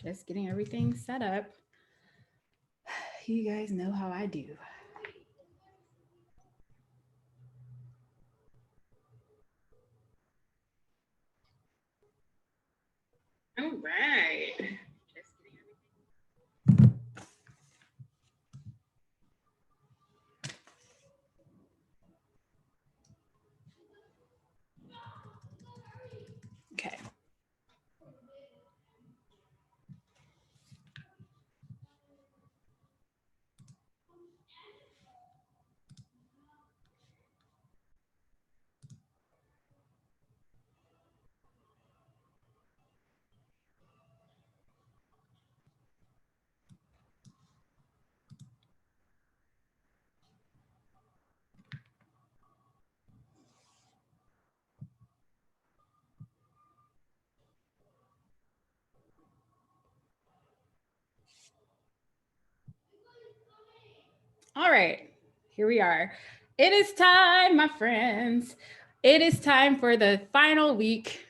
Just getting everything set up. You guys know how I do. All right. Just getting everything. Okay. All right, here we are. It is time, my friends. It is time for the final week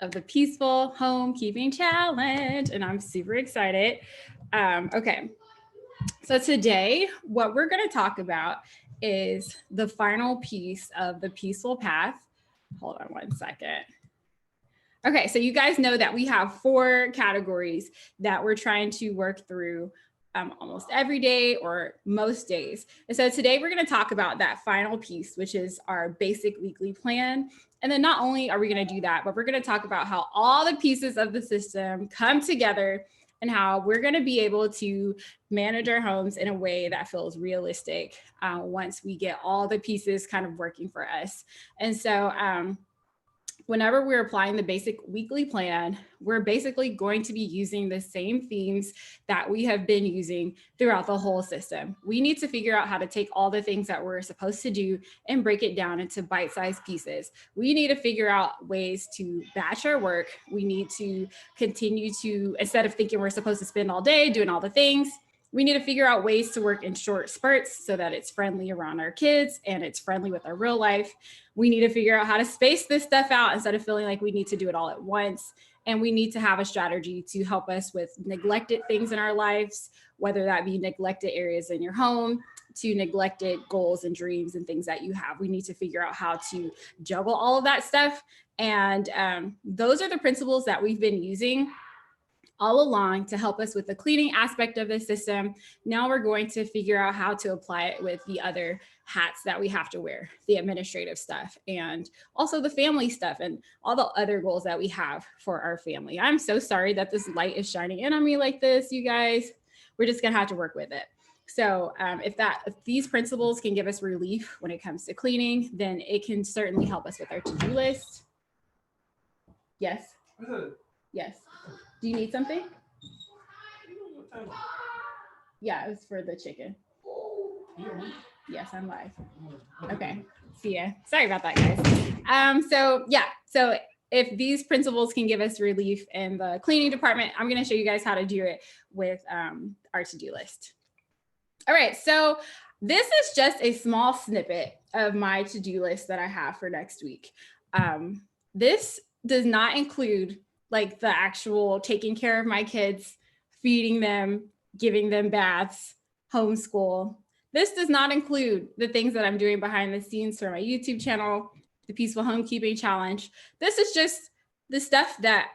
of the Peaceful Homekeeping Challenge, and I'm super excited. Okay, so today, what we're going to talk about is the final piece of the peaceful path. Hold on one second. Okay, so you guys know that we have 4 categories that we're trying to work through almost every day or most days. And so today we're going to talk about that final piece, which is our basic weekly plan. And then not only are we going to do that, but we're going to talk about how all the pieces of the system come together and how we're going to be able to manage our homes in a way that feels realistic once we get all the pieces kind of working for us. And so, whenever we're applying the basic weekly plan, we're basically going to be using the same themes that we have been using throughout the whole system. We need to figure out how to take all the things that we're supposed to do and break it down into bite-sized pieces. We need to figure out ways to batch our work. We need to continue to, instead of thinking we're supposed to spend all day doing all the things, we need to figure out ways to work in short spurts so that it's friendly around our kids and it's friendly with our real life. We need to figure out how to space this stuff out instead of feeling like we need to do it all at once. And we need to have a strategy to help us with neglected things in our lives, whether that be neglected areas in your home, to neglected goals and dreams and things that you have. We need to figure out how to juggle all of that stuff. And those are the principles that we've been using all along to help us with the cleaning aspect of the system. Now we're going to figure out how to apply it with the other hats that we have to wear, the administrative stuff, and also the family stuff and all the other goals that we have for our family. I'm so sorry that this light is shining in on me like this, you guys. We're just gonna have to work with it. So if these principles can give us relief when it comes to cleaning, then it can certainly help us with our to-do list. Yes. Yes. Do you need something? Yeah, it was for the chicken. Yes, I'm live. Okay. See ya. Sorry about that, guys. So if these principles can give us relief in the cleaning department, I'm going to show you guys how to do it with our to-do list. All right. So this is just a small snippet of my to-do list that I have for next week. This does not include like the actual taking care of my kids, feeding them, giving them baths, homeschool. This does not include the things that I'm doing behind the scenes for my YouTube channel, the Peaceful Homekeeping Challenge. This is just the stuff that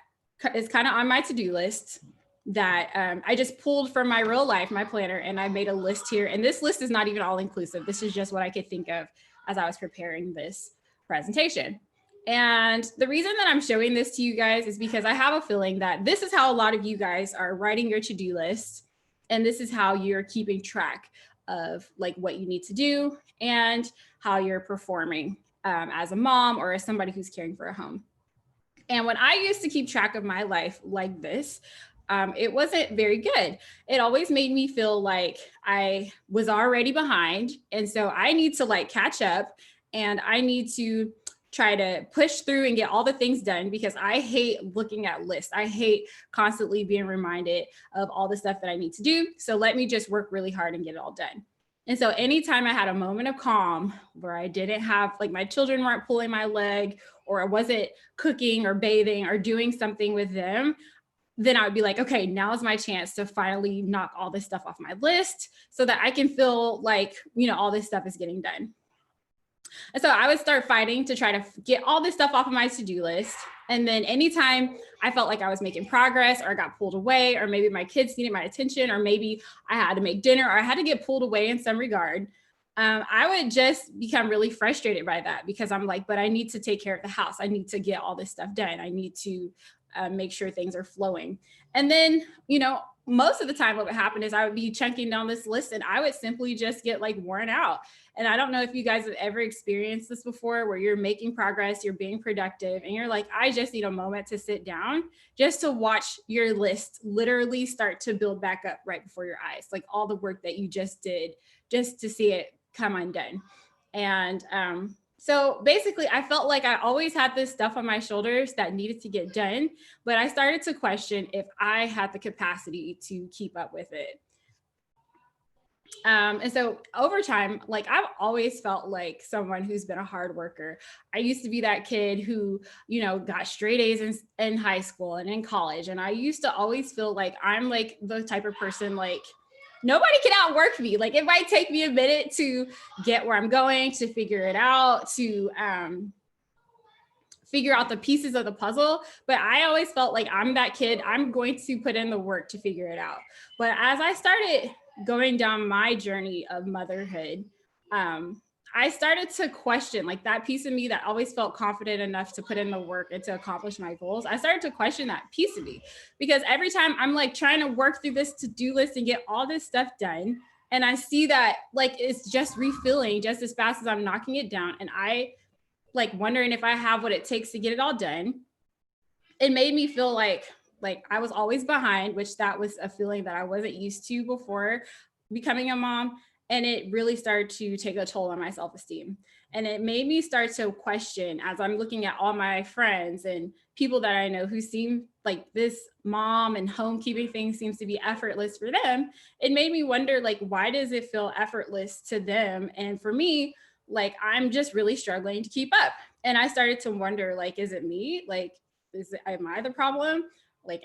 is kind of on my to-do list that I just pulled from my real life, my planner, and I made a list here. And this list is not even all inclusive. This is just what I could think of as I was preparing this presentation. And the reason that I'm showing this to you guys is because I have a feeling that this is how a lot of you guys are writing your to-do list. And this is how you're keeping track of like what you need to do and how you're performing as a mom or as somebody who's caring for a home. And when I used to keep track of my life like this, it wasn't very good. It always made me feel like I was already behind. And so I need to like catch up and I need to try to push through and get all the things done because I hate looking at lists. I hate constantly being reminded of all the stuff that I need to do. So let me just work really hard and get it all done. And so anytime I had a moment of calm where I didn't have, like my children weren't pulling my leg or I wasn't cooking or bathing or doing something with them, then I would be like, okay, now is my chance to finally knock all this stuff off my list so that I can feel like, all this stuff is getting done. And so I would start fighting to try to get all this stuff off of my to-do list. And then anytime I felt like I was making progress or I got pulled away, or maybe my kids needed my attention, or maybe I had to make dinner, or I had to get pulled away in some regard, I would just become really frustrated by that, because I'm like, but I need to take care of the house. I need to get all this stuff done. I need to make sure things are flowing. And then, most of the time what would happen is I would be chunking down this list and I would simply just get like worn out. And I don't know if you guys have ever experienced this before, where you're making progress, you're being productive, and you're like, I just need a moment to sit down just to watch your list literally start to build back up right before your eyes. Like all the work that you just did, just to see it come undone. And so basically, I felt like I always had this stuff on my shoulders that needed to get done, but I started to question if I had the capacity to keep up with it. And so over time, like I've always felt like someone who's been a hard worker. I used to be that kid who, got straight A's in high school and in college. And I used to always feel like I'm like the type of person, like nobody can outwork me. Like it might take me a minute to get where I'm going, to figure it out, to figure out the pieces of the puzzle. But I always felt like I'm that kid. I'm going to put in the work to figure it out. But as I started going down my journey of motherhood, I started to question, like that piece of me that always felt confident enough to put in the work and to accomplish my goals. I started to question that piece of me, because every time I'm like trying to work through this to-do list and get all this stuff done, and I see that like it's just refilling just as fast as I'm knocking it down, and I like wondering if I have what it takes to get it all done, it made me feel like I was always behind, which that was a feeling that I wasn't used to before becoming a mom. And it really started to take a toll on my self-esteem. And it made me start to question, as I'm looking at all my friends and people that I know who seem like this mom and homekeeping thing seems to be effortless for them. It made me wonder, like, why does it feel effortless to them? And for me, like, I'm just really struggling to keep up. And I started to wonder, like, is it me? Like, am I the problem? Like,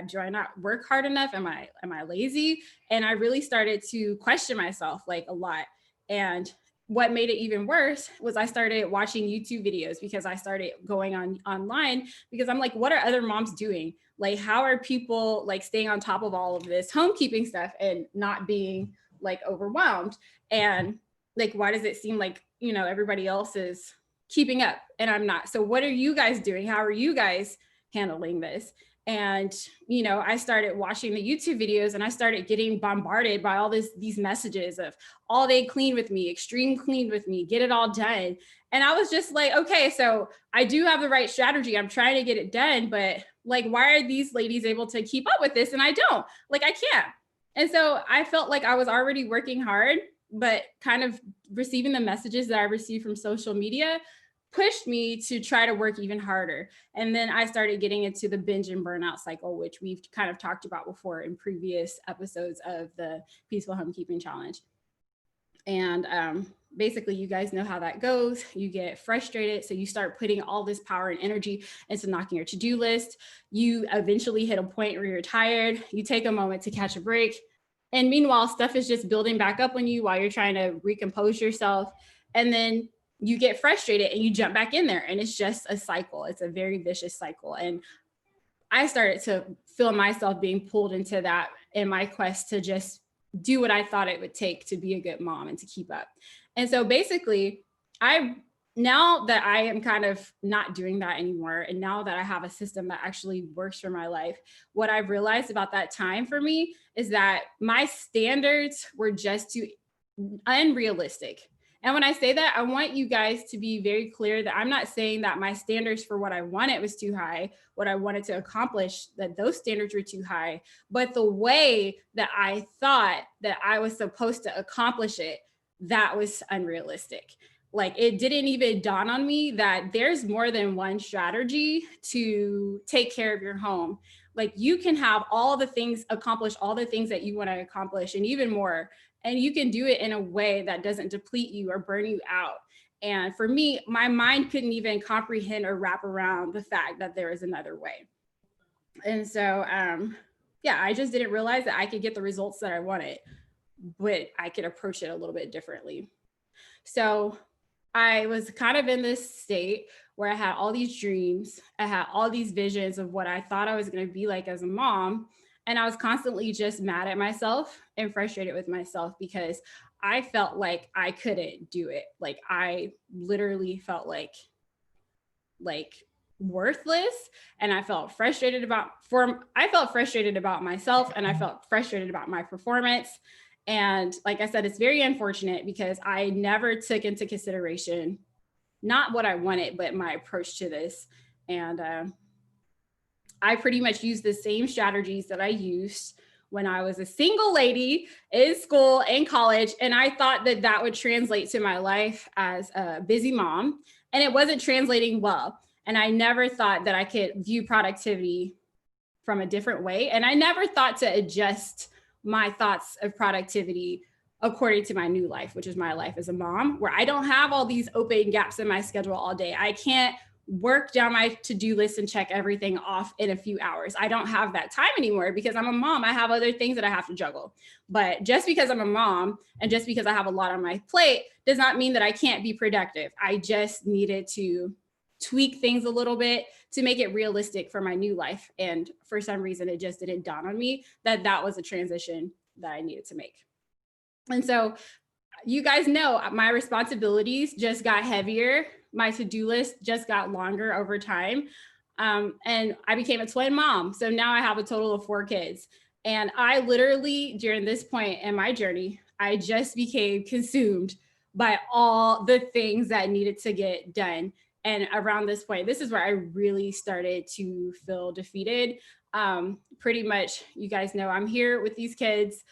do I not work hard enough? Am I lazy? And I really started to question myself like a lot. And what made it even worse was I started watching YouTube videos, because I started going online because I'm like, what are other moms doing? Like, how are people like staying on top of all of this homekeeping stuff and not being like overwhelmed? And like, why does it seem like, everybody else is keeping up and I'm not? So what are you guys doing? How are you guys handling this? And, I started watching the YouTube videos and I started getting bombarded by all these messages of all day clean with me, extreme clean with me, get it all done. And I was just like, okay, so I do have the right strategy. I'm trying to get it done, but like, why are these ladies able to keep up with this? And I don't, like, I can't. And so I felt like I was already working hard, but kind of receiving the messages that I received from social media pushed me to try to work even harder. And then I started getting into the binge and burnout cycle, which we've kind of talked about before in previous episodes of the Peaceful Homekeeping Challenge. And basically, you guys know how that goes. You get frustrated. So you start putting all this power and energy into knocking your to-do list. You eventually hit a point where you're tired. You take a moment to catch a break. And meanwhile, stuff is just building back up on you while you're trying to recompose yourself. And then you get frustrated and you jump back in there, and it's just a cycle. It's a very vicious cycle. And I started to feel myself being pulled into that in my quest to just do what I thought it would take to be a good mom and to keep up. And so basically, now that I am kind of not doing that anymore, and now that I have a system that actually works for my life, what I've realized about that time for me is that my standards were just too unrealistic. And when I say that, I want you guys to be very clear that I'm not saying that my standards for what I wanted was too high, what I wanted to accomplish, that those standards were too high, but the way that I thought that I was supposed to accomplish it, that was unrealistic. Like, it didn't even dawn on me that there's more than one strategy to take care of your home. Like, you can have all the things, accomplish all the things that you want to accomplish and even more. And you can do it in a way that doesn't deplete you or burn you out. And for me, my mind couldn't even comprehend or wrap around the fact that there is another way. And so, yeah, I just didn't realize that I could get the results that I wanted, but I could approach it a little bit differently. So I was kind of in this state where I had all these dreams, I had all these visions of what I thought I was going to be like as a mom. And I was constantly just mad at myself and frustrated with myself because I felt like I couldn't do it. Like I literally felt like worthless, and I felt frustrated about myself, and I felt frustrated about my performance. And like I said, it's very unfortunate because I never took into consideration not what I wanted, but my approach to this. And I pretty much used the same strategies that I used when I was a single lady in school and college. And I thought that that would translate to my life as a busy mom. And it wasn't translating well. And I never thought that I could view productivity from a different way. And I never thought to adjust my thoughts of productivity according to my new life, which is my life as a mom, where I don't have all these open gaps in my schedule all day. I can't work down my to-do list and check everything off in a few hours. I don't have that time anymore because I'm a mom. I have other things that I have to juggle. But just because I'm a mom and just because I have a lot on my plate does not mean that I can't be productive. I just needed to tweak things a little bit to make it realistic for my new life. And for some reason, it just didn't dawn on me that that was a transition that I needed to make. And so you guys know my responsibilities just got heavier. My to-do list just got longer over time. And I became a twin mom. So now I have a total of 4 kids. And I literally, during this point in my journey, I just became consumed by all the things that needed to get done. And around this point, this is where I really started to feel defeated. Pretty much, you guys know I'm here with these kids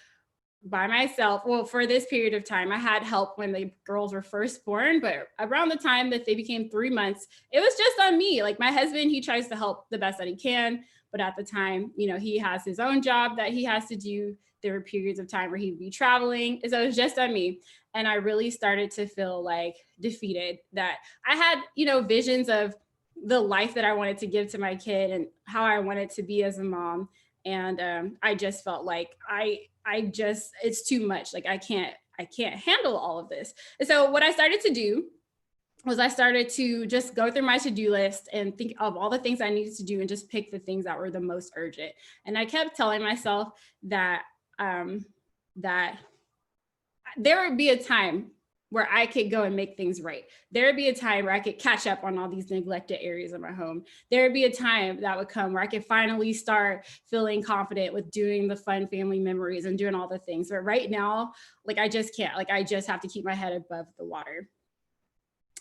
by myself. Well, for this period of time, I had help when the girls were first born, but around the time that they became 3 months, it was just on me. Like my husband, he tries to help the best that he can, but at the time, you know, he has his own job that he has to do. There were periods of time where he'd be traveling. So it was just on me. And I really started to feel like defeated, that I had, you know, visions of the life that I wanted to give to my kid and how I wanted to be as a mom. And I just felt like it's too much. Like I can't handle all of this. And so what I started to do was I started to just go through my to-do list and think of all the things I needed to do and just pick the things that were the most urgent. And I kept telling myself that that there would be a time where I could go and make things right. There would be a time where I could catch up on all these neglected areas of my home. There would be a time that would come where I could finally start feeling confident with doing the fun family memories and doing all the things. But right now, like I just can't, like I just have to keep my head above the water.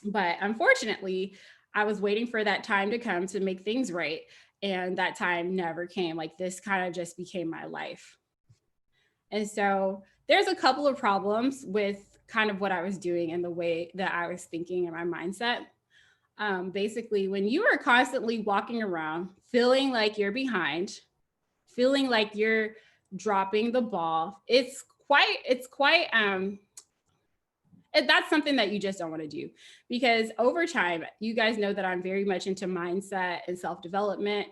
But unfortunately, I was waiting for that time to come to make things right. And that time never came. Like this kind of just became my life. And so there's a couple of problems with kind of what I was doing and the way that I was thinking and my mindset. Basically, when you are constantly walking around feeling like you're behind, feeling like you're dropping the ball, that's something that you just don't want to do, because over time, you guys know that I'm very much into mindset and self-development.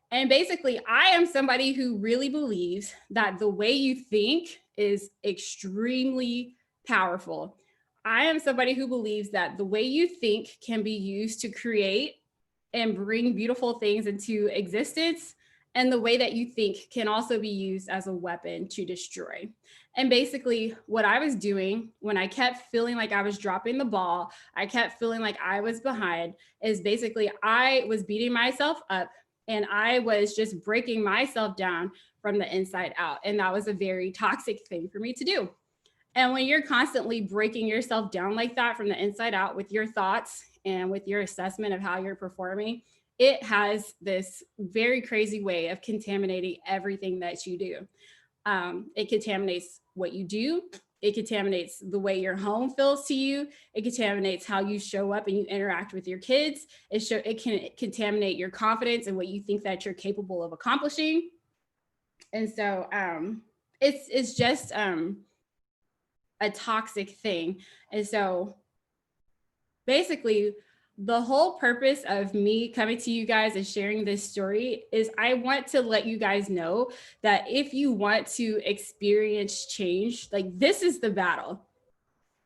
And basically, I am somebody who really believes that the way you think is extremely powerful. I am somebody who believes that the way you think can be used to create and bring beautiful things into existence. And the way that you think can also be used as a weapon to destroy. And basically, what I was doing when I kept feeling like I was dropping the ball, I kept feeling like I was behind, is basically I was beating myself up and I was just breaking myself down from the inside out. And that was a very toxic thing for me to do. And when you're constantly breaking yourself down like that from the inside out with your thoughts and with your assessment of how you're performing, it has this very crazy way of contaminating everything that you do. It contaminates what you do. It contaminates the way your home feels to you. It contaminates how you show up and you interact with your kids. It can contaminate your confidence and what you think that you're capable of accomplishing. And so it's just a toxic thing. And so basically, the whole purpose of me coming to you guys and sharing this story is I want to let you guys know that if you want to experience change, like this is the battle.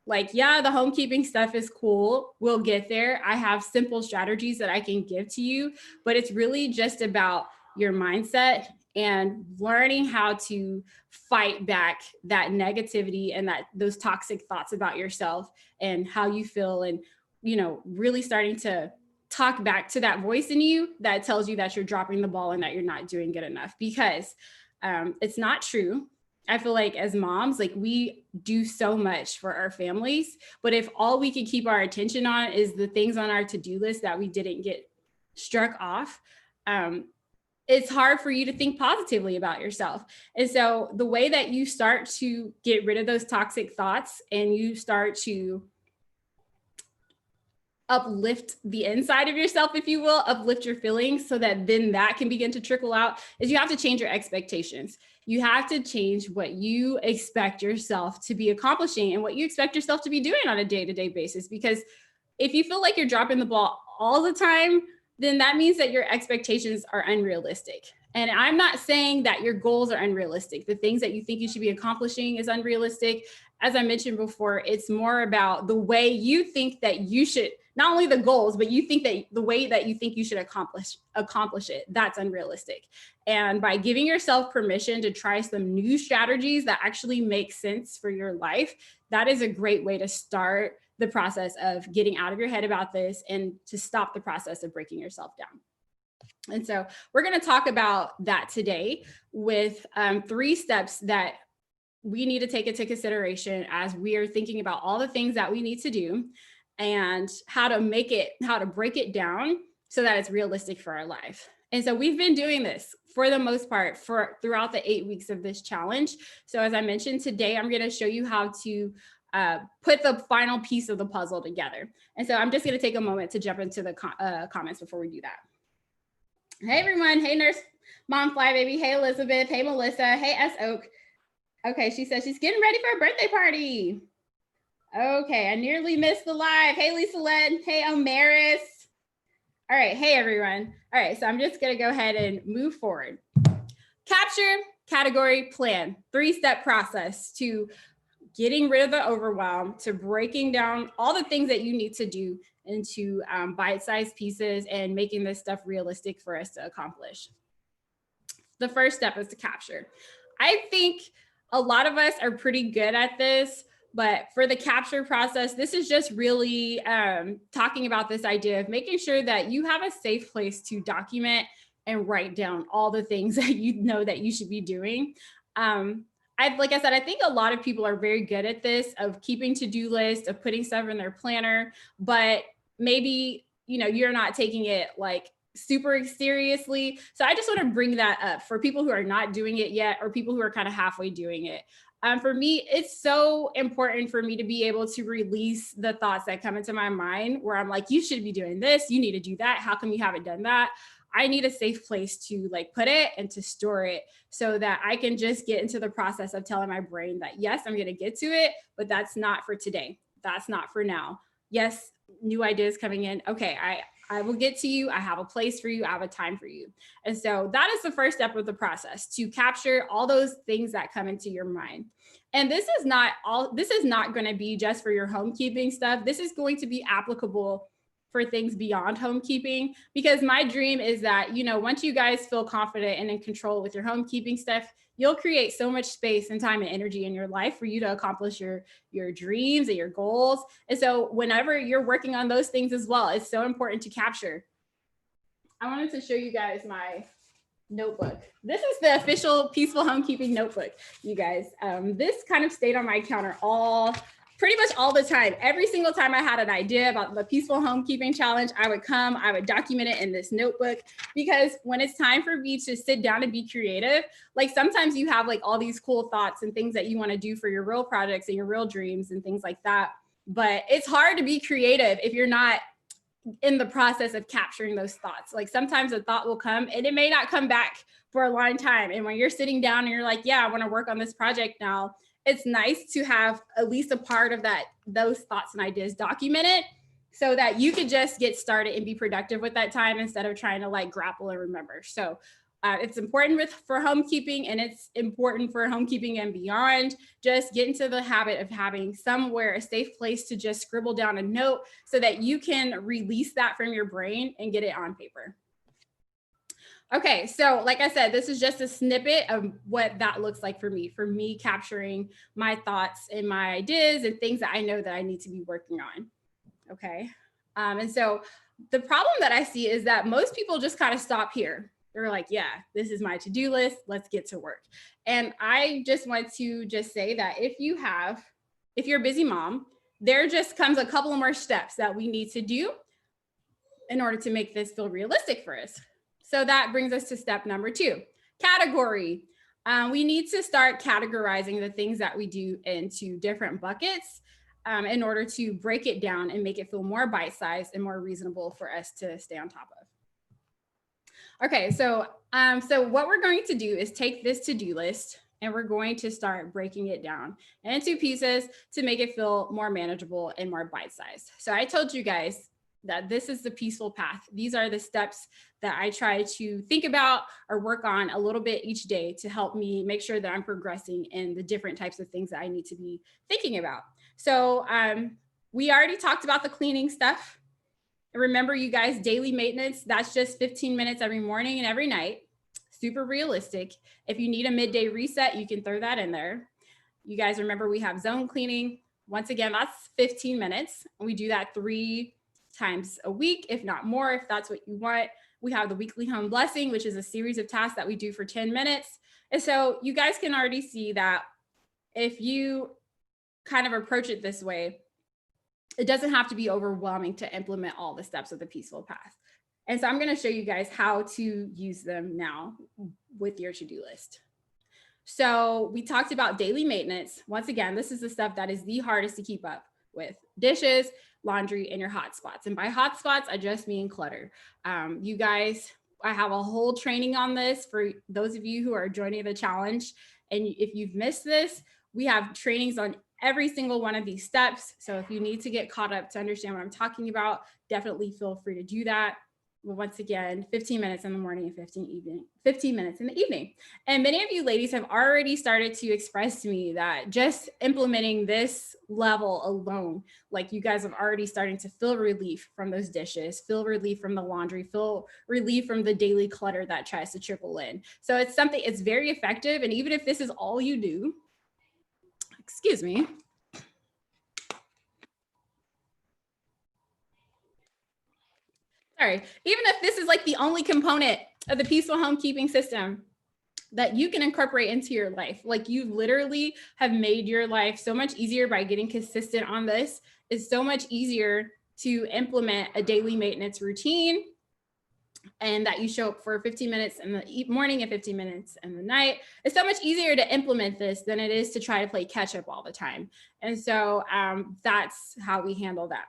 Like, yeah, the homekeeping stuff is cool. We'll get there. I have simple strategies that I can give to you, but it's really just about your mindset and learning how to fight back that negativity and that those toxic thoughts about yourself and how you feel, and really starting to talk back to that voice in you that tells you that you're dropping the ball and that you're not doing good enough, because it's not true. I feel like as moms, like we do so much for our families, but if all we can keep our attention on is the things on our to-do list that we didn't get struck off, it's hard for you to think positively about yourself. And so the way that you start to get rid of those toxic thoughts and you start to uplift the inside of yourself, if you will, uplift your feelings so that then that can begin to trickle out, is you have to change your expectations. You have to change what you expect yourself to be accomplishing and what you expect yourself to be doing on a day-to-day basis. Because if you feel like you're dropping the ball all the time, then that means that your expectations are unrealistic. And I'm not saying that your goals are unrealistic. The things that you think you should be accomplishing is unrealistic. As I mentioned before, it's more about the way you think that you should, not only the goals, but you think that the way that you think you should accomplish it, that's unrealistic. And by giving yourself permission to try some new strategies that actually make sense for your life, that is a great way to start the process of getting out of your head about this and to stop the process of breaking yourself down. And so we're going to talk about that today with 3 steps that we need to take into consideration as we are thinking about all the things that we need to do and how to break it down so that it's realistic for our life. And so we've been doing this for the most part throughout the 8 weeks of this challenge. So as I mentioned today, I'm going to show you how to put the final piece of the puzzle together. And so I'm just going to take a moment to jump into the comments before we do that. Hey everyone. Hey Nurse Mom Fly Baby. Hey Elizabeth. Hey Melissa. Hey S Oak. Okay, she says she's getting ready for a birthday party. Okay, I nearly missed the live. Hey Lisa Led. Hey Omaris. All right, hey everyone. All right, so I'm just going to go ahead and move forward. Capture, category, plan. 3-step process to getting rid of the overwhelm, to breaking down all the things that you need to do into bite-sized pieces and making this stuff realistic for us to accomplish. The first step is to capture. I think a lot of us are pretty good at this, but for the capture process, this is just really talking about this idea of making sure that you have a safe place to document and write down all the things that you know that you should be doing. Like I said, I think a lot of people are very good at this, of keeping to-do lists, of putting stuff in their planner, but maybe, you're not taking it like super seriously. So I just want to bring that up for people who are not doing it yet, or people who are kind of halfway doing it. For me, it's so important for me to be able to release the thoughts that come into my mind where I'm like, you should be doing this, you need to do that. How come you haven't done that? I need a safe place to put it and to store it so that I can just get into the process of telling my brain that, yes, I'm going to get to it, but that's not for today. That's not for now. Yes, new ideas coming in. Okay, I will get to you. I have a place for you. I have a time for you. And so that is the first step of the process, to capture all those things that come into your mind. And this is not going to be just for your homekeeping stuff. This is going to be applicable for things beyond homekeeping, because my dream is that, once you guys feel confident and in control with your homekeeping stuff, you'll create so much space and time and energy in your life for you to accomplish your dreams and your goals. And so whenever you're working on those things as well, it's so important to capture. I wanted to show you guys my notebook. This is the official Peaceful Homekeeping notebook, you guys. This kind of stayed on my counter pretty much all the time. Every single time I had an idea about the Peaceful Homekeeping Challenge, I would document it in this notebook, because when it's time for me to sit down and be creative, sometimes you have all these cool thoughts and things that you want to do for your real projects and your real dreams and things like that. But it's hard to be creative if you're not in the process of capturing those thoughts. Sometimes a thought will come and it may not come back for a long time. And when you're sitting down and you're like, yeah, I want to work on this project now, it's nice to have at least a part of those thoughts and ideas documented, so that you could just get started and be productive with that time instead of trying to like grapple and remember. So it's important for homekeeping, and it's important for homekeeping and beyond. Just get into the habit of having somewhere, a safe place to just scribble down a note so that you can release that from your brain and get it on paper. Okay, so like I said, this is just a snippet of what that looks like for me capturing my thoughts and my ideas and things that I know that I need to be working on. Okay, and so the problem that I see is that most people just kind of stop here. They're like, yeah, this is my to-do list, let's get to work. And I just want to just say that if you're a busy mom, there just comes a couple more steps that we need to do in order to make this feel realistic for us. So that brings us to step number 2, category. We need to start categorizing the things that we do into different buckets in order to break it down and make it feel more bite-sized and more reasonable for us to stay on top of. Okay, so what we're going to do is take this to-do list and we're going to start breaking it down into pieces to make it feel more manageable and more bite-sized. So I told you guys that this is the peaceful path. These are the steps that I try to think about or work on a little bit each day to help me make sure that I'm progressing in the different types of things that I need to be thinking about. So we already talked about the cleaning stuff. Remember, you guys, daily maintenance, that's just 15 minutes every morning and every night. Super realistic. If you need a midday reset, you can throw that in there. You guys remember we have zone cleaning. Once again, that's 15 minutes. We do that 3 times a week, if not more, if that's what you want. We have the weekly home blessing, which is a series of tasks that we do for 10 minutes. And so you guys can already see that if you kind of approach it this way, it doesn't have to be overwhelming to implement all the steps of the peaceful path. And so I'm going to show you guys how to use them now with your to-do list. So we talked about daily maintenance. Once again, this is the stuff that is the hardest to keep up with: dishes, laundry, and your hot spots. And by hot spots, I just mean clutter. You guys, I have a whole training on this for those of you who are joining the challenge. And if you've missed this, we have trainings on every single one of these steps. So if you need to get caught up to understand what I'm talking about, definitely feel free to do that. Well, once again, 15 minutes in the morning and 15 minutes in the evening. And many of you ladies have already started to express to me that just implementing this level alone, like you guys have already starting to feel relief from those dishes, feel relief from the laundry, feel relief from the daily clutter that tries to trickle in. So it's something, it's very effective. And even if this is all you do, excuse me. Sorry, even if this is like the only component of the peaceful homekeeping system that you can incorporate into your life, like you literally have made your life so much easier by getting consistent on this. It's so much easier to implement a daily maintenance routine, and that you show up for 15 minutes in the morning and 15 minutes in the night. It's so much easier to implement this than it is to try to play catch up all the time. And so that's how we handle that.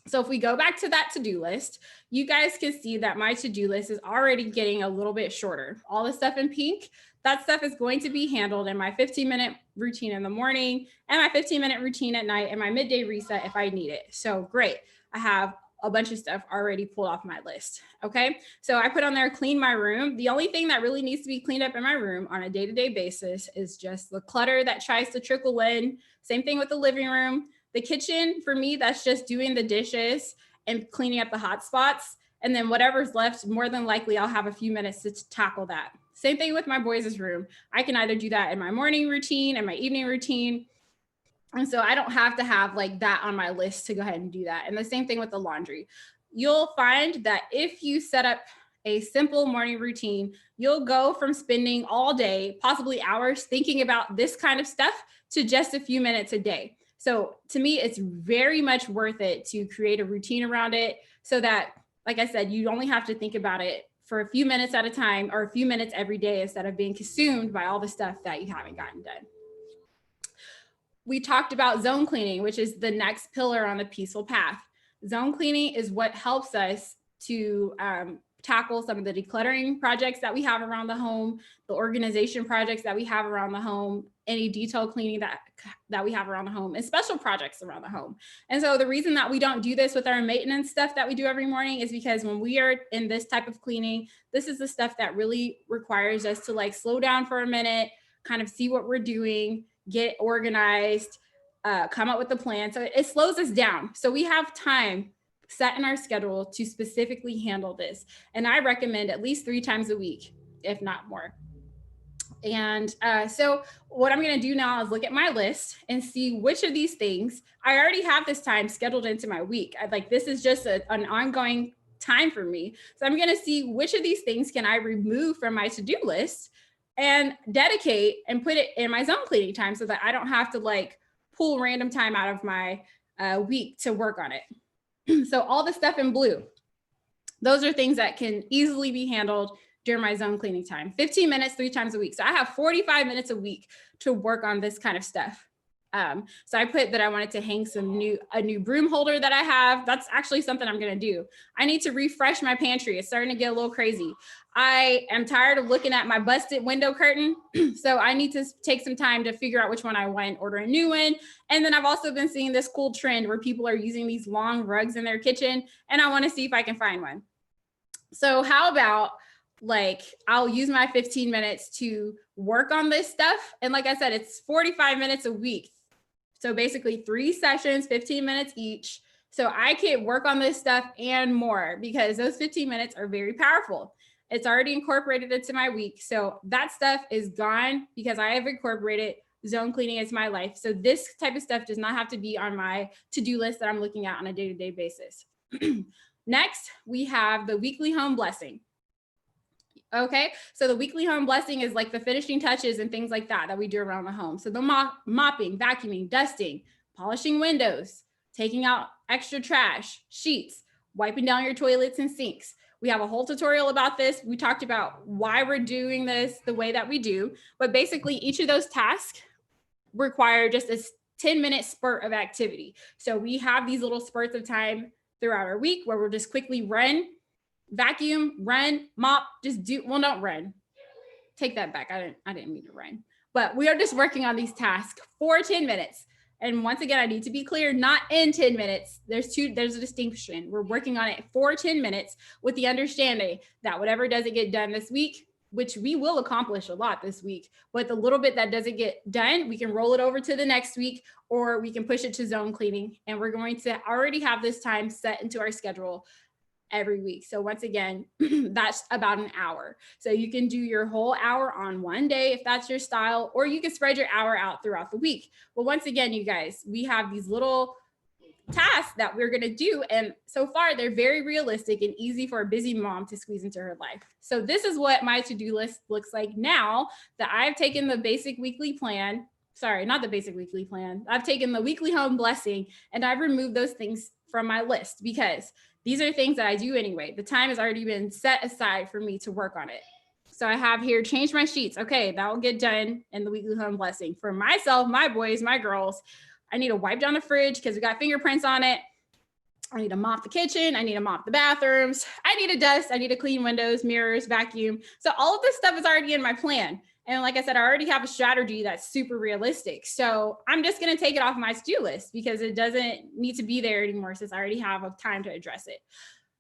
So if we go back to that to-do list, you guys can see that my to-do list is already getting a little bit shorter. All the stuff in pink, that stuff is going to be handled in my 15-minute routine in the morning and my 15-minute routine at night and my midday reset if I need it. So great, I have a bunch of stuff already pulled off my list. Okay, so I put on there, clean my room. The only thing that really needs to be cleaned up in my room on a day-to-day basis is just the clutter that tries to trickle in. Same thing with the living room. The kitchen, for me, that's just doing the dishes and cleaning up the hot spots. And then whatever's left, more than likely, I'll have a few minutes to tackle that. Same thing with my boys' room. I can either do that in my morning routine and my evening routine. And so I don't have to have like that on my list to go ahead and do that. And the same thing with the laundry. You'll find that if you set up a simple morning routine, you'll go from spending all day, possibly hours, thinking about this kind of stuff to just a few minutes a day. So to me, it's very much worth it to create a routine around it so that, like I said, you only have to think about it for a few minutes at a time or a few minutes every day instead of being consumed by all the stuff that you haven't gotten done. We talked about zone cleaning, which is the next pillar on the peaceful path. Zone cleaning is what helps us to tackle some of the decluttering projects that we have around the home, the organization projects that we have around the home, any detail cleaning that we have around the home, and special projects around the home. And so the reason that we don't do this with our maintenance stuff that we do every morning is because when we are in this type of cleaning, this is the stuff that really requires us to like slow down for a minute, kind of see what we're doing, get organized, come up with a plan. So it slows us down. So we have time set in our schedule to specifically handle this. And I recommend at least 3 times a week, if not more. And so what I'm going to do now is look at my list and see which of these things I already have this time scheduled into my week. This is just an ongoing time for me. So I'm going to see which of these things can I remove from my to-do list and dedicate and put it in my zone cleaning time so that I don't have to like pull random time out of my week to work on it. So all the stuff in blue, those are things that can easily be handled during my zone cleaning time. 15 minutes, 3 times a week. So I have 45 minutes a week to work on this kind of stuff. So I put that I wanted to hang a new broom holder that I have. That's actually something I'm going to do. I need to refresh my pantry. It's starting to get a little crazy. I am tired of looking at my busted window curtain. So I need to take some time to figure out which one I want and order a new one. And then I've also been seeing this cool trend where people are using these long rugs in their kitchen, and I want to see if I can find one. So how about I'll use my 15 minutes to work on this stuff. And like I said, it's 45 minutes a week. So basically 3 sessions, 15 minutes each. So I can work on this stuff and more because those 15 minutes are very powerful. It's already incorporated into my week. So that stuff is gone because I have incorporated zone cleaning into my life. So this type of stuff does not have to be on my to-do list that I'm looking at on a day-to-day basis. Next, we have the weekly home blessing. Okay, so the weekly home blessing is like the finishing touches and things like that we do around the home. So the mopping, vacuuming, dusting, polishing windows, taking out extra trash, sheets, wiping down your toilets and sinks. We have a whole tutorial about this. We talked about why we're doing this the way that we do, but basically each of those tasks require just a 10-minute spurt of activity. So we have these little spurts of time throughout our week where we'll just quickly run, vacuum, run, mop, don't run. Take that back. I didn't mean to run, but we are just working on these tasks for 10 minutes. And once again, I need to be clear, not in 10 minutes. There's a distinction. We're working on it for 10 minutes with the understanding that whatever doesn't get done this week, which we will accomplish a lot this week, but the little bit that doesn't get done, we can roll it over to the next week, or we can push it to zone cleaning. And we're going to already have this time set into our schedule every week. So once again, that's about an hour. So you can do your whole hour on one day if that's your style, or you can spread your hour out throughout the week. But once again, you guys, we have these little tasks that we're going to do. And so far, they're very realistic and easy for a busy mom to squeeze into her life. So this is what my to-do list looks like now that I've taken the basic weekly plan. Sorry, not the basic weekly plan. I've taken the weekly home blessing and I've removed those things from my list because these are things that I do anyway. The time has already been set aside for me to work on it. So I have here, change my sheets. Okay, that will get done in the weekly home blessing. For myself, my boys, my girls, I need to wipe down the fridge because we got fingerprints on it. I need to mop the kitchen. I need to mop the bathrooms. I need to dust. I need to clean windows, mirrors, vacuum. So all of this stuff is already in my plan. And like I said, I already have a strategy that's super realistic. So I'm just going to take it off my to-do list because it doesn't need to be there anymore since I already have time to address it.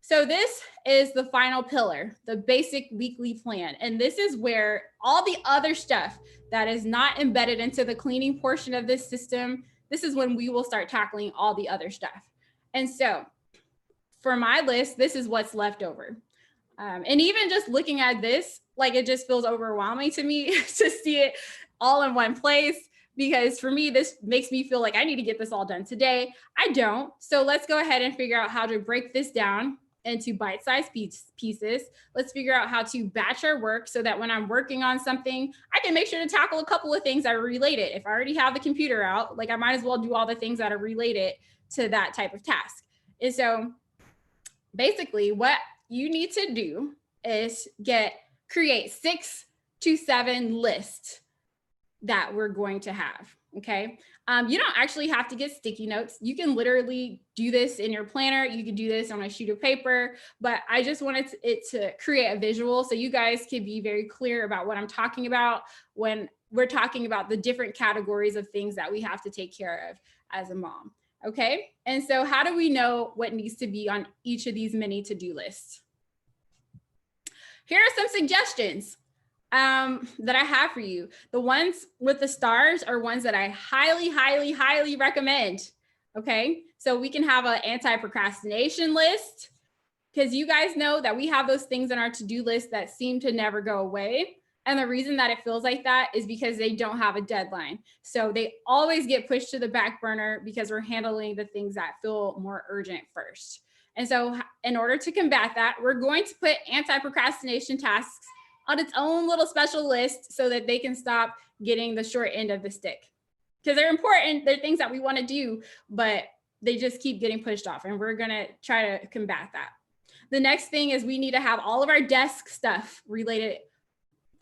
So this is the final pillar, the basic weekly plan. And this is where all the other stuff that is not embedded into the cleaning portion of this system, this is when we will start tackling all the other stuff. And so for my list, this is what's left over. And even just looking at this, like it just feels overwhelming to me to see it all in one place, because for me, this makes me feel like I need to get this all done today. I don't. So let's go ahead and figure out how to break this down into bite-sized pieces. Let's figure out how to batch our work so that when I'm working on something, I can make sure to tackle a couple of things that are related. If I already have the computer out, like I might as well do all the things that are related to that type of task. And so basically what you need to do is create 6 to 7 lists that we're going to have. Okay. You don't actually have to get sticky notes. You can literally do this in your planner. You can do this on a sheet of paper, but I just wanted it to create a visual so you guys can be very clear about what I'm talking about when we're talking about the different categories of things that we have to take care of as a mom. Okay. And so how do we know what needs to be on each of these mini to-do lists? Here are some suggestions that I have for you. The ones with the stars are ones that I highly, highly, highly recommend. Okay. So we can have an anti-procrastination list, because you guys know that we have those things on our to-do list that seem to never go away. And the reason that it feels like that is because they don't have a deadline. So they always get pushed to the back burner because we're handling the things that feel more urgent first. And so in order to combat that, we're going to put anti-procrastination tasks on its own little special list so that they can stop getting the short end of the stick. Because they're important, they're things that we want to do, but they just keep getting pushed off, and we're going to try to combat that. The next thing is we need to have all of our desk stuff related,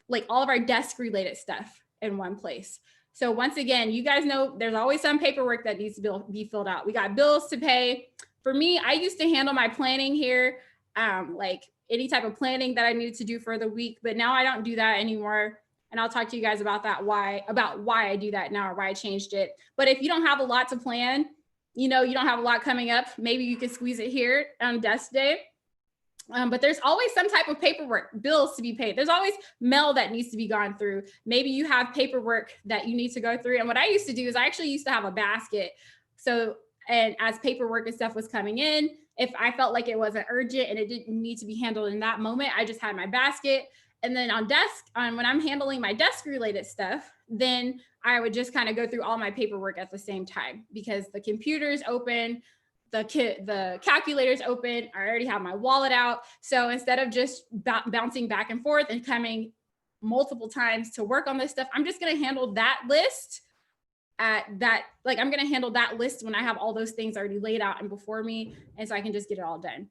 like all of our desk related stuff in one place. So once again, you guys know there's always some paperwork that needs to be filled out. We got bills to pay. For me, I used to handle my planning here, like any type of planning that I needed to do for the week, but now I don't do that anymore. And I'll talk to you guys about that, why I do that now, or why I changed it. But if you don't have a lot to plan, you know, you don't have a lot coming up, maybe you could squeeze it here on desk day. But there's always some type of paperwork, bills to be paid. There's always mail that needs to be gone through. Maybe you have paperwork that you need to go through. And what I used to do is I actually used to have a basket. So, and as paperwork and stuff was coming in, if I felt like it wasn't urgent and it didn't need to be handled in that moment, I just had my basket. And then on desk, when I'm handling my desk related stuff, then I would just kind of go through all my paperwork at the same time, because the computer's open, the calculator's open, I already have my wallet out. So instead of just bouncing back and forth and coming multiple times to work on this stuff, I'm just going to handle that list I'm going to handle that list when I have all those things already laid out and before me. And so I can just get it all done.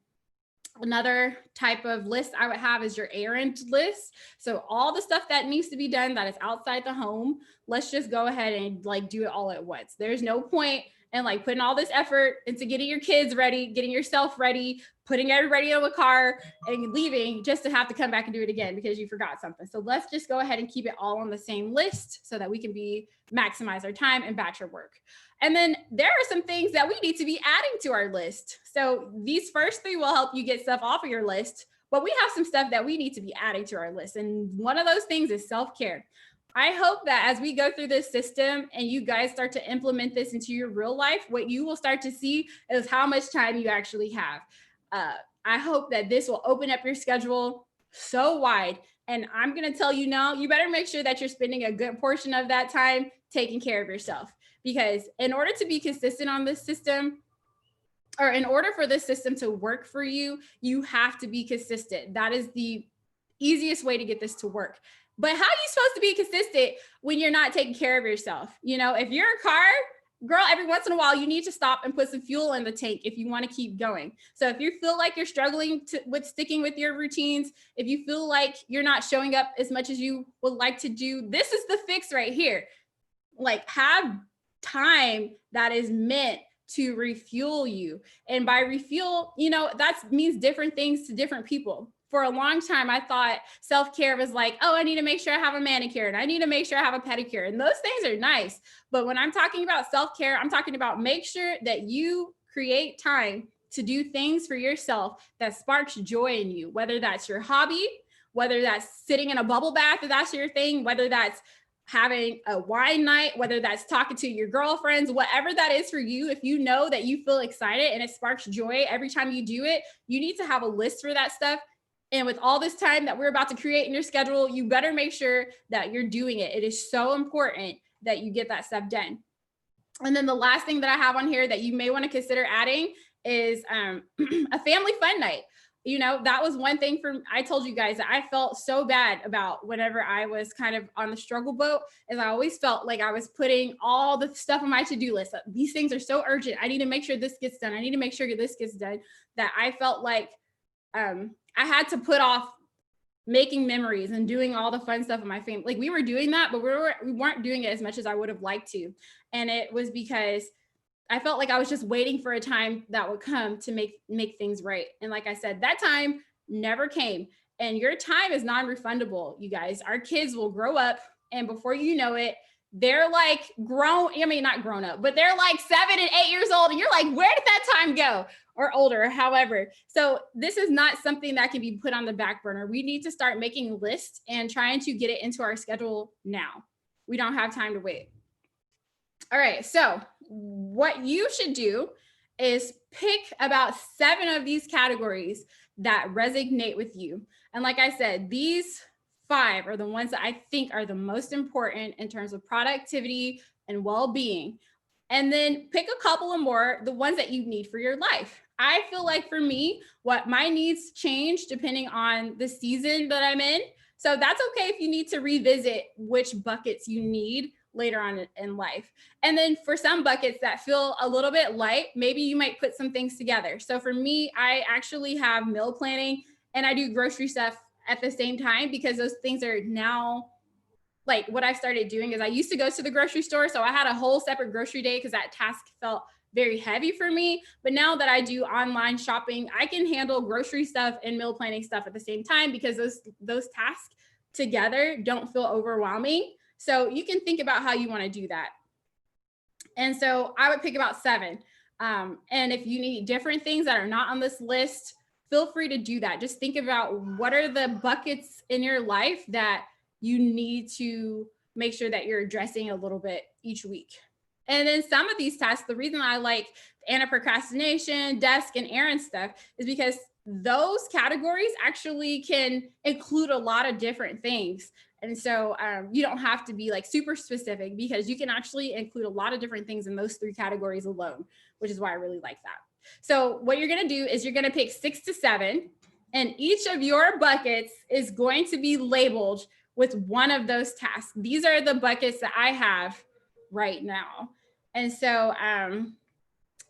Another type of list I would have is your errand list. So all the stuff that needs to be done that is outside the home, let's just go ahead and do it all at once. There's no point in putting all this effort into getting your kids ready, getting yourself ready, putting everybody in a car and leaving just to have to come back and do it again because you forgot something. So let's just go ahead and keep it all on the same list so that we can maximize our time and batch our work. And then there are some things that we need to be adding to our list. So these first three will help you get stuff off of your list, but we have some stuff that we need to be adding to our list. And one of those things is self-care. I hope that as we go through this system and you guys start to implement this into your real life, what you will start to see is how much time you actually have. I hope that this will open up your schedule so wide. And I'm going to tell you now, you better make sure that you're spending a good portion of that time taking care of yourself. Because in order to be consistent on this system, or in order for this system to work for you, you have to be consistent. That is the easiest way to get this to work. But how are you supposed to be consistent when you're not taking care of yourself? You know, if you're a car, girl, every once in a while, you need to stop and put some fuel in the tank if you want to keep going. So if you feel like you're struggling with sticking with your routines, if you feel like you're not showing up as much as you would like to do, this is the fix right here. Have time that is meant to refuel you. And by refuel, that means different things to different people. For a long time, I thought self-care was oh, I need to make sure I have a manicure and I need to make sure I have a pedicure. And those things are nice. But when I'm talking about self-care, I'm talking about make sure that you create time to do things for yourself that sparks joy in you, whether that's your hobby, whether that's sitting in a bubble bath, if that's your thing, whether that's having a wine night, whether that's talking to your girlfriends, whatever that is for you. If you know that you feel excited and it sparks joy every time you do it, you need to have a list for that stuff. And with all this time that we're about to create in your schedule, you better make sure that you're doing it. It is so important that you get that stuff done. And then the last thing that I have on here that you may want to consider adding is a family fun night. That was one thing I told you guys that I felt so bad about whenever I was kind of on the struggle boat, is I always felt like I was putting all the stuff on my to-do list. These things are so urgent. I need to make sure this gets done. I need to make sure this gets done, that I felt like I had to put off making memories and doing all the fun stuff with my family. Like we were doing that, but we weren't doing it as much as I would have liked to. And it was because I felt like I was just waiting for a time that would come to make things right. And like I said, that time never came. And your time is non-refundable, you guys. Our kids will grow up, and before you know it, they're like grown, I mean, not grown up, but they're like 7 and 8 years old. And you're like, where did that time go? Or older, however. So this is not something that can be put on the back burner. We need to start making lists and trying to get it into our schedule now. We don't have time to wait. All right, so what you should do is pick about 7 of these categories that resonate with you. And like I said, these 5 are the ones that I think are the most important in terms of productivity and well-being. And then pick a couple of more, the ones that you need for your life. I feel like for me, what my needs change depending on the season that I'm in. So that's okay if you need to revisit which buckets you need later on in life. And then for some buckets that feel a little bit light, maybe you might put some things together. So for me, I actually have meal planning and I do grocery stuff at the same time, because those things are now, like what I started doing is I used to go to the grocery store. So I had a whole separate grocery day because that task felt very heavy for me. But now that I do online shopping, I can handle grocery stuff and meal planning stuff at the same time, because those tasks together don't feel overwhelming. So you can think about how you want to do that. And so I would pick about 7. And if you need different things that are not on this list, feel free to do that. Just think about what are the buckets in your life that you need to make sure that you're addressing a little bit each week. And then some of these tasks, the reason I like anti-procrastination, desk, and errand stuff is because those categories actually can include a lot of different things. And so you don't have to be like super specific, because you can actually include a lot of different things in those 3 categories alone, which is why I really like that. So what you're going to do is you're going to pick 6 to 7, and each of your buckets is going to be labeled with one of those tasks. These are the buckets that I have right now. And so,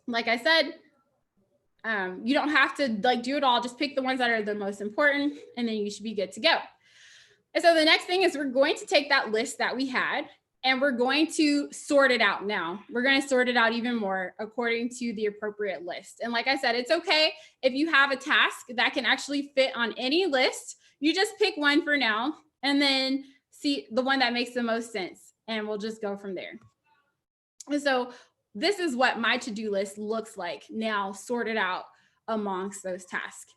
like I said, you don't have to like do it all. Just pick the ones that are the most important, and then you should be good to go. And so the next thing is we're going to take that list that we had, and we're going to sort it out now. We're going to sort it out even more according to the appropriate list. And like I said, it's okay if you have a task that can actually fit on any list. You just pick one for now, and then see the one that makes the most sense, and we'll just go from there. And so this is what my to-do list looks like now, sorted out amongst those tasks.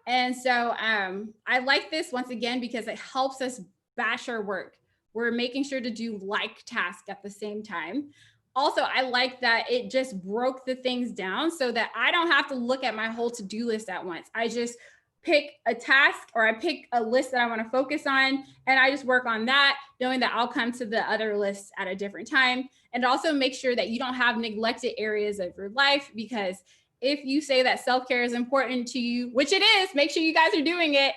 And so I like this once again because it helps us batch our work. We're making sure to do like tasks at the same time. Also, I like that it just broke the things down so that I don't have to look at my whole to-do list at once. I just pick a task, or I pick a list that I want to focus on, and I just work on that, knowing that I'll come to the other lists at a different time. And also make sure that you don't have neglected areas of your life, because if you say that self-care is important to you, which it is, make sure you guys are doing it.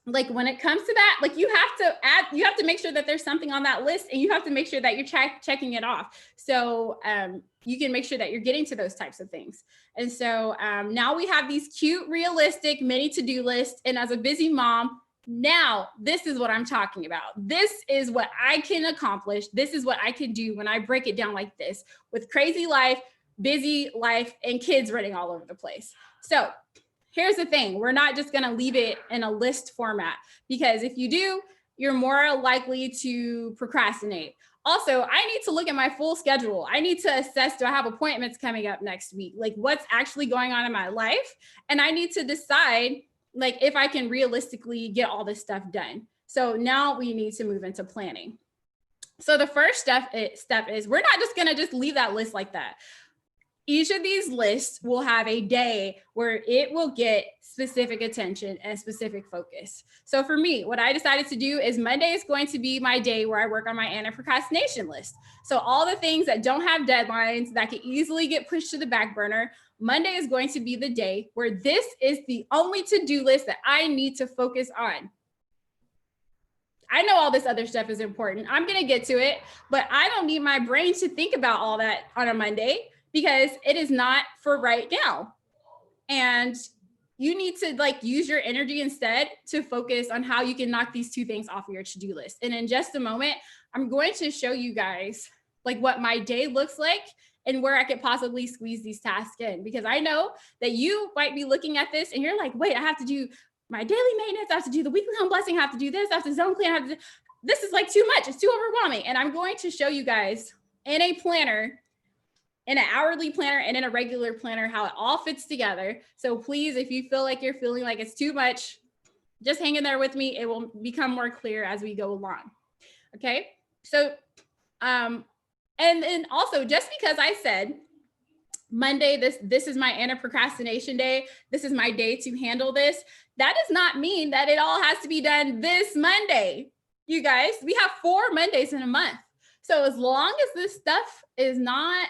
Like when it comes to that, like you have to make sure that there's something on that list, and you have to make sure that you're checking it off. So you can make sure that you're getting to those types of things. And so now we have these cute, realistic mini to-do lists. And as a busy mom, now this is what I'm talking about. This is what I can accomplish. This is what I can do when I break it down like this, with crazy life, busy life, and kids running all over the place. So here's the thing. We're not just going to leave it in a list format, because if you do, you're more likely to procrastinate. Also, I need to look at my full schedule. I need to assess, do I have appointments coming up next week? Like what's actually going on in my life? And I need to decide like if I can realistically get all this stuff done. So now we need to move into planning. So the first step is we're not just going to just leave that list like that. Each of these lists will have a day where it will get specific attention and specific focus. So for me, what I decided to do is Monday is going to be my day where I work on my anti-procrastination list. So all the things that don't have deadlines that can easily get pushed to the back burner, Monday is going to be the day where this is the only to-do list that I need to focus on. I know all this other stuff is important. I'm going to get to it, but I don't need my brain to think about all that on a Monday, because it is not for right now. And you need to like use your energy instead to focus on how you can knock these two things off of your to-do list. And in just a moment, I'm going to show you guys like what my day looks like and where I could possibly squeeze these tasks in, because I know that you might be looking at this and you're like, wait, I have to do my daily maintenance, I have to do the weekly home blessing, I have to do this, I have to zone clean, I have to do, this is like too much, it's too overwhelming. And I'm going to show you guys in a planner, in an hourly planner and in a regular planner, how it all fits together. So please, if you feel like you're feeling like it's too much, just hang in there with me. It will become more clear as we go along. Okay. So, and then also, just because I said Monday, this is my anti-procrastination day, this is my day to handle this, that does not mean that it all has to be done this Monday. You guys, we have 4 Mondays in a month. So as long as this stuff is not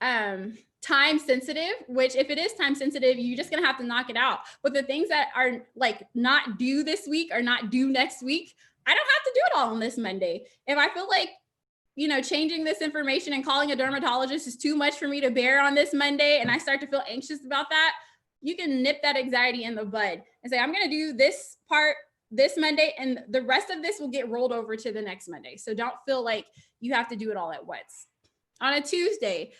time sensitive, which if it is time sensitive, you're just gonna have to knock it out. But the things that are like not due this week or not due next week, I don't have to do it all on this Monday. If I feel like, you know, changing this information and calling a dermatologist is too much for me to bear on this Monday, and I start to feel anxious about that, you can nip that anxiety in the bud and say, I'm gonna do this part this Monday, and the rest of this will get rolled over to the next Monday. So don't feel like you have to do it all at once. On a Tuesday,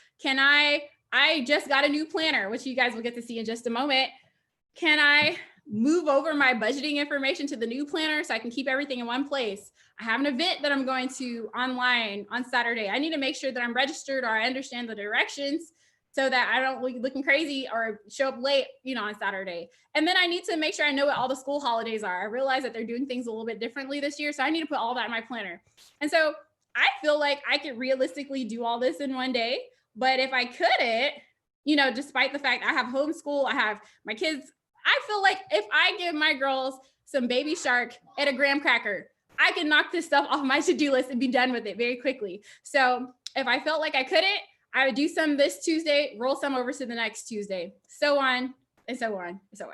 I just got a new planner, which you guys will get to see in just a moment. Can I move over my budgeting information to the new planner so I can keep everything in one place? I have an event that I'm going to online on Saturday. I need to make sure that I'm registered or I understand the directions so that I don't look looking crazy or show up late, you know, on Saturday. And then I need to make sure I know what all the school holidays are. I realize that they're doing things a little bit differently this year, so I need to put all that in my planner. And so I feel like I could realistically do all this in one day, but if I couldn't, you know, despite the fact I have homeschool, I have my kids, I feel like if I give my girls some baby shark and a graham cracker, I can knock this stuff off my to-do list and be done with it very quickly. So if I felt like I couldn't, I would do some this Tuesday, roll some over to the next Tuesday, so on and so on and so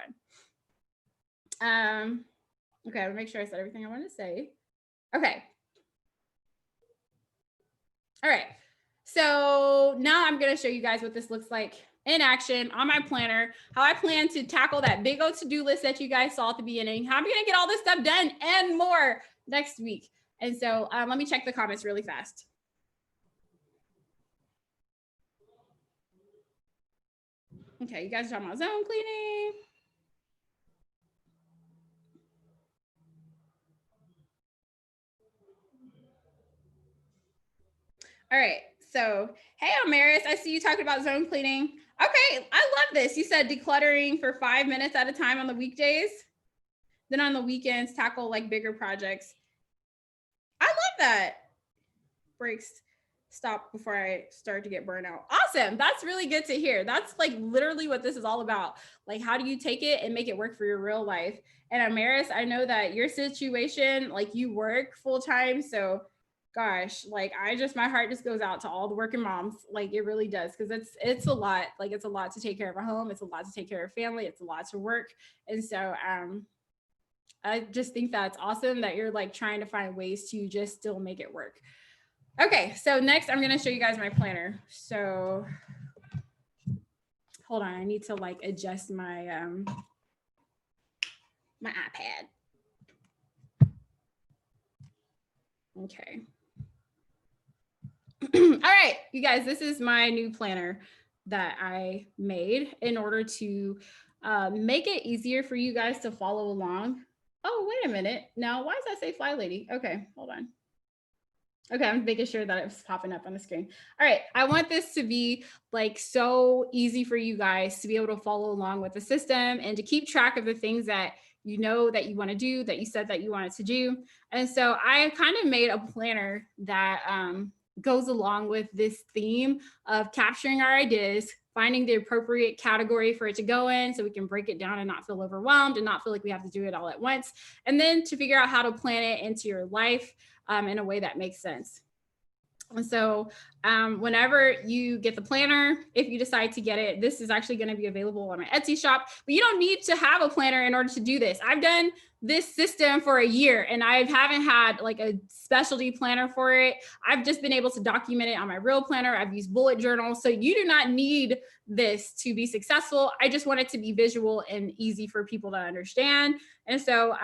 on. Okay, I'll make sure I said everything I want to say. Okay. All right, so now I'm gonna show you guys what this looks like in action on my planner, how I plan to tackle that big old to-do list that you guys saw at the beginning, how I'm gonna get all this stuff done and more next week. And so let me check the comments really fast. Okay, you guys are talking about zone cleaning. All right, so hey, Amaris, I see you talking about zone cleaning. Okay, I love this. You said decluttering for 5 minutes at a time on the weekdays. Then on the weekends, tackle like bigger projects. I love that. Breaks stop before I start to get burnout. Awesome. That's really good to hear. That's like literally what this is all about. Like, how do you take it and make it work for your real life? And Amaris, I know that your situation, like you work full time. So gosh, like my heart just goes out to all the working moms. Like it really does. Cause it's a lot, like it's a lot to take care of a home. It's a lot to take care of family. It's a lot to work. And so, I just think that's awesome that you're like trying to find ways to just still make it work. Okay, so next I'm gonna show you guys my planner. So hold on, I need to like adjust my my iPad. Okay. All right, you guys, this is my new planner that I made in order to make it easier for you guys to follow along. Oh, wait a minute. Now, why does that say Fly Lady? Okay, hold on. Okay, I'm making sure that it's popping up on the screen. All right, I want this to be like so easy for you guys to be able to follow along with the system and to keep track of the things that you know that you want to do, that you said that you wanted to do. And so I kind of made a planner that goes along with this theme of capturing our ideas, finding the appropriate category for it to go in so we can break it down and not feel overwhelmed and not feel like we have to do it all at once. And then to figure out how to plan it into your life in a way that makes sense. And so whenever you get the planner, if you decide to get it, this is actually going to be available on my Etsy shop, but you don't need to have a planner in order to do this. I've done this system for a year and I haven't had like a specialty planner for it. I've just been able to document it on my real planner. I've used bullet journals. So you do not need this to be successful. I just want it to be visual and easy for people to understand. And so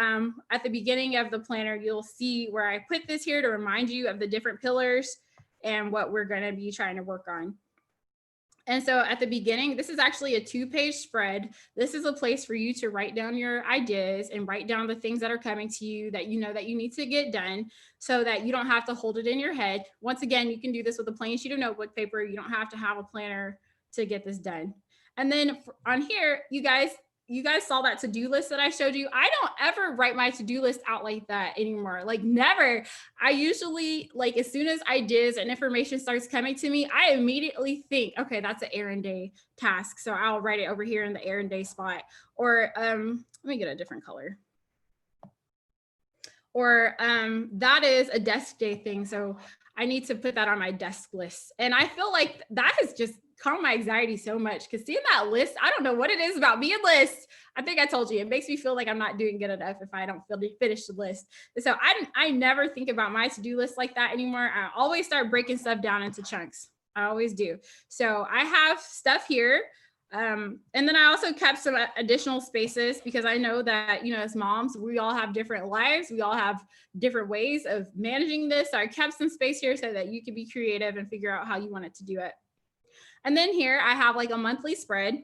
at the beginning of the planner, you'll see where I put this here to remind you of the different pillars and what we're going to be trying to work on. And so at the beginning, this is actually a 2-page spread. This is a place for you to write down your ideas and write down the things that are coming to you that you know that you need to get done so that you don't have to hold it in your head. Once again, you can do this with a plain sheet of notebook paper. You don't have to have a planner to get this done. And then on here, you guys saw that to-do list that I showed you. I don't ever write my to-do list out like that anymore. Like never. I usually, like as soon as ideas and information starts coming to me, I immediately think, okay, that's an errand day task. So I'll write it over here in the errand day spot. Or let me get a different color. Or that is a desk day thing. So I need to put that on my desk list. And I feel like that has just calmed my anxiety so much because seeing that list, I don't know what it is about me and lists. I think I told you, it makes me feel like I'm not doing good enough if I don't finish the list. And so I never think about my to-do list like that anymore. I always start breaking stuff down into chunks. I always do. So I have stuff here. And then I also kept some additional spaces because I know that, you know, as moms, we all have different lives. We all have different ways of managing this. So I kept some space here so that you can be creative and figure out how you want it to do it. And then here I have like a monthly spread.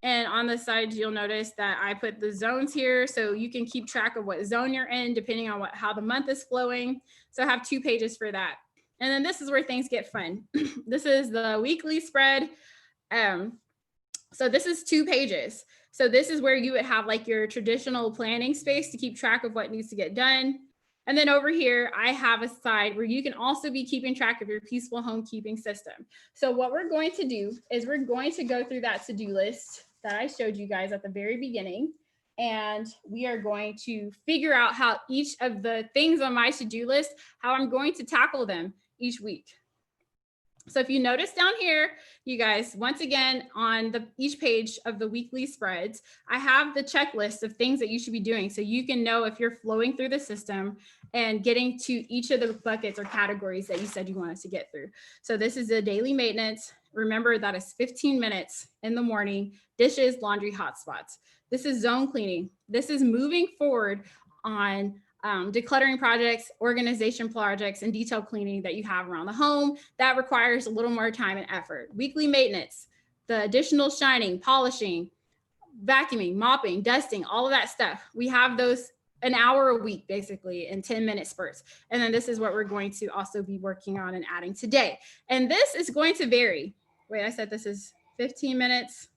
And on the side, you'll notice that I put the zones here so you can keep track of what zone you're in depending on how the month is flowing. So I have 2 pages for that. And then this is where things get fun. This is the weekly spread. So this is 2 pages. So this is where you would have like your traditional planning space to keep track of what needs to get done. And then over here, I have a side where you can also be keeping track of your peaceful homekeeping system. So what we're going to do is we're going to go through that to-do list that I showed you guys at the very beginning. And we are going to figure out how each of the things on my to-do list, how I'm going to tackle them each week. So if you notice down here, you guys, once again, on each page of the weekly spreads, I have the checklist of things that you should be doing. So you can know if you're flowing through the system and getting to each of the buckets or categories that you said you wanted to get through. So this is the daily maintenance. Remember that is 15 minutes in the morning, dishes, laundry, hotspots. This is zone cleaning. This is moving forward on decluttering projects, organization projects, and detail cleaning that you have around the home. That requires a little more time and effort. Weekly maintenance, the additional shining, polishing, vacuuming, mopping, dusting, all of that stuff. We have those an hour a week, basically, in 10-minute spurts. And then this is what we're going to also be working on and adding today. And this is going to vary. Wait, I said this is 15 minutes.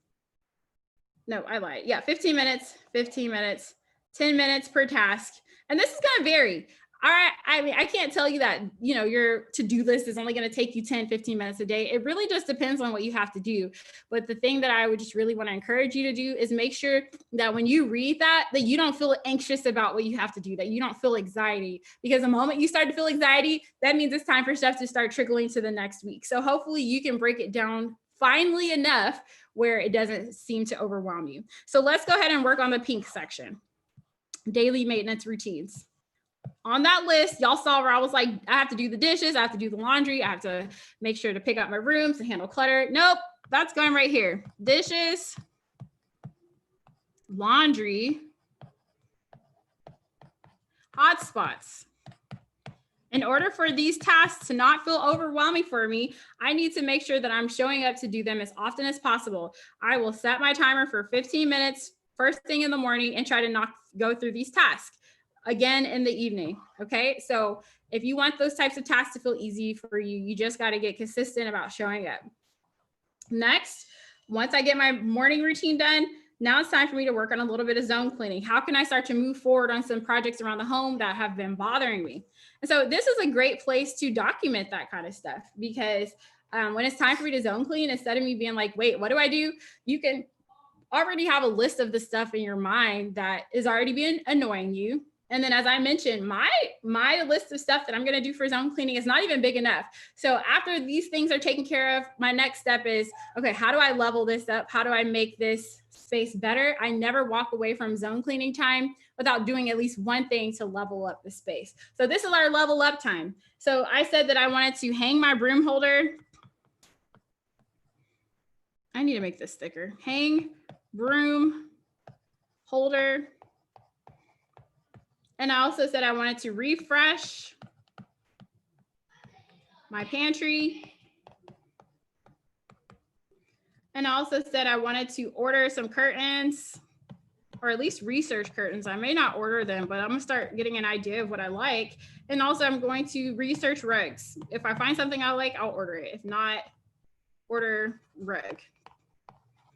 No, I lied. Yeah, 15 minutes, 15 minutes, 10 minutes per task. And this is going to vary. All right. I mean, I can't tell you that, you know, your to-do list is only going to take you 10, 15 minutes a day. It really just depends on what you have to do. But the thing that I would just really want to encourage you to do is make sure that when you read that you don't feel anxious about what you have to do, that you don't feel anxiety, because the moment you start to feel anxiety, that means it's time for stuff to start trickling to the next week. So hopefully you can break it down finely enough where it doesn't seem to overwhelm you. So let's go ahead and work on the pink section. Daily maintenance routines. On that list, y'all saw where I was like, I have to do the dishes, I have to do the laundry, I have to make sure to pick up my rooms and handle clutter. Nope, that's going right here. Dishes, laundry, hotspots. In order for these tasks to not feel overwhelming for me, I need to make sure that I'm showing up to do them as often as possible. I will set my timer for 15 minutes first thing in the morning and try to go through these tasks again in the evening. Okay. So if you want those types of tasks to feel easy for you, you just got to get consistent about showing up. Next, once I get my morning routine done, now it's time for me to work on a little bit of zone cleaning. How can I start to move forward on some projects around the home that have been bothering me? And so this is a great place to document that kind of stuff, because when it's time for me to zone clean, instead of me being like, wait, what do I do? You can already have a list of the stuff in your mind that is already been annoying you. And then as I mentioned, my list of stuff that I'm going to do for zone cleaning is not even big enough. So after these things are taken care of, my next step is, okay, how do I level this up? How do I make this space better? I never walk away from zone cleaning time without doing at least one thing to level up the space. So this is our level up time. So I said that I wanted to hang my broom holder. I need to make this thicker. Hang broom holder. And I also said I wanted to refresh my pantry. And I also said I wanted to order some curtains, or at least research curtains. I may not order them, but I'm gonna start getting an idea of what I like. And also I'm going to research rugs. If I find something I like, I'll order it. If not, order rug.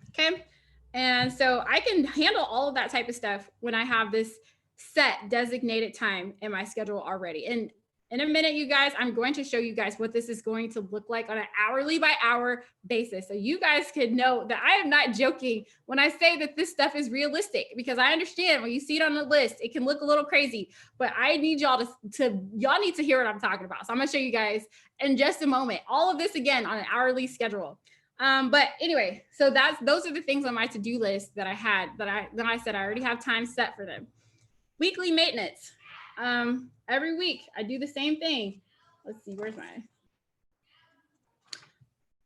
Okay. And so I can handle all of that type of stuff when I have this set designated time in my schedule already. And in a minute, you guys, I'm going to show you guys what this is going to look like on an hourly by hour basis. So you guys could know that I am not joking when I say that this stuff is realistic, because I understand when you see it on the list, it can look a little crazy, but I need y'all y'all need to hear what I'm talking about. So I'm gonna show you guys in just a moment, all of this again on an hourly schedule. But anyway, so those are the things on my to-do list that I had, that I said I already have time set for them. Weekly maintenance. Every week I do the same thing. Let's see,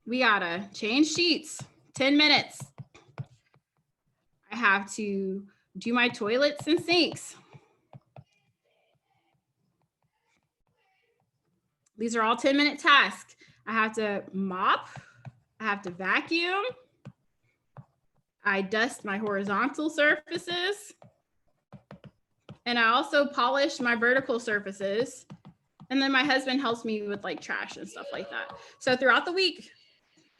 we gotta change sheets, 10 minutes. I have to do my toilets and sinks. These are all 10-minute tasks. I have to mop, I have to vacuum, I dust my horizontal surfaces, and I also polish my vertical surfaces. And then my husband helps me with like trash and stuff like that. So throughout the week,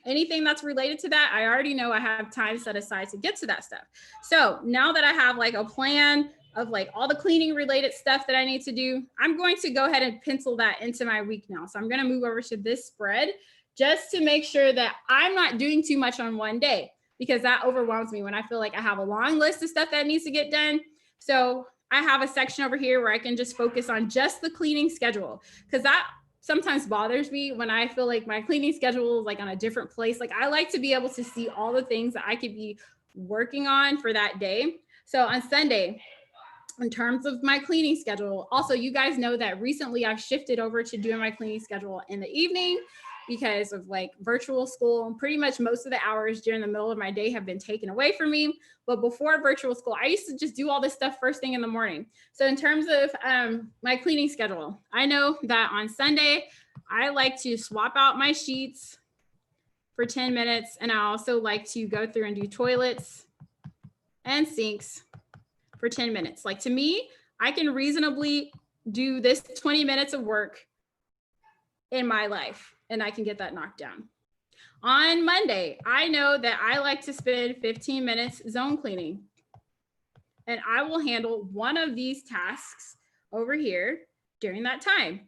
anything that's related to that, I already know I have time set aside to get to that stuff. So now that I have like a plan of like all the cleaning related stuff that I need to do, I'm going to go ahead and pencil that into my week now. So I'm going to move over to this spread just to make sure that I'm not doing too much on one day, because that overwhelms me when I feel like I have a long list of stuff that needs to get done. So I have a section over here where I can just focus on just the cleaning schedule, because that sometimes bothers me when I feel like my cleaning schedule is like on a different place. Like I like to be able to see all the things that I could be working on for that day. So on Sunday, in terms of my cleaning schedule, also you guys know that recently I've shifted over to doing my cleaning schedule in the evening because of like virtual school. Pretty much most of the hours during the middle of my day have been taken away from me. But before virtual school, I used to just do all this stuff first thing in the morning. So in terms of my cleaning schedule, I know that on Sunday, I like to swap out my sheets for 10 minutes. And I also like to go through and do toilets and sinks for 10 minutes. Like to me, I can reasonably do this 20 minutes of work in my life, and I can get that knocked down. On Monday, I know that I like to spend 15 minutes zone cleaning, and I will handle one of these tasks over here during that time.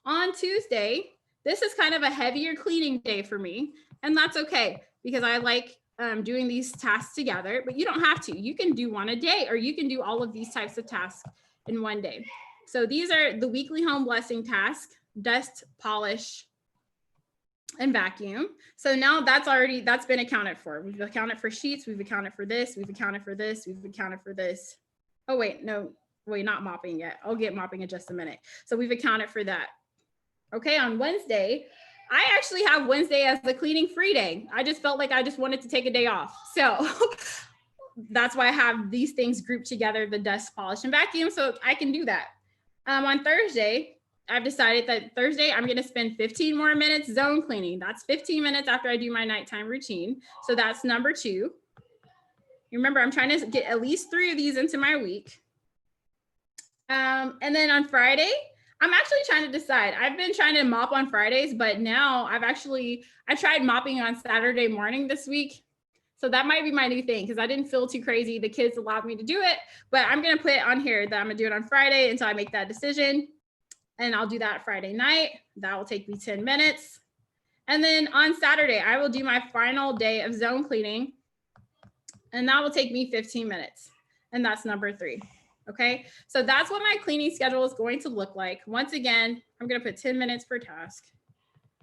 On Tuesday, this is kind of a heavier cleaning day for me, and that's okay because I like doing these tasks together, but you don't have to. You can do one a day, or you can do all of these types of tasks in one day. So these are the weekly home blessing tasks: dust, polish, and vacuum. So now that's been accounted for. We've accounted for sheets, we've accounted for this, we've accounted for this, we've accounted for this. Oh wait, not mopping yet. I'll get mopping in just a minute. So we've accounted for that. Okay, on Wednesday, I actually have Wednesday as the cleaning free day. I just felt like I just wanted to take a day off. So that's why I have these things grouped together, the dust, polish, and vacuum, so I can do that. On Thursday, I've decided that Thursday, I'm going to spend 15 more minutes zone cleaning. That's 15 minutes after I do my nighttime routine. So that's number 2. Remember, I'm trying to get at least 3 of these into my week. And then on Friday, I'm actually trying to decide. I've been trying to mop on Fridays, but now I tried mopping on Saturday morning this week. So that might be my new thing, because I didn't feel too crazy. The kids allowed me to do it, but I'm going to put it on here that I'm going to do it on Friday until I make that decision. And I'll do that Friday night. That will take me 10 minutes. And then on Saturday, I will do my final day of zone cleaning. And that will take me 15 minutes. And that's number 3. Okay, so that's what my cleaning schedule is going to look like. Once again, I'm going to put 10 minutes per task.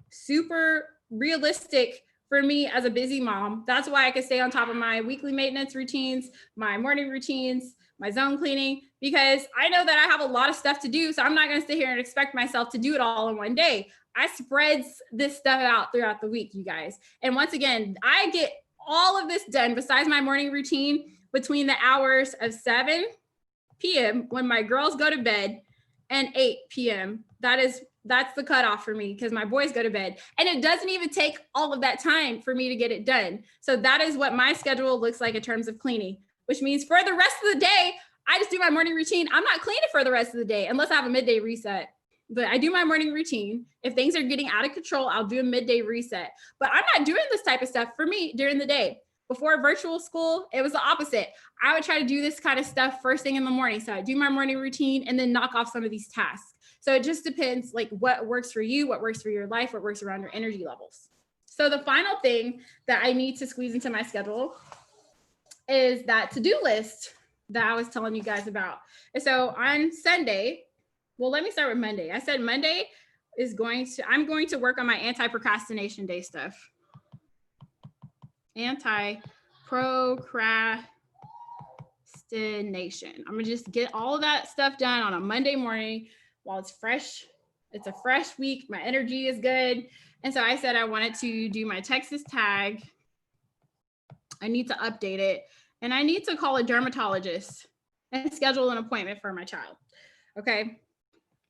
Super realistic for me as a busy mom. That's why I can stay on top of my weekly maintenance routines, my morning routines, my zone cleaning, because I know that I have a lot of stuff to do. So I'm not going to sit here and expect myself to do it all in one day. I spreads this stuff out throughout the week, you guys. And once again, I get all of this done besides my morning routine between the hours of 7 p.m. when my girls go to bed and 8 p.m. That's the cutoff for me because my boys go to bed. And it doesn't even take all of that time for me to get it done. So that is what my schedule looks like in terms of cleaning, which means for the rest of the day, I just do my morning routine. I'm not cleaning for the rest of the day unless I have a midday reset. But I do my morning routine. If things are getting out of control, I'll do a midday reset. But I'm not doing this type of stuff for me during the day. Before virtual school, it was the opposite. I would try to do this kind of stuff first thing in the morning. So I do my morning routine and then knock off some of these tasks. So it just depends like what works for you, what works for your life, what works around your energy levels. So the final thing that I need to squeeze into my schedule is that to-do list that I was telling you guys about. And so on Sunday, well, let me start with Monday. I said Monday I'm going to work on my anti-procrastination day stuff. Anti-procrastination. I'm gonna just get all of that stuff done on a Monday morning while it's fresh. It's a fresh week. My energy is good. And so I said I wanted to do my Texas tag. I need to update it. And I need to call a dermatologist and schedule an appointment for my child. Okay.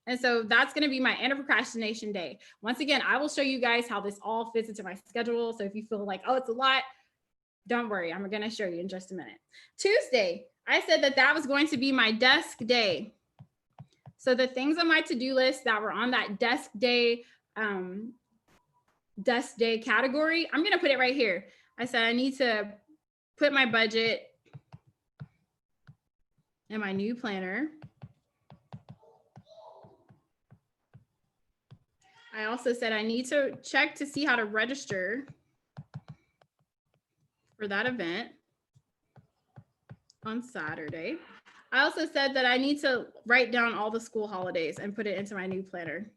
And so that's going to be my anti-procrastination day. Once again, I will show you guys how this all fits into my schedule. So if you feel like, oh, it's a lot, don't worry. I'm going to show you in just a minute. Tuesday, I said that was going to be my desk day. So the things on my to-do list that were on that desk day category, I'm going to put it right here. I said I need to put my budget in my new planner. I also said I need to check to see how to register for that event on Saturday. I also said that I need to write down all the school holidays and put it into my new planner.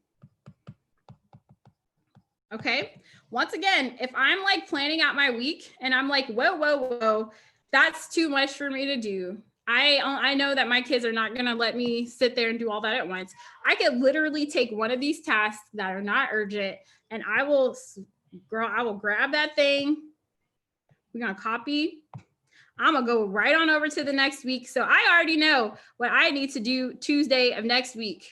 Okay. Once again, if I'm like planning out my week and I'm like, whoa, that's too much for me to do. I know that my kids are not going to let me sit there and do all that at once. I could literally take one of these tasks that are not urgent and I will grab that thing. We're going to copy. I'm going to go right on over to the next week. So I already know what I need to do Tuesday of next week.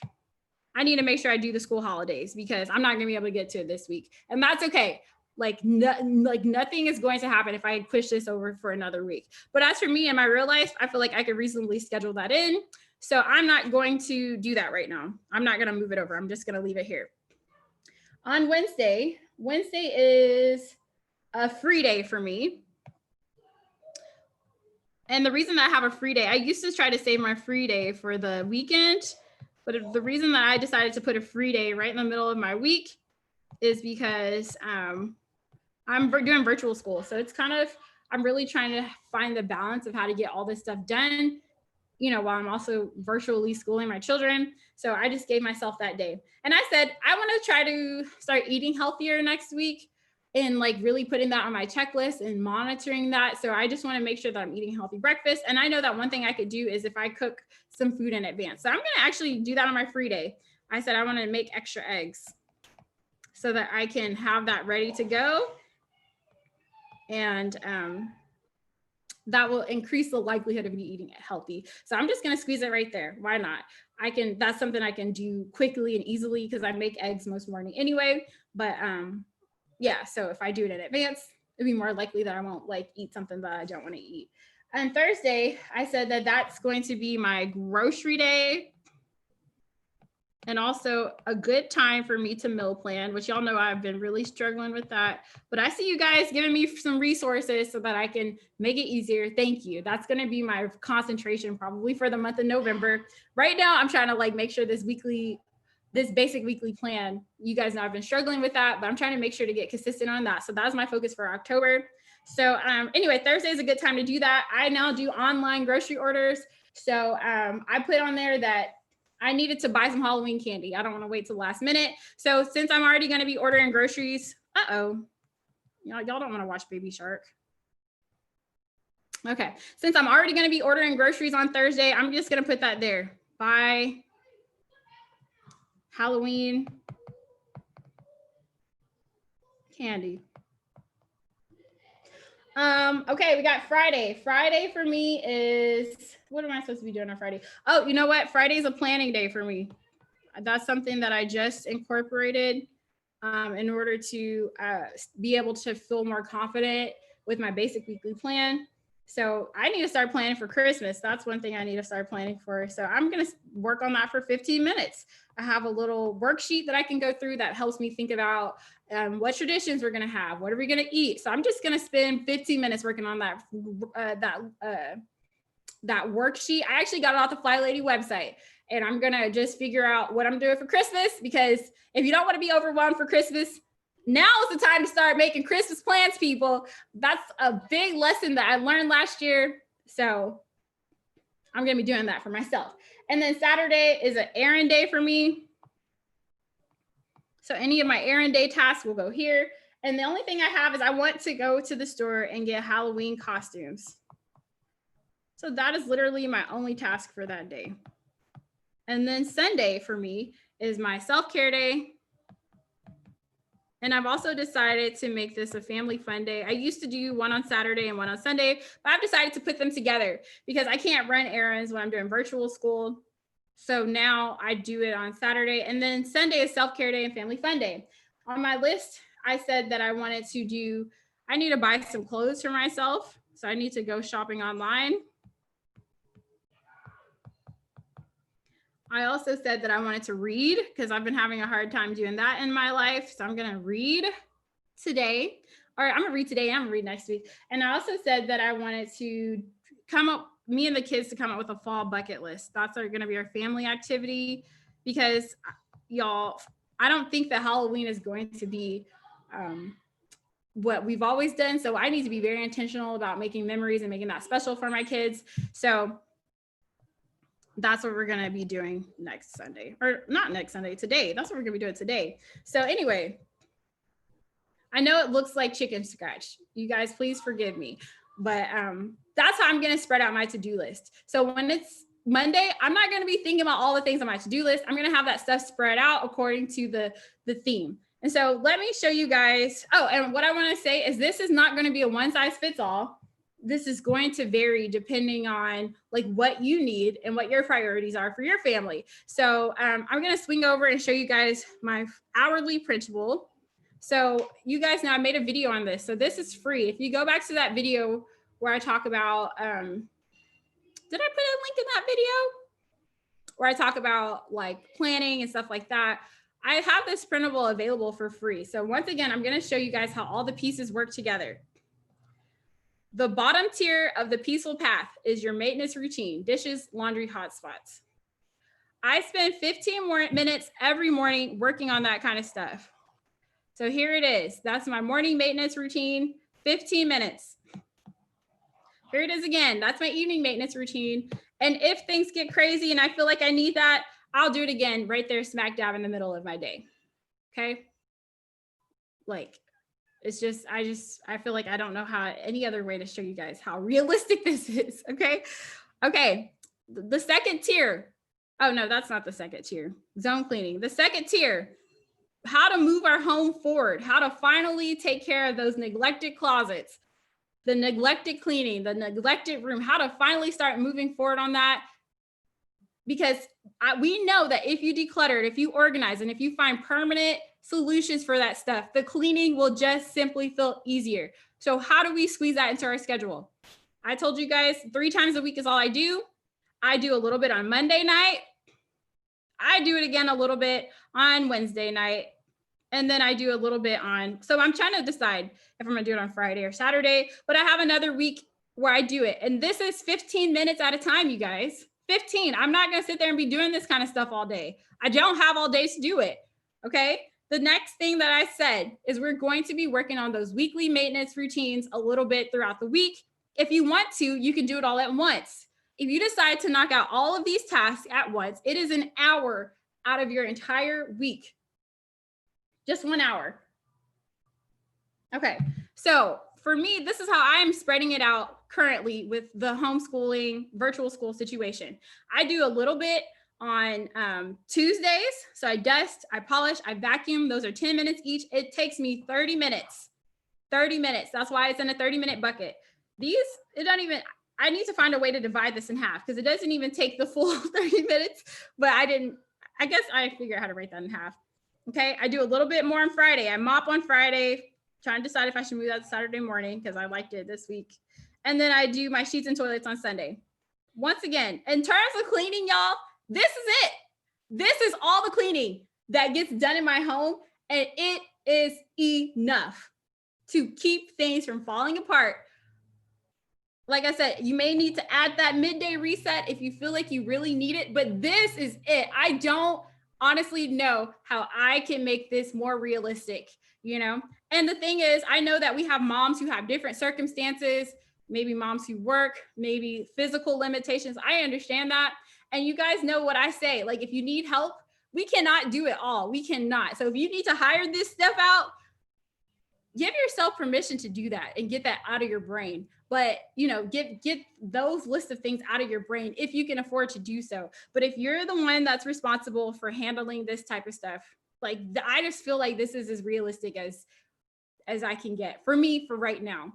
I need to make sure I do the school holidays because I'm not going to be able to get to it this week. And that's okay. Like nothing is going to happen if I push this over for another week. But as for me in my real life, I feel like I could reasonably schedule that in. So I'm not going to do that right now. I'm not going to move it over. I'm just going to leave it here. On Wednesday is a free day for me. And the reason that I have a free day, I used to try to save my free day for the weekend. But the reason that I decided to put a free day right in the middle of my week is because I'm doing virtual school. So it's I'm really trying to find the balance of how to get all this stuff done, while I'm also virtually schooling my children. So I just gave myself that day. And I said, I want to try to start eating healthier next week and like really putting that on my checklist and monitoring that. So I just want to make sure that I'm eating healthy breakfast. And I know that one thing I could do is if I cook some food in advance. So I'm going to actually do that on my free day. I said, I want to make extra eggs so that I can have that ready to go. And that will increase the likelihood of me eating it healthy. So I'm just going to squeeze it right there. Why not? That's something I can do quickly and easily because I make eggs most morning anyway. But yeah, so if I do it in advance, it'd be more likely that I won't like eat something that I don't want to eat. On Thursday, I said that that's going to be my grocery day. And also a good time for me to meal plan, which y'all know I've been really struggling with that. But I see you guys giving me some resources so that I can make it easier. Thank you. That's going to be my concentration probably for the month of November. Right now, I'm trying to like make sure this basic weekly plan, you guys know I've been struggling with that, but I'm trying to make sure to get consistent on that. So that's my focus for October. So anyway, Thursday is a good time to do that. I now do online grocery orders. So I put on there that I needed to buy some Halloween candy. I don't want to wait till the last minute. So since I'm already going to be ordering groceries, y'all don't want to watch Baby Shark. Okay, since I'm already going to be ordering groceries on Thursday, I'm just going to put that there. Buy Halloween candy. Okay, we got Friday. Friday for me is, what am I supposed to be doing on Friday? Oh, you know what? Friday is a planning day for me. That's something that I just incorporated in order to be able to feel more confident with my basic weekly plan. So I need to start planning for Christmas. That's one thing I need to start planning for. So I'm going to work on that for 15 minutes. I have a little worksheet that I can go through that helps me think about what traditions we're going to have. What are we going to eat? So I'm just going to spend 15 minutes working on that worksheet. I actually got it off the Fly Lady website, and I'm going to just figure out what I'm doing for Christmas, because if you don't want to be overwhelmed for Christmas, now is the time to start making Christmas plans, people. That's a big lesson that I learned last year. So I'm going to be doing that for myself. And then Saturday is an errand day for me. So any of my errand day tasks will go here. And the only thing I have is I want to go to the store and get Halloween costumes. So that is literally my only task for that day. And then Sunday for me is my self-care day. And I've also decided to make this a family fun day. I used to do one on Saturday and one on Sunday, but I've decided to put them together because I can't run errands when I'm doing virtual school. So now I do it on Saturday, and then Sunday is self-care day and family fun day. On my list, I said that I need to buy some clothes for myself. So I need to go shopping online. I also said that I wanted to read because I've been having a hard time doing that in my life. So I'm going to read today, or I'm going to read today and I'm going to read next week. And I also said that I wanted to me and the kids to come up with a fall bucket list. That's going to be our family activity, because y'all, I don't think that Halloween is going to be what we've always done. So I need to be very intentional about making memories and making that special for my kids. So that's what we're going to be doing next Sunday, or not next Sunday, today. That's what we're going to be doing today. So anyway, I know it looks like chicken scratch. You guys, please forgive me. But that's how I'm going to spread out my to-do list. So when it's Monday, I'm not going to be thinking about all the things on my to-do list. I'm going to have that stuff spread out according to the theme. And so let me show you guys. Oh, and what I want to say is this is not going to be a one size fits all. This is going to vary depending on like what you need and what your priorities are for your family. So I'm going to swing over and show you guys my hourly printable. So you guys know I made a video on this. So this is free. If you go back to that video where I talk about, did I put a link in that video? Where I talk about like planning and stuff like that. I have this printable available for free. So once again, I'm going to show you guys how all the pieces work together. The bottom tier of the peaceful path is your maintenance routine: dishes, laundry, hotspots. I spend 15 minutes every morning working on that kind of stuff. So here it is. That's my morning maintenance routine, 15 minutes. Here it is again. That's my evening maintenance routine. And if things get crazy and I feel like I need that, I'll do it again right there smack dab in the middle of my day. Okay? Like, it's just, I feel like I don't know how any other way to show you guys how realistic this is. Okay. Okay. The second tier. Oh no, that's not the second tier. Zone cleaning. The second tier, how to move our home forward, how to finally take care of those neglected closets, the neglected cleaning, the neglected room, how to finally start moving forward on that. Because we know that if you declutter it, if you organize, and if you find permanent solutions for that stuff, the cleaning will just simply feel easier. So how do we squeeze that into our schedule? I told you guys 3 times a week is all I do. I do a little bit on Monday night. I do it again a little bit on Wednesday night. And then I do a little bit so I'm trying to decide if I'm gonna do it on Friday or Saturday, but I have another week where I do it. And this is 15 minutes at a time, you guys. 15. I'm not gonna sit there and be doing this kind of stuff all day. I don't have all day to do it, okay? The next thing that I said is we're going to be working on those weekly maintenance routines a little bit throughout the week. If you want to, you can do it all at once. If you decide to knock out all of these tasks at once, it is an hour out of your entire week. Just 1 hour. Okay, so for me, this is how I'm spreading it out currently with the homeschooling virtual school situation. I do a little bit on Tuesdays. So I dust, I polish, I vacuum. Those are 10 minutes each. It takes me 30 minutes. 30 minutes. That's why it's in a 30-minute bucket. These, it don't even, I need to find a way to divide this in half because it doesn't even take the full 30 minutes, but I guess I figure out how to write that in half. Okay, I do a little bit more on Friday. I mop on Friday, trying to decide if I should move that to Saturday morning because I liked it this week. And then I do my sheets and toilets on Sunday. Once again, in terms of cleaning, y'all, this is it. This is all the cleaning that gets done in my home, and it is enough to keep things from falling apart. Like I said, you may need to add that midday reset if you feel like you really need it, but this is it. I don't honestly know how I can make this more realistic, you know? And the thing is, I know that we have moms who have different circumstances, maybe moms who work, maybe physical limitations. I understand that. And you guys know what I say. Like, if you need help, we cannot do it all. We cannot. So if you need to hire this stuff out, give yourself permission to do that and get that out of your brain. But, you know, get those lists of things out of your brain if you can afford to do so. But if you're the one that's responsible for handling this type of stuff, like, I just feel like this is as realistic as I can get for me for right now.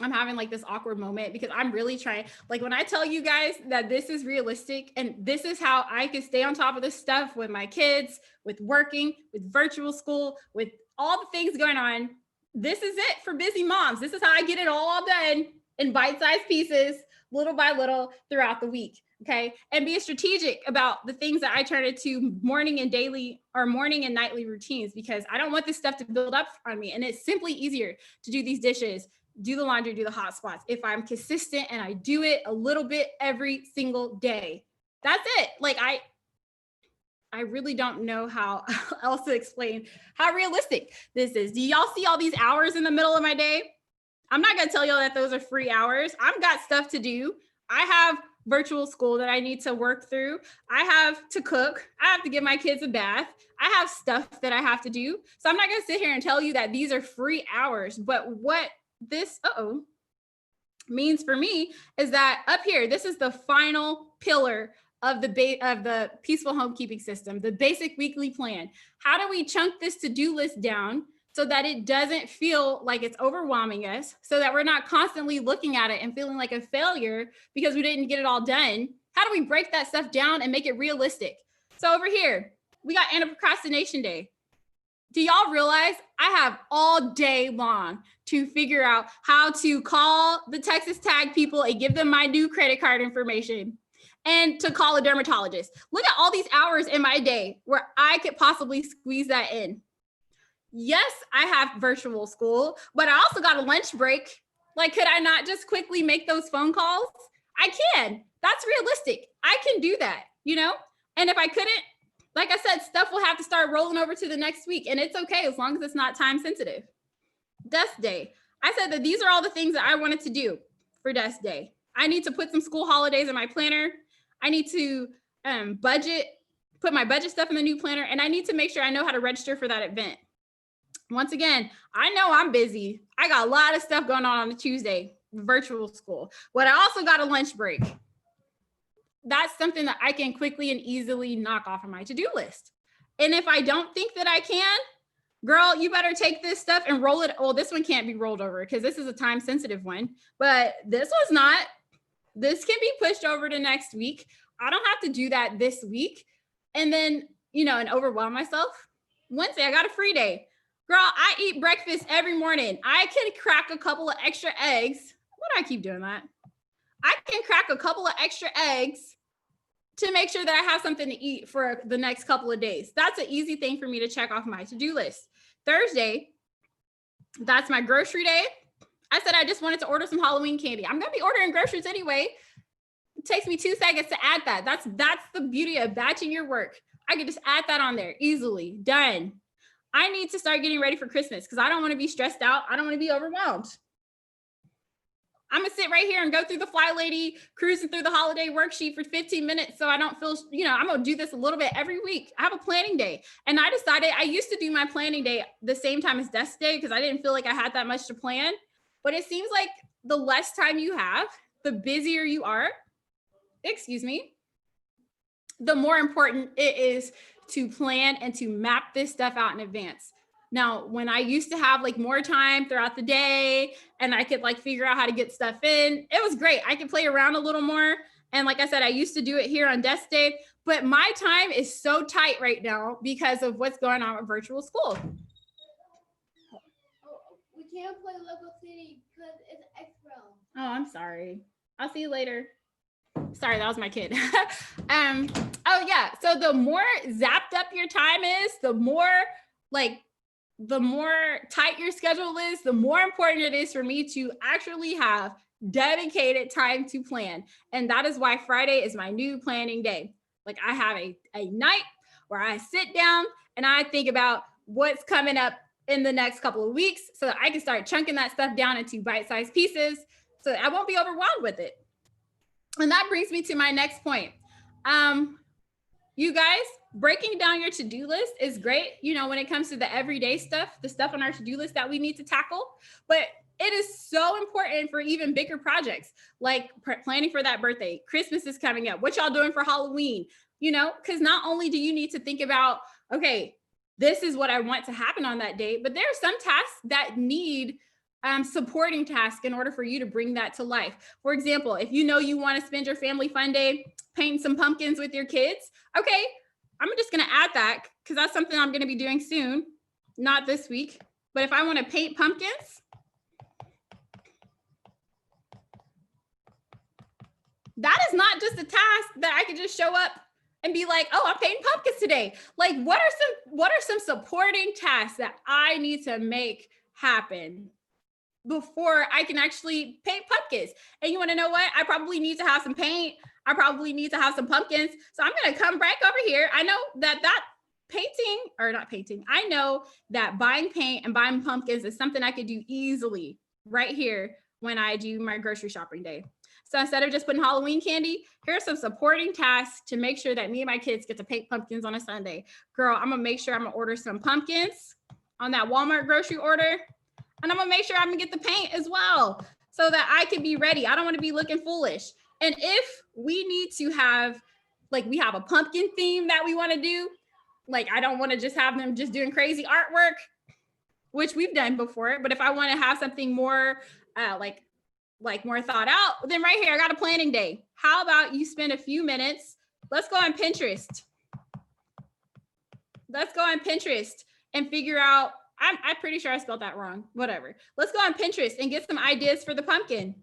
I'm having like this awkward moment because I'm really trying, like, when I tell you guys that this is realistic and this is how I can stay on top of this stuff with my kids, with working, with virtual school, with all the things going on, this is it for busy moms. This is how I get it all done in bite-sized pieces, little by little throughout the week. Okay. And be strategic about the things that I turn into morning and daily or morning and nightly routines, because I don't want this stuff to build up on me. And it's simply easier to do these dishes, do the laundry, do the hot spots if I'm consistent and I do it a little bit every single day. That's it. Like, I really don't know how else to explain how realistic this is. Do y'all see all these hours in the middle of my day? I'm not going to tell y'all that those are free hours. I've got stuff to do. I have virtual school that I need to work through. I have to cook. I have to give my kids a bath. I have stuff that I have to do. So I'm not going to sit here and tell you that these are free hours. But what this means for me is that up here, this is the final pillar of the peaceful homekeeping system, the basic weekly plan. How do we chunk this to-do list down so that it doesn't feel like it's overwhelming us, so that we're not constantly looking at it and feeling like a failure because we didn't get it all done? How do we break that stuff down and make it realistic? So over here, we got anti-procrastination day. Do y'all realize I have all day long to figure out how to call the Texas Tag people and give them my new credit card information, and to call a dermatologist? Look at all these hours in my day where I could possibly squeeze that in. Yes, I have virtual school, but I also got a lunch break. Like, could I not just quickly make those phone calls? I can. That's realistic. I can do that, you know? And if I couldn't, like I said, stuff will have to start rolling over to the next week, and it's okay as long as it's not time sensitive. Dust day. I said that these are all the things that I wanted to do for dust day. I need to put some school holidays in my planner. I need to put my budget stuff in the new planner, and I need to make sure I know how to register for that event. Once again, I know I'm busy. I got a lot of stuff going on a Tuesday, virtual school, but I also got a lunch break. That's something that I can quickly and easily knock off of my to-do list. And if I don't think that I can, girl, you better take this stuff and roll it. Well, this one can't be rolled over because this is a time sensitive one, but this one's not. This can be pushed over to next week. I don't have to do that this week. And then, you know, and overwhelm myself. Wednesday, I got a free day. Girl, I eat breakfast every morning. I can crack a couple of extra eggs. Why do I keep doing that? I can crack a couple of extra eggs to make sure that I have something to eat for the next couple of days. That's an easy thing for me to check off my to-do list. Thursday, that's my grocery day. I said I just wanted to order some Halloween candy. I'm going to be ordering groceries anyway. It takes me 2 seconds to add that. That's the beauty of batching your work. I can just add that on there easily. Done. I need to start getting ready for Christmas because I don't want to be stressed out. I don't want to be overwhelmed. I'm gonna sit right here and go through the Fly Lady cruising through the holiday worksheet for 15 minutes so I don't feel, I'm gonna do this a little bit every week. I have a planning day. And I decided I used to do my planning day the same time as desk day because I didn't feel like I had that much to plan. But it seems like the less time you have, the busier you are, the more important it is to plan and to map this stuff out in advance. Now, when I used to have like more time throughout the day and I could like figure out how to get stuff in, it was great. I could play around a little more. And like I said, I used to do it here on desk day, but my time is so tight right now because of what's going on with virtual school. We can't play Lego City because it's X-Realm. Oh, I'm sorry. I'll see you later. Sorry, that was my kid. Oh yeah. So the more zapped up your time is, the more tight your schedule is, the more important it is for me to actually have dedicated time to plan. And that is why Friday is my new planning day. Like I have a night where I sit down and I think about what's coming up in the next couple of weeks so that I can start chunking that stuff down into bite-sized pieces so that I won't be overwhelmed with it. And that brings me to my next point. You guys, breaking down your to-do list is great, when it comes to the everyday stuff, the stuff on our to-do list that we need to tackle. But it is so important for even bigger projects, like planning for that birthday. Christmas is coming up. What y'all doing for Halloween? Because not only do you need to think about, okay, this is what I want to happen on that day, but there are some tasks that need supporting tasks in order for you to bring that to life. For example, if you want to spend your family fun day painting some pumpkins with your kids, okay, I'm just going to add that because that's something I'm going to be doing soon, not this week. But if I want to paint pumpkins, that is not just a task that I could just show up and be like, oh, I'm painting pumpkins today. Like, what are some supporting tasks that I need to make happen before I can actually paint pumpkins? And you want to know what? I probably need to have some paint. I probably need to have some pumpkins. So I'm going to come back over here. I know that I know that buying paint and buying pumpkins is something I could do easily right here when I do my grocery shopping day. So instead of just putting Halloween candy, here's some supporting tasks to make sure that me and my kids get to paint pumpkins on a Sunday. Girl, I'm going to make sure I'm going to order some pumpkins on that Walmart grocery order. And I'm going to make sure I'm going to get the paint as well so that I can be ready. I don't want to be looking foolish. And if we need to have, we have a pumpkin theme that we want to do, I don't want to just have them just doing crazy artwork, which we've done before. But if I want to have something more more thought out, then right here, I got a planning day. How about you spend a few minutes? Let's go on Pinterest. And figure out, I'm pretty sure I spelled that wrong. Whatever. Let's go on Pinterest and get some ideas for the pumpkin.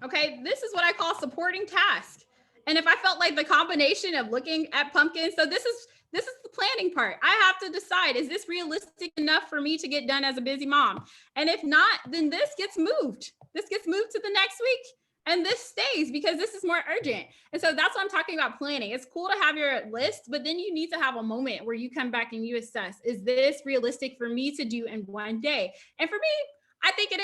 Okay, this is what I call supporting task. And if I felt like the combination of looking at pumpkins, so this is the planning part. I have to decide, is this realistic enough for me to get done as a busy mom? And if not, then this gets moved. This gets moved to the next week. And this stays because this is more urgent. And so that's what I'm talking about planning. It's cool to have your list, but then you need to have a moment where you come back and you assess, is this realistic for me to do in one day? And for me, I think it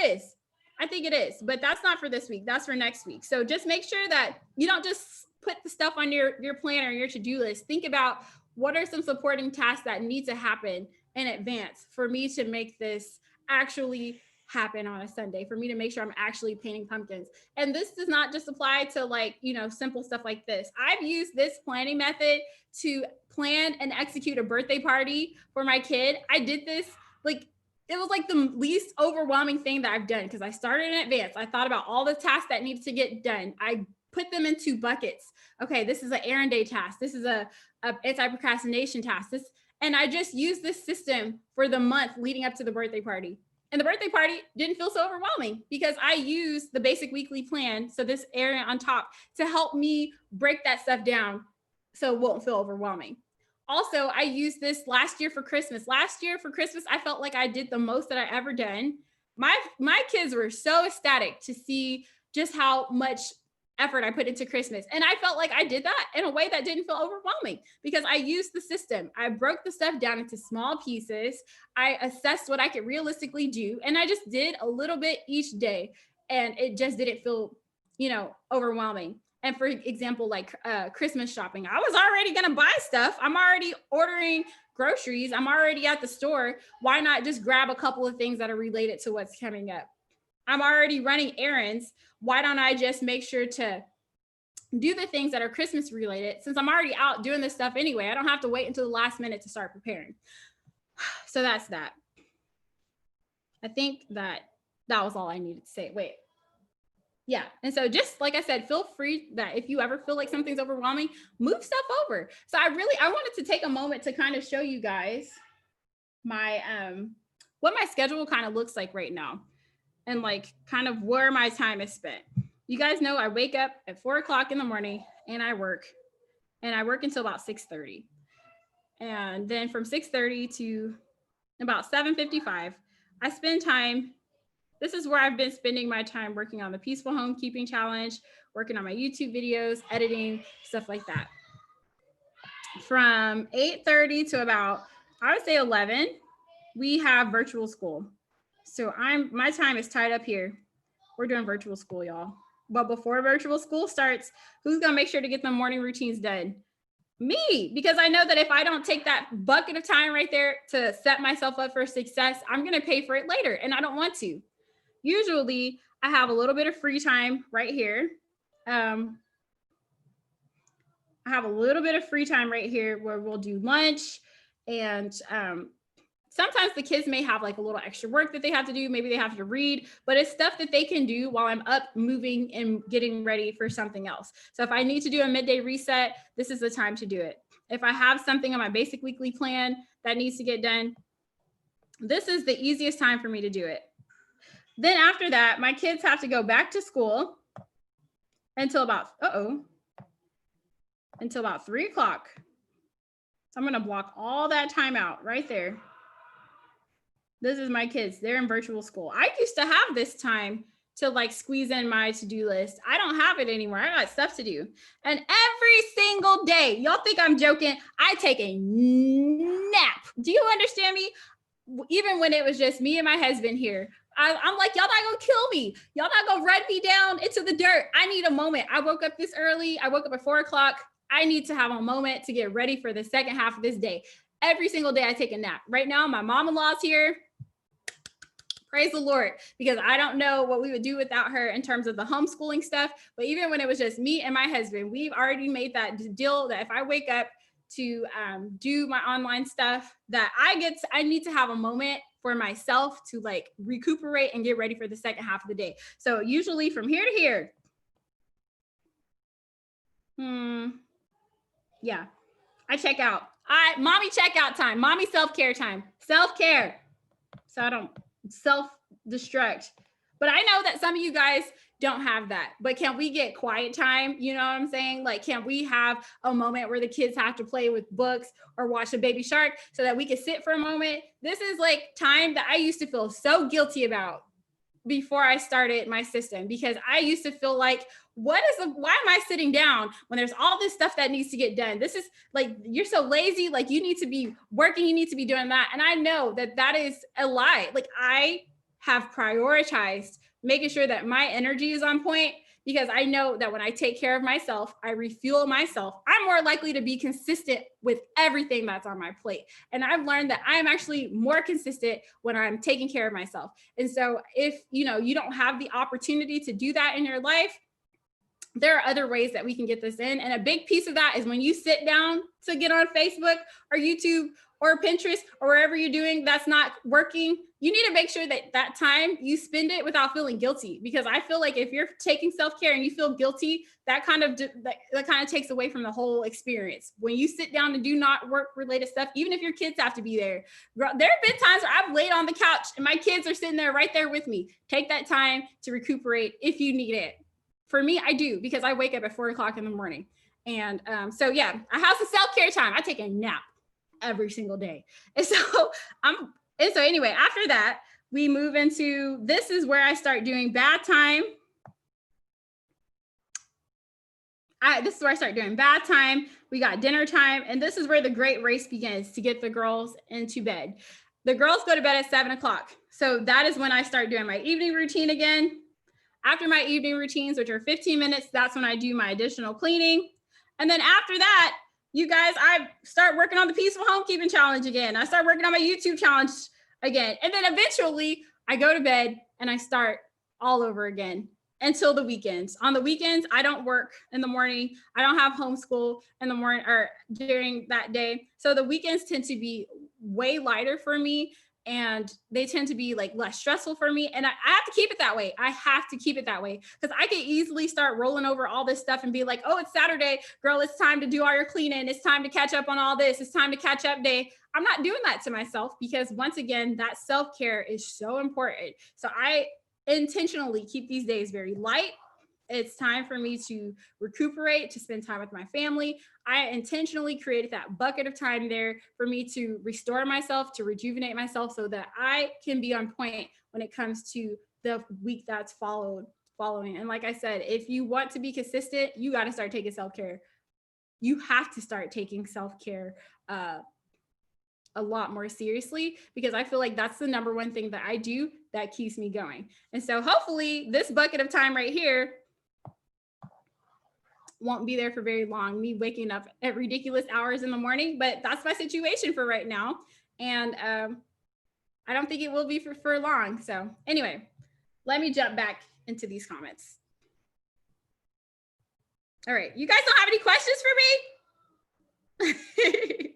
is. But that's not for this week. That's for next week. So just make sure that you don't just put the stuff on your planner, your to-do list. Think about what are some supporting tasks that need to happen in advance for me to make this actually happen on a Sunday, for me to make sure I'm actually painting pumpkins. And this does not just apply to simple stuff like this. I've used this planning method to plan and execute a birthday party for my kid. I did this, it was the least overwhelming thing that I've done because I started in advance. I thought about all the tasks that needed to get done. I put them into buckets. Okay, this is an errand day task. This is a anti-procrastination task. And I just used this system for the month leading up to the birthday party. And the birthday party didn't feel so overwhelming because I used the basic weekly plan, so this area on top, to help me break that stuff down so it won't feel overwhelming. Also, I used this last year for Christmas. Last year for Christmas, I felt like I did the most that I ever done. My kids were so ecstatic to see just how much effort I put into Christmas. And I felt like I did that in a way that didn't feel overwhelming because I used the system. I broke the stuff down into small pieces. I assessed what I could realistically do. And I just did a little bit each day. And it just didn't feel, overwhelming. And for example, like Christmas shopping, I was already going to buy stuff. I'm already ordering groceries. I'm already at the store. Why not just grab a couple of things that are related to what's coming up? I'm already running errands. Why don't I just make sure to do the things that are Christmas related since I'm already out doing this stuff anyway? I don't have to wait until the last minute to start preparing. So that's that. I think that was all I needed to say. Wait. Yeah. And so just like I said, feel free that if you ever feel like something's overwhelming, move stuff over. So I wanted to take a moment to kind of show you guys my what my schedule kind of looks like right now and like kind of where my time is spent. You guys know I wake up at 4:00 in the morning and I work until about 6:30. And then from 6:30 to about 7:55, I spend time. This is where I've been spending my time working on the Peaceful Homekeeping Challenge, working on my YouTube videos, editing, stuff like that. From 8:30 to about, I would say 11, we have virtual school. So my time is tied up here. We're doing virtual school, y'all. But before virtual school starts, who's gonna make sure to get the morning routines done? Me, because I know that if I don't take that bucket of time right there to set myself up for success, I'm gonna pay for it later, and I don't want to. Usually, I have a little bit of free time right here. I have a little bit of free time right here where we'll do lunch, and sometimes the kids may have like a little extra work that they have to do. Maybe they have to read, but it's stuff that they can do while I'm up moving and getting ready for something else. So if I need to do a midday reset, this is the time to do it. If I have something on my basic weekly plan that needs to get done, this is the easiest time for me to do it. Then after that, my kids have to go back to school until about, until about 3:00. So I'm going to block all that time out right there. This is my kids. They're in virtual school. I used to have this time to like squeeze in my to-do list. I don't have it anymore. I got stuff to do. And every single day, y'all think I'm joking, I take a nap. Do you understand me? Even when it was just me and my husband here, I'm like, y'all not gonna kill me. Y'all not gonna run me down into the dirt. I need a moment. I woke up this early. I woke up at 4:00. I need to have a moment to get ready for the second half of this day. Every single day I take a nap. Right now, my mom-in-law's here. Praise the Lord, because I don't know what we would do without her in terms of the homeschooling stuff. But even when it was just me and my husband, we've already made that deal that if I wake up to do my online stuff, that I need to have a moment for myself to like recuperate and get ready for the second half of the day. So usually from here to here, yeah, I check out. Mommy checkout time, mommy self-care time, self-care. So I don't self-destruct. But I know that some of you guys don't have that. But can we get quiet time? You know what I'm saying? Like, can we have a moment where the kids have to play with books or watch a Baby Shark so that we can sit for a moment? This is like time that I used to feel so guilty about before I started my system, because I used to feel like, why am I sitting down when there's all this stuff that needs to get done? This is like, you're so lazy. Like, you need to be working. You need to be doing that. And I know that that is a lie. Like, I have prioritized making sure that my energy is on point, because I know that when I take care of myself, I refuel myself, I'm more likely to be consistent with everything that's on my plate. And I've learned that I'm actually more consistent when I'm taking care of myself. And so if you don't have the opportunity to do that in your life, there are other ways that we can get this in. And a big piece of that is when you sit down to get on Facebook or YouTube or Pinterest or wherever you're doing that's not working, you need to make sure that that time you spend it without feeling guilty. Because I feel like if you're taking self-care and you feel guilty, that kind of takes away from the whole experience. When you sit down and do not work related stuff, even if your kids have to be there, there have been times where I've laid on the couch and my kids are sitting there right there with me. Take that time to recuperate if you need it. For me, I do, because I wake up at 4:00 in the morning. And so, yeah, I have some self-care time. I take a nap every single day. And so anyway, after that, we move into, this is where I start doing bath time. this is where I start doing bath time. We got dinner time. And this is where the great race begins to get the girls into bed. The girls go to bed at 7 o'clock. So that is when I start doing my evening routine again. After my evening routines, which are 15 minutes, that's when I do my additional cleaning. And then after that, you guys, I start working on the Peaceful Homekeeping Challenge again. I start working on my YouTube challenge again. And then eventually I go to bed and I start all over again until the weekends. On the weekends, I don't work in the morning. I don't have homeschool in the morning or during that day. So the weekends tend to be way lighter for me, and they tend to be like less stressful for me. And I have to keep it that way. I have to keep it that way because I can easily start rolling over all this stuff and be like, oh, it's Saturday, girl, it's time to do all your cleaning. It's time to catch up on all this. It's time to catch up day. I'm not doing that to myself because once again, that self-care is so important. So I intentionally keep these days very light. It's time for me to recuperate, to spend time with my family. I intentionally created that bucket of time there for me to restore myself, to rejuvenate myself so that I can be on point when it comes to the week that's following. And like I said, if you want to be consistent, you got to start taking self-care. You have to start taking self-care a lot more seriously, because I feel like that's the number one thing that I do that keeps me going. And so hopefully this bucket of time right here won't be there for very long, me waking up at ridiculous hours in the morning, but that's my situation for right now. And I don't think it will be for long. So anyway, let me jump back into these comments. All right, you guys don't have any questions for me?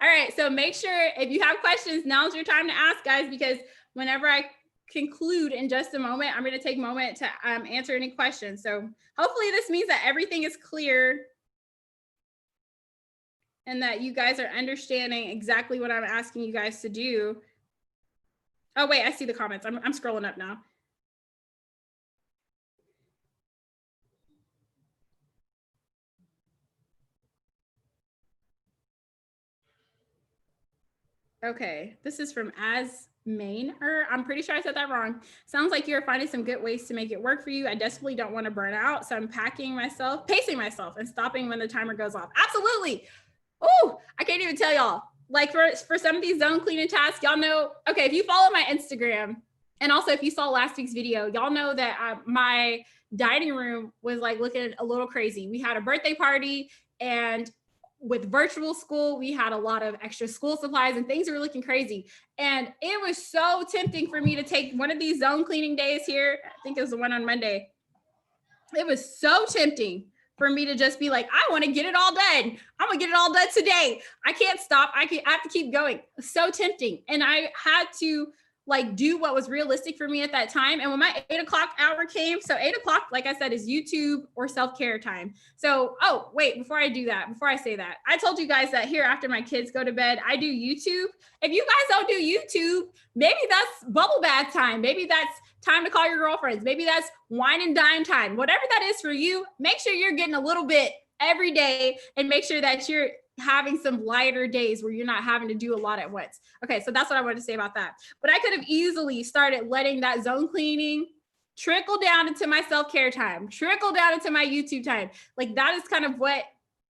All right, so make sure if you have questions, now's your time to ask, guys, because whenever I conclude in just a moment, I'm going to take a moment to answer any questions. So hopefully this means that everything is clear and that you guys are understanding exactly what I'm asking you guys to do. Oh, wait, I see the comments. I'm scrolling up now. Okay, this is from As Main, or I'm pretty sure I said that wrong. Sounds like you're finding some good ways to make it work for you. I desperately don't want to burn out, so I'm pacing myself, and stopping when the timer goes off. Absolutely. Oh, I can't even tell y'all. Like for some of these zone cleaning tasks, y'all know. Okay, if you follow my Instagram, and also if you saw last week's video, y'all know that my dining room was like looking a little crazy. We had a birthday party, and with virtual school, we had a lot of extra school supplies and things were looking crazy. And it was so tempting for me to take one of these zone cleaning days here. I think it was the one on Monday. It was so tempting for me to just be like, I want to get it all done. I'm gonna get it all done today. I can't stop. I have to keep going. So tempting. And I had to like do what was realistic for me at that time. And when my 8 o'clock hour came, so 8 o'clock, like I said, is YouTube or self-care time. So, oh, wait, before I say that, I told you guys that here after my kids go to bed, I do YouTube. If you guys don't do YouTube, maybe that's bubble bath time. Maybe that's time to call your girlfriends. Maybe that's wine and dine time. Whatever that is for you, make sure you're getting a little bit every day and make sure that you're having some lighter days where you're not having to do a lot at once. Okay, so that's what I wanted to say about that. But I could have easily started letting that zone cleaning trickle down into my self-care time, trickle down into my YouTube time. Like that is kind of what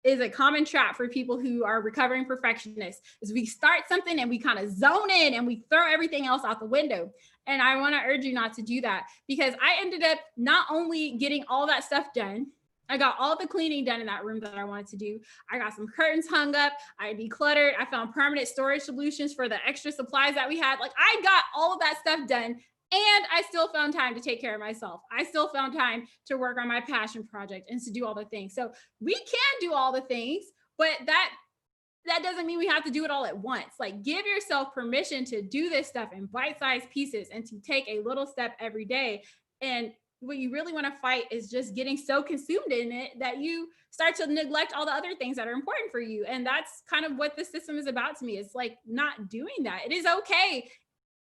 is a common trap for people who are recovering perfectionists, is we start something and we kind of zone in and we throw everything else out the window. And I want to urge you not to do that, because I ended up not only getting all that stuff done, I got all the cleaning done in that room that I wanted to do. I got some curtains hung up. I decluttered. I found permanent storage solutions for the extra supplies that we had. Like I got all of that stuff done, and I still found time to take care of myself. I still found time to work on my passion project and to do all the things. So we can do all the things, but that doesn't mean we have to do it all at once. Like give yourself permission to do this stuff in bite-sized pieces and to take a little step every day. And what you really want to fight is just getting so consumed in it that you start to neglect all the other things that are important for you. And that's kind of what the system is about to me. It's like not doing that. It is okay.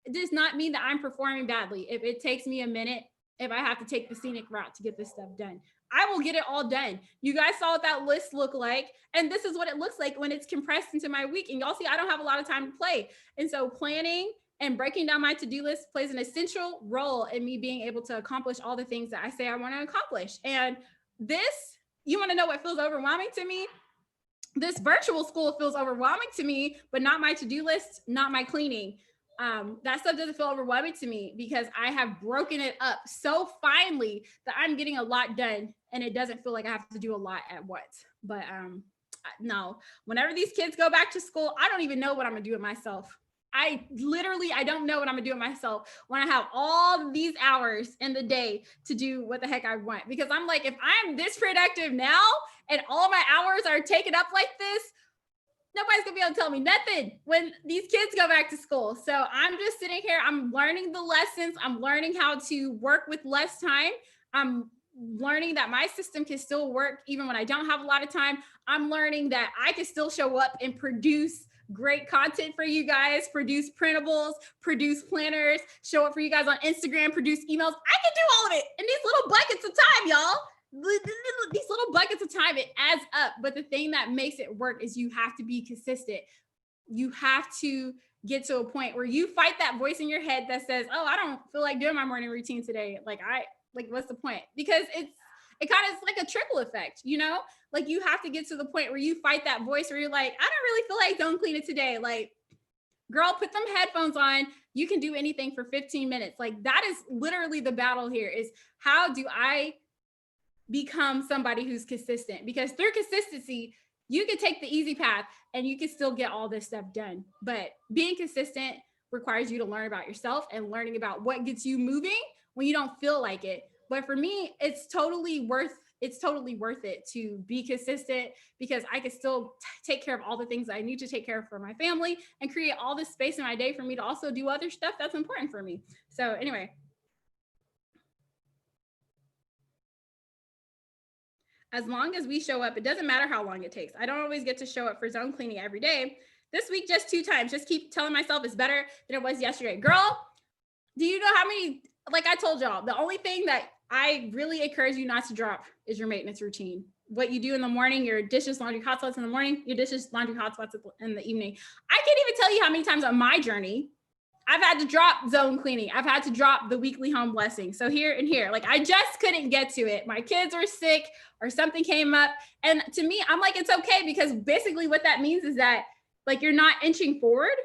It does not mean that I'm performing badly. If it takes me a minute, if I have to take the scenic route to get this stuff done, I will get it all done. You guys saw what that list looked like. And this is what it looks like when it's compressed into my week. And y'all see, I don't have a lot of time to play. And so planning and breaking down my to-do list plays an essential role in me being able to accomplish all the things that I say I want to accomplish. And this you want to know what feels overwhelming to me? This virtual school feels overwhelming to me, but not my to-do list, not my cleaning. That stuff doesn't feel overwhelming to me because I have broken it up so finely that I'm getting a lot done and it doesn't feel like I have to do a lot at once. But no, whenever these kids go back to school, I don't even know what I'm gonna do with myself. I don't know what I'm gonna do with myself when I have all these hours in the day to do what the heck I want. Because I'm like, if I'm this productive now and all my hours are taken up like this, nobody's gonna be able to tell me nothing when these kids go back to school. So I'm just sitting here, I'm learning the lessons, I'm learning how to work with less time. I'm learning that my system can still work even when I don't have a lot of time. I'm learning that I can still show up and produce great content for you guys, produce printables, produce planners, show up for you guys on Instagram, produce emails. I can do all of it in these little buckets of time, y'all. These little buckets of time, it adds up. But the thing that makes it work is you have to be consistent. You have to get to a point where you fight that voice in your head that says, oh, I don't feel like doing my morning routine today. Like, what's the point? Because it kind of is like a trickle effect, you know? Like you have to get to the point where you fight that voice where you're like, I don't really feel like don't clean it today. Like, girl, put them headphones on. You can do anything for 15 minutes. Like that is literally the battle here is how do I become somebody who's consistent? Because through consistency, you can take the easy path and you can still get all this stuff done. But being consistent requires you to learn about yourself and learning about what gets you moving when you don't feel like it. But for me, it's totally worth it to be consistent because I can still take care of all the things I need to take care of for my family and create all this space in my day for me to also do other stuff that's important for me. So anyway, as long as we show up, it doesn't matter how long it takes. I don't always get to show up for zone cleaning every day. This week, just 2 times. Just keep telling myself it's better than it was yesterday. Girl, do you know how many, like I told y'all, the only thing that I really encourage you not to drop is your maintenance routine. What you do in the morning, your dishes, laundry, hot spots in the morning, your dishes, laundry, hot spots in the evening. I can't even tell you how many times on my journey I've had to drop zone cleaning. I've had to drop the weekly home blessing. So here and here, like I just couldn't get to it. My kids were sick or something came up. And to me, I'm like, it's okay because basically what that means is that like you're not inching forward.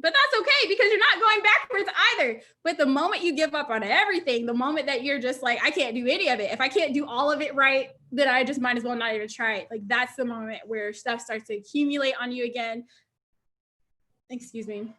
But that's okay because you're not going backwards either. But the moment you give up on everything, the moment that you're just like, I can't do any of it. If I can't do all of it right, then I just might as well not even try it. Like that's the moment where stuff starts to accumulate on you again. Excuse me.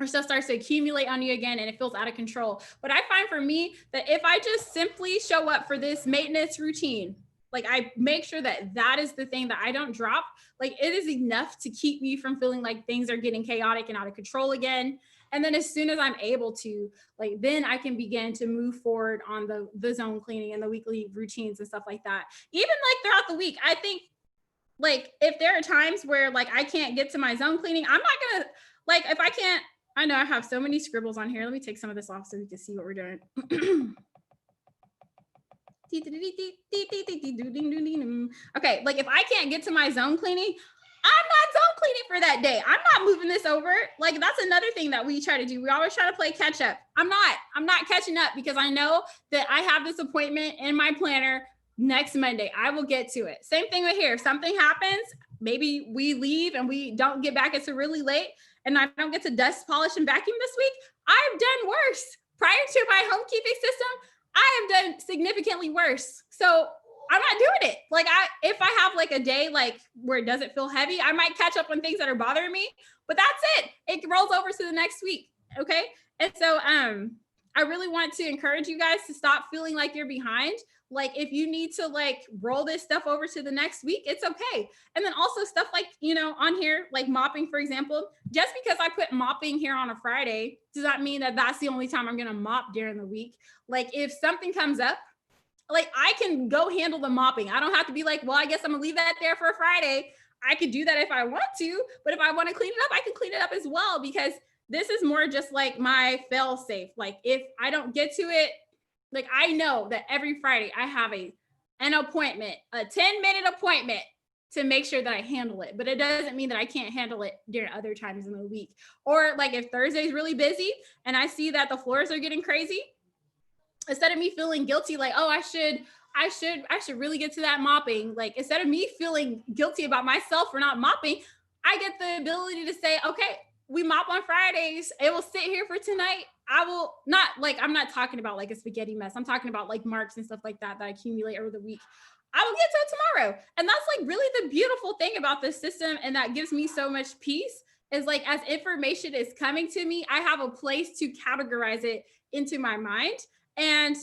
Or stuff starts to accumulate on you again and it feels out of control. But I find for me that if I just simply show up for this maintenance routine, like I make sure that that is the thing that I don't drop. Like it is enough to keep me from feeling like things are getting chaotic and out of control again. And then as soon as I'm able to, like, then I can begin to move forward on the zone cleaning and the weekly routines and stuff like that. Even like throughout the week, I think like if there are times where like I can't get to my zone cleaning, I'm not gonna like if I can't, I know I have so many scribbles on here. Let me take some of this off so we can see what we're doing. Okay, like if I can't get to my zone cleaning, I'm not zone cleaning for that day. I'm not moving this over. Like that's another thing that we try to do. We always try to play catch up. I'm not catching up because I know that I have this appointment in my planner next Monday. I will get to it. Same thing with here. If something happens, maybe we leave and we don't get back until really late and I don't get to dust, polish, and vacuum this week. I've done worse. Prior to my homekeeping system, I have done significantly worse. So I'm not doing it. Like if I have like a day like where it doesn't feel heavy, I might catch up on things that are bothering me, but that's it. It rolls over to the next week. Okay. And so I really want to encourage you guys to stop feeling like you're behind. Like if you need to like roll this stuff over to the next week, it's okay. And then also stuff like, you know, on here, like mopping, for example, just because I put mopping here on a Friday, does that mean that that's the only time I'm going to mop during the week? Like if something comes up, like I can go handle the mopping. I don't have to be like, well, I guess I'm gonna leave that there for a Friday. I could do that if I want to, but if I want to clean it up, I can clean it up as well, because this is more just like my fail safe. Like if I don't get to it, like I know that every Friday I have an appointment, a 10-minute appointment to make sure that I handle it. But it doesn't mean that I can't handle it during other times in the week. Or like if Thursday's really busy and I see that the floors are getting crazy, instead of me feeling guilty, like, oh, I should I should really get to that mopping. Like, instead of me feeling guilty about myself for not mopping, I get the ability to say, okay, we mop on Fridays. It will sit here for tonight. I will not, like, I'm not talking about like a spaghetti mess. I'm talking about like marks and stuff like that that accumulate over the week. I will get to it tomorrow. And that's like really the beautiful thing about this system. And that gives me so much peace is like, as information is coming to me, I have a place to categorize it into my mind. And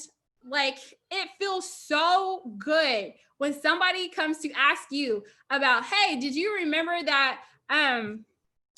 like, it feels so good when somebody comes to ask you about, hey, did you remember that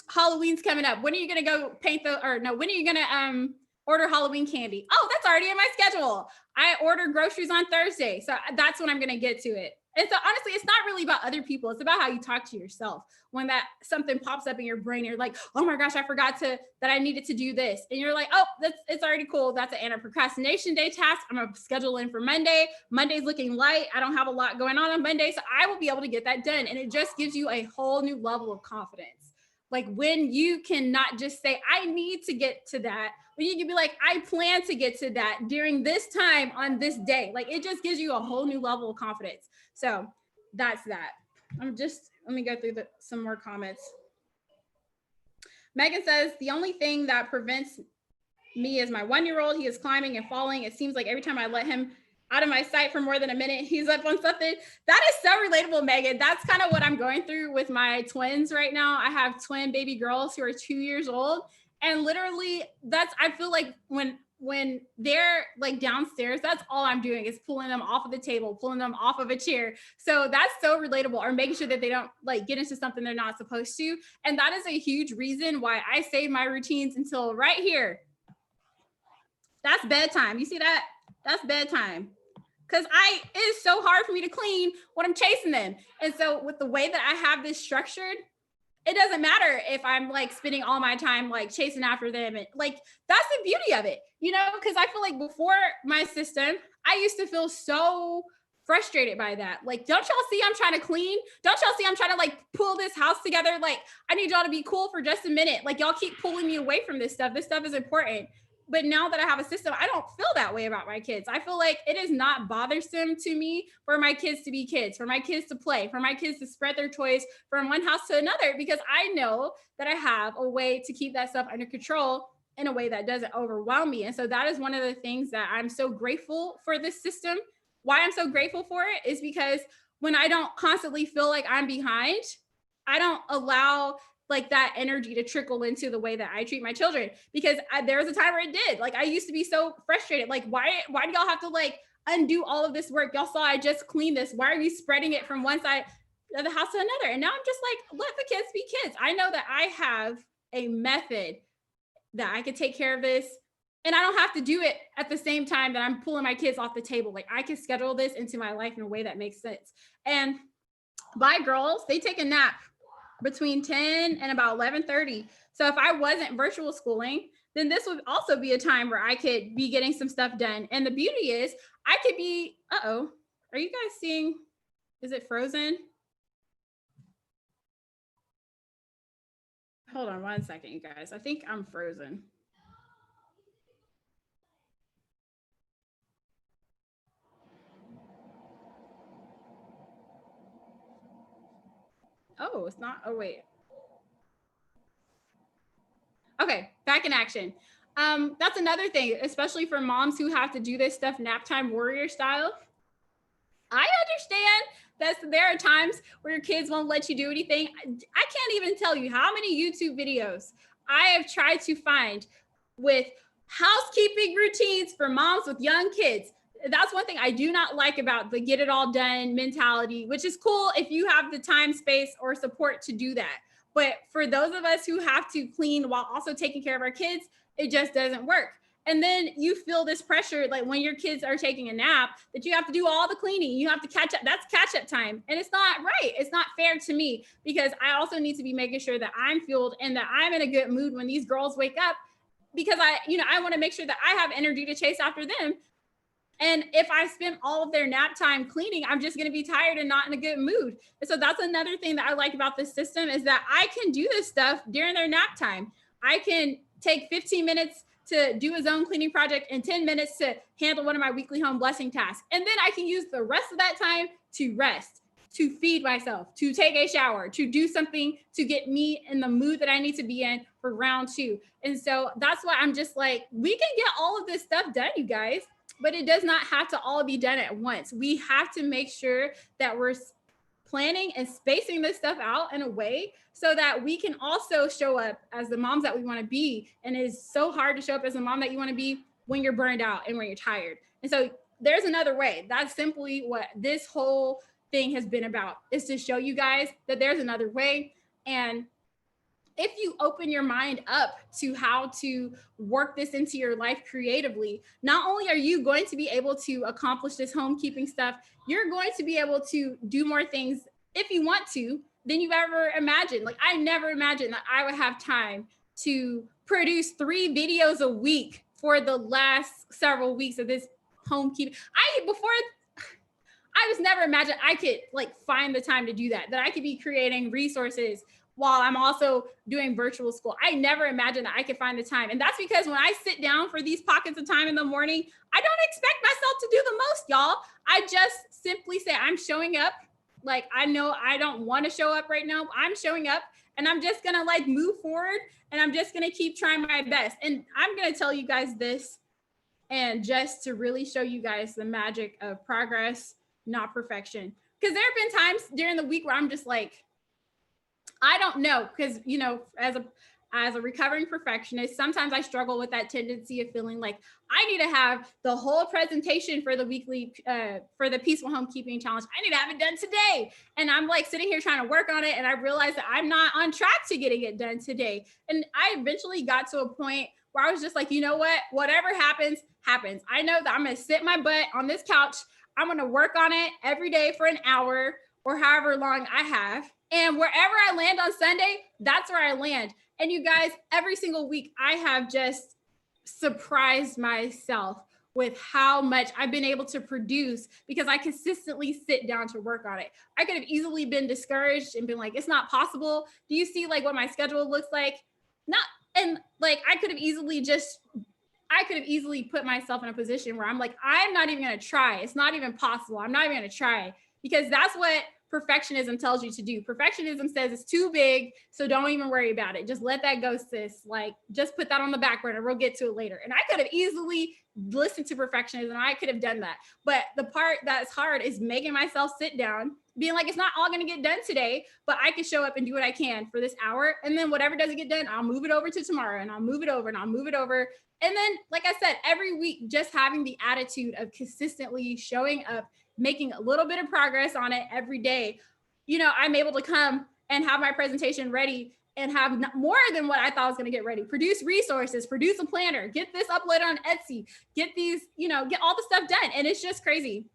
Halloween's coming up? When are you gonna go paint the, or no, when are you gonna order Halloween candy? Oh, that's already in my schedule. I ordered groceries on Thursday. So that's when I'm gonna get to it. And so honestly, it's not really about other people. It's about how you talk to yourself. When that something pops up in your brain, you're like, oh my gosh, I forgot that I needed to do this. And you're like, oh, it's already cool. That's an anti-procrastination day task. I'm gonna schedule in for Monday. Monday's looking light. I don't have a lot going on Monday. So I will be able to get that done. And it just gives you a whole new level of confidence. Like when you cannot just say, I need to get to that, but you can be like, I plan to get to that during this time on this day. Like it just gives you a whole new level of confidence. So that's that. Let me go through some more comments. Megan says, the only thing that prevents me is my 1-year-old. He is climbing and falling. It seems like every time I let him out of my sight for more than a minute, he's up on something. That is so relatable, Megan. That's kind of what I'm going through with my twins right now. I have twin baby girls who are 2 years old. And literally I feel like when they're like downstairs, that's all I'm doing is pulling them off of the table, pulling them off of a chair. So that's so relatable, or making sure that they don't like get into something they're not supposed to. And that is a huge reason why I save my routines until right here. That's bedtime. You see that? That's bedtime. Because it is so hard for me to clean when I'm chasing them. And so with the way that I have this structured, it doesn't matter if I'm like spending all my time like chasing after them. And like, that's the beauty of it, you know, because I feel like before my system, I used to feel so frustrated by that. Like, don't y'all see I'm trying to clean? Don't y'all see I'm trying to like pull this house together? Like, I need y'all to be cool for just a minute. Like, y'all keep pulling me away from this stuff. This stuff is important. But now that I have a system, I don't feel that way about my kids. I feel like it is not bothersome to me for my kids to be kids, for my kids to play, for my kids to spread their toys from one house to another, because I know that I have a way to keep that stuff under control in a way that doesn't overwhelm me. And so that is one of the things that I'm so grateful for this system. Why I'm so grateful for it is because when I don't constantly feel like I'm behind, I don't allow like that energy to trickle into the way that I treat my children, because there was a time where it did. Like I used to be so frustrated. Like, why do y'all have to like undo all of this work? Y'all saw I just cleaned this. Why are you spreading it from one side of the house to another? And now I'm just like, let the kids be kids. I know that I have a method that I could take care of this, and I don't have to do it at the same time that I'm pulling my kids off the table. Like I can schedule this into my life in a way that makes sense. And my girls, they take a nap between 10 and about 11:30. So if I wasn't virtual schooling, then this would also be a time where I could be getting some stuff done. And the beauty is I could be, are you guys seeing, is it frozen? Hold on 1 second, you guys. I think I'm frozen. Oh, it's not. Oh, wait. Okay, back in action. That's another thing, especially for moms who have to do this stuff nap time warrior style. I understand that there are times where your kids won't let you do anything. I can't even tell you how many YouTube videos I have tried to find with housekeeping routines for moms with young kids. That's one thing I do not like about the get it all done mentality, which is cool if you have the time, space, or support to do that. But for those of us who have to clean while also taking care of our kids, it just doesn't work. And then you feel this pressure, like when your kids are taking a nap, that you have to do all the cleaning. You have to catch up. That's catch up time. And it's not right. It's not fair to me, because I also need to be making sure that I'm fueled and that I'm in a good mood when these girls wake up, because I want to make sure that I have energy to chase after them. And if I spend all of their nap time cleaning, I'm just going to be tired and not in a good mood. And so that's another thing that I like about this system, is that I can do this stuff during their nap time. I can take 15 minutes to do a zone cleaning project and 10 minutes to handle one of my weekly home blessing tasks. And then I can use the rest of that time to rest, to feed myself, to take a shower, to do something to get me in the mood that I need to be in for round 2. And so that's why I'm just like, we can get all of this stuff done, you guys, but it does not have to all be done at once. We have to make sure that we're planning and spacing this stuff out in a way so that we can also show up as the moms that we want to be. And it's so hard to show up as a mom that you want to be when you're burned out and when you're tired. And so there's another way. That's simply what this whole thing has been about, is to show you guys that there's another way. And if you open your mind up to how to work this into your life creatively, not only are you going to be able to accomplish this homekeeping stuff, you're going to be able to do more things if you want to than you've ever imagined. Like, I never imagined that I would have time to produce 3 videos a week for the last several weeks of this homekeeping. I was never imagined I could like find the time to do that I could be creating resources while I'm also doing virtual school. I never imagined that I could find the time. And that's because when I sit down for these pockets of time in the morning, I don't expect myself to do the most, y'all. I just simply say, I'm showing up. Like, I know I don't want to show up right now. I'm showing up and I'm just going to like move forward, and I'm just going to keep trying my best. And I'm going to tell you guys this, and just to really show you guys the magic of progress, not perfection. Because there have been times during the week where I'm just like, I don't know, because, you know, as a recovering perfectionist, sometimes I struggle with that tendency of feeling like I need to have the whole presentation for the weekly, for the Peaceful Homekeeping Challenge. I need to have it done today. And I'm like sitting here trying to work on it, and I realized that I'm not on track to getting it done today. And I eventually got to a point where I was just like, you know what, whatever happens, happens. I know that I'm going to sit my butt on this couch. I'm going to work on it every day for an hour or however long I have. And wherever I land on Sunday, that's where I land. And you guys, every single week, I have just surprised myself with how much I've been able to produce because I consistently sit down to work on it. I could have easily been discouraged and been like, it's not possible. Do you see like what my schedule looks like? Not, and like, I could have easily put myself in a position where I'm like, I'm not even going to try. It's not even possible. I'm not even going to try, because that's what perfectionism tells you to do. Perfectionism says it's too big, so don't even worry about it. Just let that go, sis. Like, just put that on the back burner. We'll get to it later. And I could have easily listened to perfectionism. I could have done that. But the part that's hard is making myself sit down, being like, it's not all going to get done today, but I can show up and do what I can for this hour. And then whatever doesn't get done, I'll move it over to tomorrow, and I'll move it over, and I'll move it over. And then, like I said, every week, just having the attitude of consistently showing up, making a little bit of progress on it every day, you know, I'm able to come and have my presentation ready and have more than what I thought I was going to get ready. Produce resources, produce a planner, get this uploaded on Etsy, get these, you know, get all the stuff done. And it's just crazy.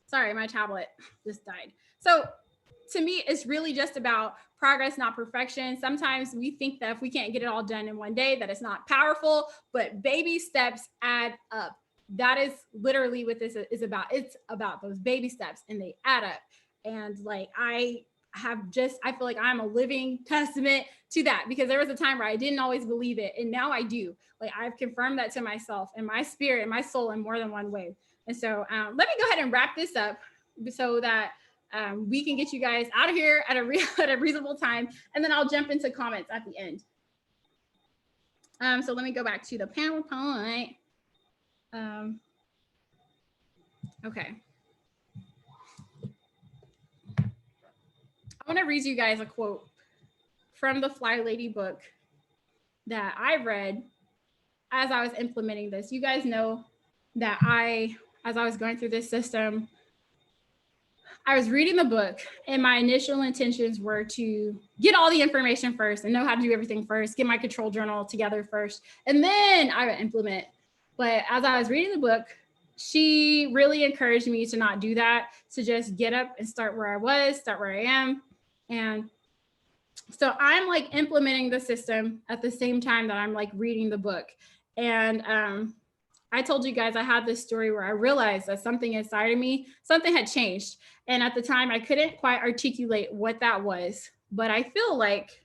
Sorry, my tablet just died. So to me, it's really just about progress, not perfection. Sometimes we think that if we can't get it all done in one day, that it's not powerful, but baby steps add up. That is literally what this is about. It's about those baby steps, and they add up. And like, I feel like I'm a living testament to that, because there was a time where I didn't always believe it. And now I do. Like, I've confirmed that to myself and my spirit and my soul in more than one way. And so let me go ahead and wrap this up so that we can get you guys out of here at a reasonable time. And then I'll jump into comments at the end. So let me go back to the PowerPoint. Okay. I want to read you guys a quote from the Fly Lady book that I read as I was implementing this. You guys know that as I was going through this system, I was reading the book, and my initial intentions were to get all the information first and know how to do everything first, get my control journal together first, and then I would implement. But as I was reading the book, she really encouraged me to not do that, to just get up and start where I was, start where I am. And so I'm like implementing the system at the same time that I'm like reading the book. And I told you guys I had this story where I realized that something inside of me, something had changed. And at the time I couldn't quite articulate what that was, but I feel like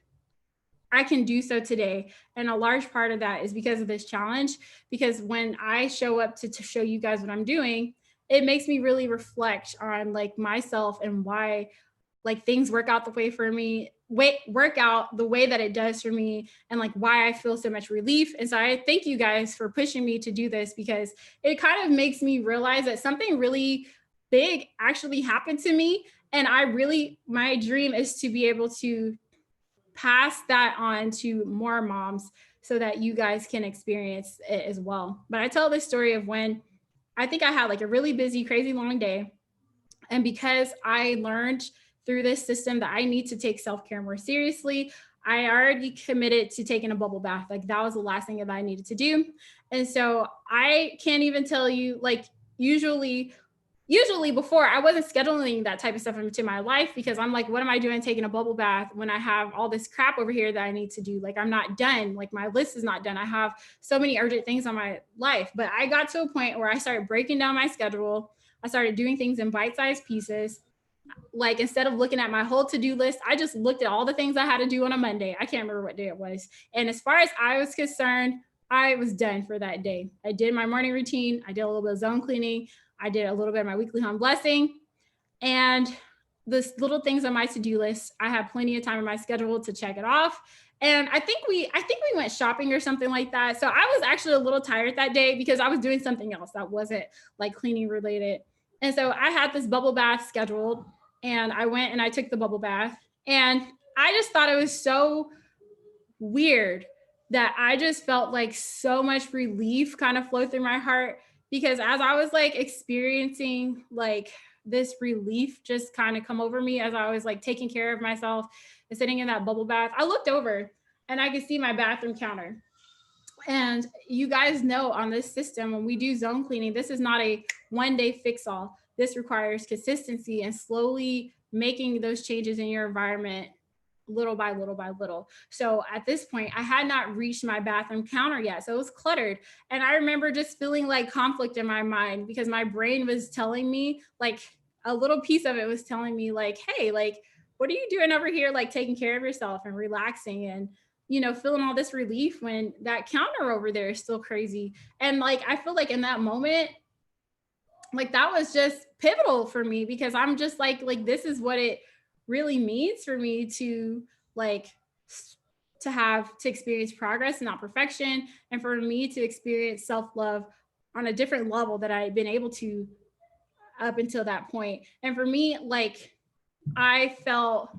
I can do so today. And a large part of that is because of this challenge. Because when I show up to show you guys what I'm doing, it makes me really reflect on like myself and why like things work out the way for me, work out the way that it does for me, and like why I feel so much relief. And so I thank you guys for pushing me to do this, because it kind of makes me realize that something really big actually happened to me. And my dream is to be able to pass that on to more moms so that you guys can experience it as well. But I tell this story of when I think I had like a really busy, crazy long day. And because I learned through this system that I need to take self care more seriously, I already committed to taking a bubble bath. Like that was the last thing that I needed to do. And so I can't even tell you, like, usually usually before I wasn't scheduling that type of stuff into my life, because I'm like, what am I doing taking a bubble bath when I have all this crap over here that I need to do? Like, I'm not done. Like, my list is not done. I have so many urgent things on my life. But I got to a point where I started breaking down my schedule. I started doing things in bite-sized pieces. Like, instead of looking at my whole to-do list, I just looked at all the things I had to do on a Monday. I can't remember what day it was. And as far as I was concerned, I was done for that day. I did my morning routine. I did a little bit of zone cleaning. I did a little bit of my weekly home blessing. And the little things on my to-do list, I had plenty of time in my schedule to check it off. And I think we went shopping or something like that. So I was actually a little tired that day because I was doing something else that wasn't like cleaning related. And so I had this bubble bath scheduled, and I went and I took the bubble bath. And I just thought it was so weird that I just felt like so much relief kind of flow through my heart, because as I was like experiencing like this relief just kind of come over me as I was like taking care of myself and sitting in that bubble bath, I looked over and I could see my bathroom counter. And you guys know on this system, when we do zone cleaning, this is not a 1 day fix all. This requires consistency and slowly making those changes in your environment little by little by little. So at this point, I had not reached my bathroom counter yet. So it was cluttered. And I remember just feeling like conflict in my mind, because my brain was telling me, like, a little piece of it was telling me, like, hey, like, what are you doing over here, like taking care of yourself and relaxing and, feeling all this relief when that counter over there is still crazy. And like, I feel like in that moment, like that was just pivotal for me, because I'm just like this is what it really means for me to like to experience progress, not perfection, and for me to experience self-love on a different level that I've been able to up until that point. And for me, like, I felt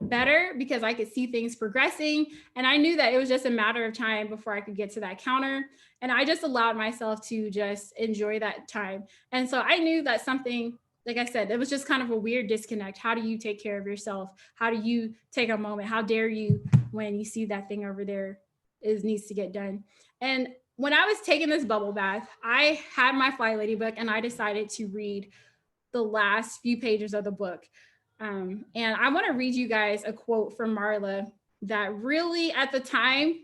better because I could see things progressing. And I knew that it was just a matter of time before I could get to that counter. And I just allowed myself to just enjoy that time. And so I knew that something, like I said, it was just kind of a weird disconnect. How do you take care of yourself? How do you take a moment? How dare you when you see that thing over there needs to get done? And when I was taking this bubble bath, I had my Fly Lady book and I decided to read the last few pages of the book. And I want to read you guys a quote from Marla that really, at the time,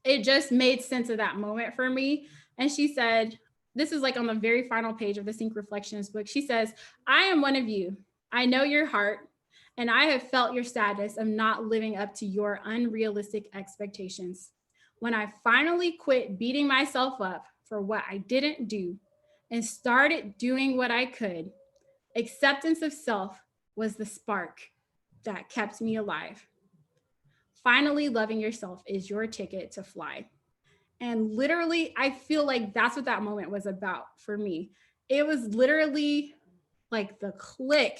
it just made sense of that moment for me. And she said, this is like on the very final page of the Sync Reflections book. She says, I am one of you. I know your heart, and I have felt your sadness of not living up to your unrealistic expectations. When I finally quit beating myself up for what I didn't do and started doing what I could, acceptance of self was the spark that kept me alive. Finally, loving yourself is your ticket to fly. And literally, I feel like that's what that moment was about for me. It was literally like the click.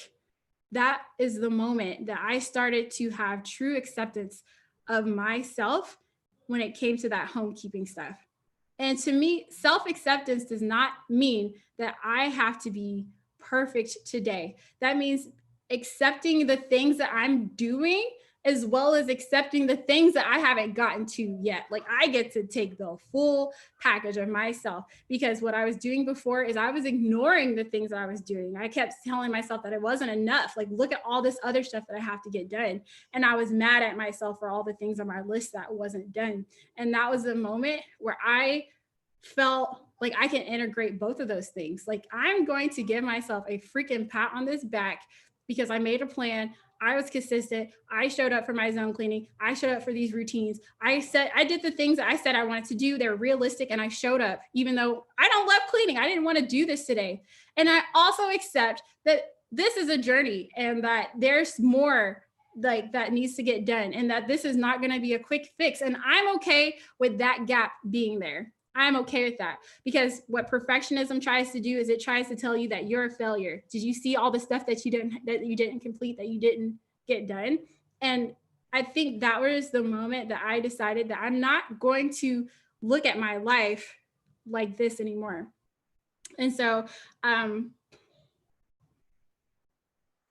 That is the moment that I started to have true acceptance of myself when it came to that homekeeping stuff. And to me, self acceptance does not mean that I have to be perfect today. That means accepting the things that I'm doing, as well as accepting the things that I haven't gotten to yet. Like, I get to take the full package of myself, because what I was doing before is I was ignoring the things that I was doing. I kept telling myself that it wasn't enough. Like, look at all this other stuff that I have to get done. And I was mad at myself for all the things on my list that wasn't done. And that was the moment where I felt like I can integrate both of those things. Like, I'm going to give myself a freaking pat on this back because I made a plan. I was consistent. I showed up for my zone cleaning. I showed up for these routines. I did the things that I said I wanted to do. They were realistic, and I showed up, even though I don't love cleaning. I didn't want to do this today. And I also accept that this is a journey and that there's more like that needs to get done, and that this is not going to be a quick fix. And I'm okay with that gap being there. I'm okay with that, because what perfectionism tries to do is it tries to tell you that you're a failure. Did you see all the stuff that you didn't complete, that you didn't get done? And I think that was the moment that I decided that I'm not going to look at my life like this anymore. And so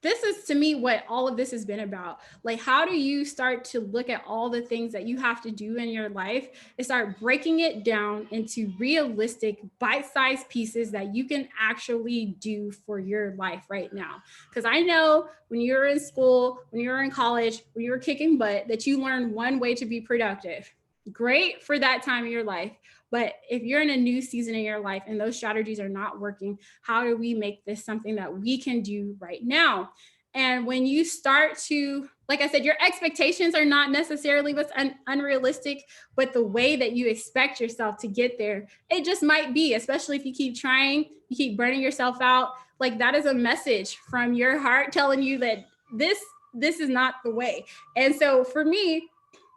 this is, to me, what all of this has been about. Like, how do you start to look at all the things that you have to do in your life and start breaking it down into realistic bite-sized pieces that you can actually do for your life right now? Because I know when you were in school, when you were in college, when you were kicking butt, that you learned one way to be productive. Great for that time of your life. But if you're in a new season in your life and those strategies are not working, how do we make this something that we can do right now? And when you start to, like I said, your expectations are not necessarily what's unrealistic, but the way that you expect yourself to get there, it just might be, especially if you keep trying, you keep burning yourself out. Like, that is a message from your heart telling you that this is not the way. And so for me,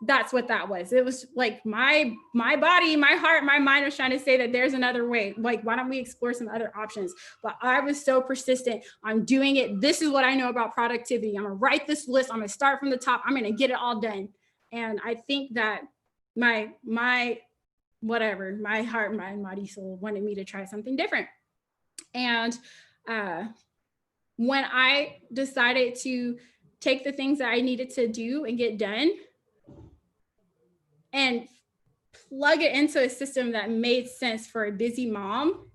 that's what that was. It was like my body, my heart, my mind was trying to say that there's another way. Like, why don't we explore some other options? But I was so persistent on doing it. This is what I know about productivity. I'm gonna write this list. I'm gonna start from the top. I'm gonna get it all done. And I think that my whatever, my heart, mind, body, soul wanted me to try something different. And when I decided to take the things that I needed to do and get done and plug it into a system that made sense for a busy mom,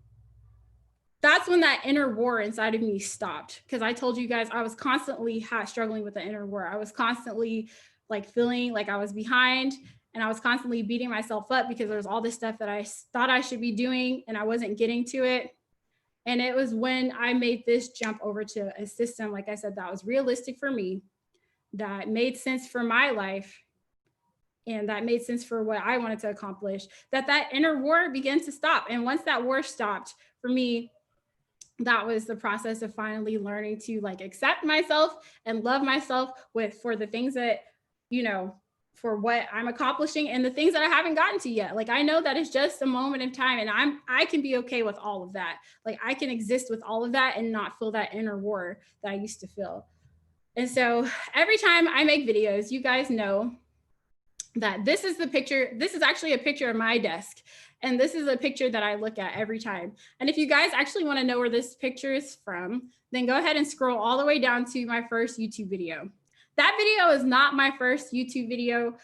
that's when that inner war inside of me stopped. Because I told you guys I was constantly struggling with the inner war. I was constantly like feeling like I was behind, and I was constantly beating myself up because there was all this stuff that I thought I should be doing and I wasn't getting to it. And it was when I made this jump over to a system, like I said, that was realistic for me, that made sense for my life, and that made sense for what I wanted to accomplish, that inner war began to stop. And once that war stopped for me, that was the process of finally learning to like accept myself and love myself for the things that, for what I'm accomplishing and the things that I haven't gotten to yet. Like, I know that it's just a moment in time, and I can be okay with all of that. Like, I can exist with all of that and not feel that inner war that I used to feel. And so every time I make videos, you guys know that this is the picture. This is actually a picture of my desk. And this is a picture that I look at every time. And if you guys actually want to know where this picture is from, then go ahead and scroll all the way down to my first YouTube video. That video is not my first YouTube video,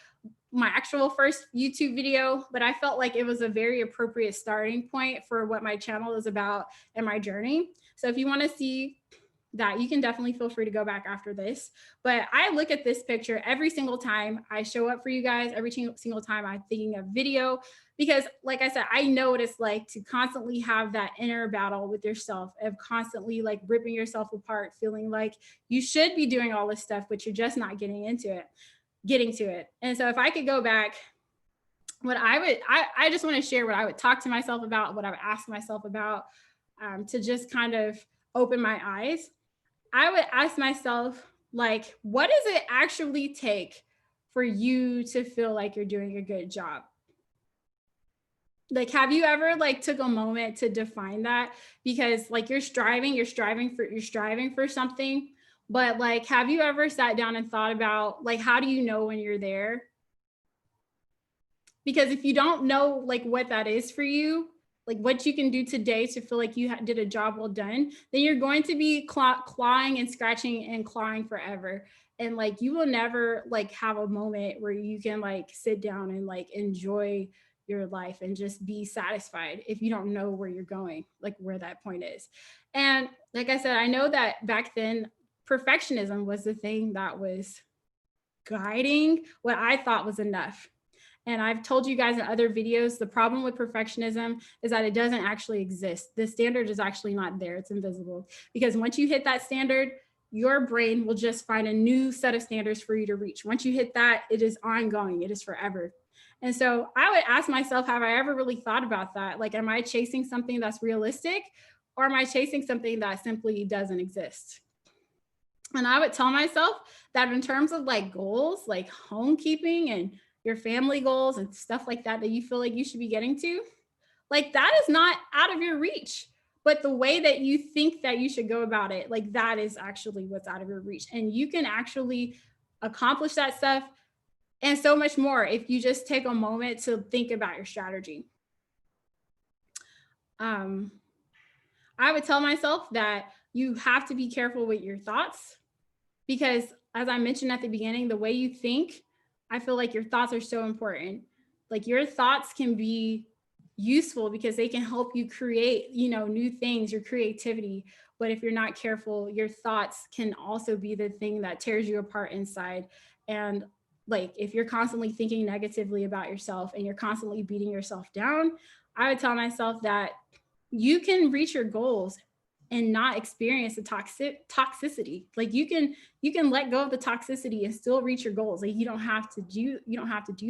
my actual first YouTube video, but I felt like it was a very appropriate starting point for what my channel is about and my journey. So if you want to see that, you can definitely feel free to go back after this. But I look at this picture every single time I show up for you guys, every single time I'm thinking of video, because like I said, I know what it's like to constantly have that inner battle with yourself, of constantly like ripping yourself apart, feeling like you should be doing all this stuff, but you're just not getting to it. And so if I could go back, I just want to share what I would talk to myself about, what I would ask myself about, to just kind of open my eyes. I would ask myself, like, what does it actually take for you to feel like you're doing a good job? Like, have you ever like took a moment to define that? Because like you're striving for something, but like, have you ever sat down and thought about like, how do you know when you're there? Because if you don't know like what that is for you, like what you can do today to feel like you did a job well done, then you're going to be clawing and scratching and clawing forever. And like, you will never like have a moment where you can like sit down and like enjoy your life and just be satisfied if you don't know where you're going, like where that point is. And like I said, I know that back then perfectionism was the thing that was guiding what I thought was enough. And I've told you guys in other videos, the problem with perfectionism is that it doesn't actually exist. The standard is actually not there. It's invisible. Because once you hit that standard, your brain will just find a new set of standards for you to reach. Once you hit that, it is ongoing, it is forever. And so I would ask myself, have I ever really thought about that? Like, am I chasing something that's realistic, or am I chasing something that simply doesn't exist? And I would tell myself that in terms of like goals, like homekeeping and your family goals and stuff like that, that you feel like you should be getting to, like that is not out of your reach. But the way that you think that you should go about it, like that is actually what's out of your reach. And you can actually accomplish that stuff and so much more if you just take a moment to think about your strategy. I would tell myself that you have to be careful with your thoughts because, as I mentioned at the beginning, the way you think, I feel like your thoughts are so important. Like your thoughts can be useful because they can help you create, new things, your creativity. But if you're not careful, your thoughts can also be the thing that tears you apart inside. And like if you're constantly thinking negatively about yourself and you're constantly beating yourself down, I would tell myself that you can reach your goals and not experience the toxicity. Like you can let go of the toxicity and still reach your goals. Like you don't have to do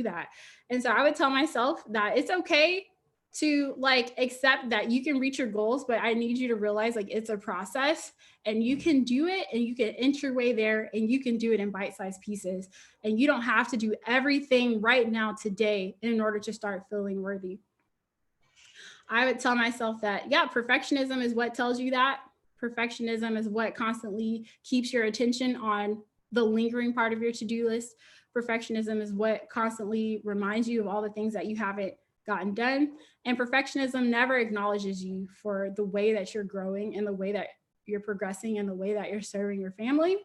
that. And so I would tell myself that it's okay to like accept that you can reach your goals, but I need you to realize like it's a process and you can do it and you can inch your way there and you can do it in bite-sized pieces. And you don't have to do everything right now today in order to start feeling worthy. I would tell myself that, yeah, perfectionism is what tells you that. Perfectionism is what constantly keeps your attention on the lingering part of your to-do list. Perfectionism is what constantly reminds you of all the things that you haven't gotten done. And perfectionism never acknowledges you for the way that you're growing and the way that you're progressing and the way that you're serving your family.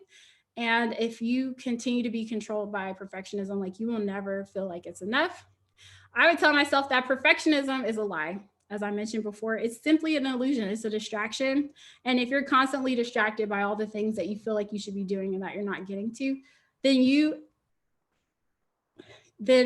And if you continue to be controlled by perfectionism, like you will never feel like it's enough. I would tell myself that perfectionism is a lie. As I mentioned before, it's simply an illusion. It's a distraction. And if you're constantly distracted by all the things that you feel like you should be doing and that you're not getting to, then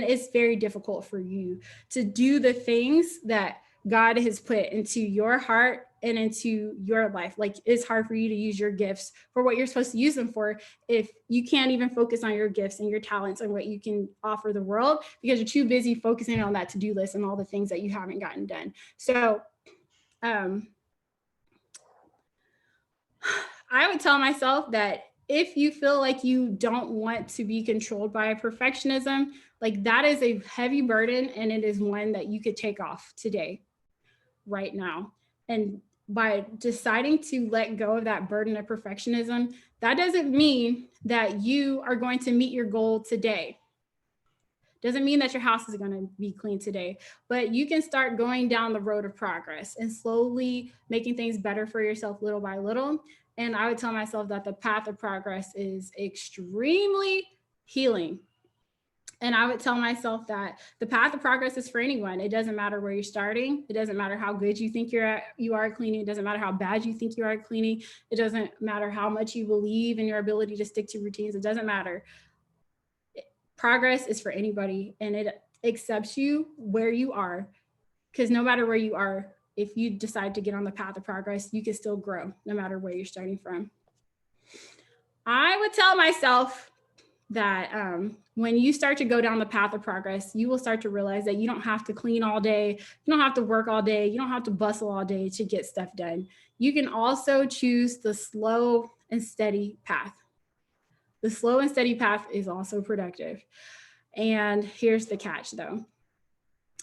it's very difficult for you to do the things that God has put into your heart and into your life. Like it's hard for you to use your gifts for what you're supposed to use them for if you can't even focus on your gifts and your talents and what you can offer the world because you're too busy focusing on that to-do list and all the things that you haven't gotten done. So I would tell myself that if you feel like you don't want to be controlled by perfectionism, like that is a heavy burden and it is one that you could take off today, right now. And by deciding to let go of that burden of perfectionism, that doesn't mean that you are going to meet your goal today. Doesn't mean that your house is going to be clean today, but you can start going down the road of progress and slowly making things better for yourself little by little. And I would tell myself that the path of progress is extremely healing. And I would tell myself that the path of progress is for anyone. It doesn't matter where you're starting. It doesn't matter how good you think you are at cleaning. It doesn't matter how bad you think you are at cleaning. It doesn't matter how much you believe in your ability to stick to routines. It doesn't matter. Progress is for anybody and it accepts you where you are, because no matter where you are, if you decide to get on the path of progress, you can still grow no matter where you're starting from. I would tell myself that when you start to go down the path of progress, you will start to realize that you don't have to clean all day. You don't have to work all day. You don't have to bustle all day to get stuff done. You can also choose the slow and steady path. The slow and steady path is also productive. And here's the catch though.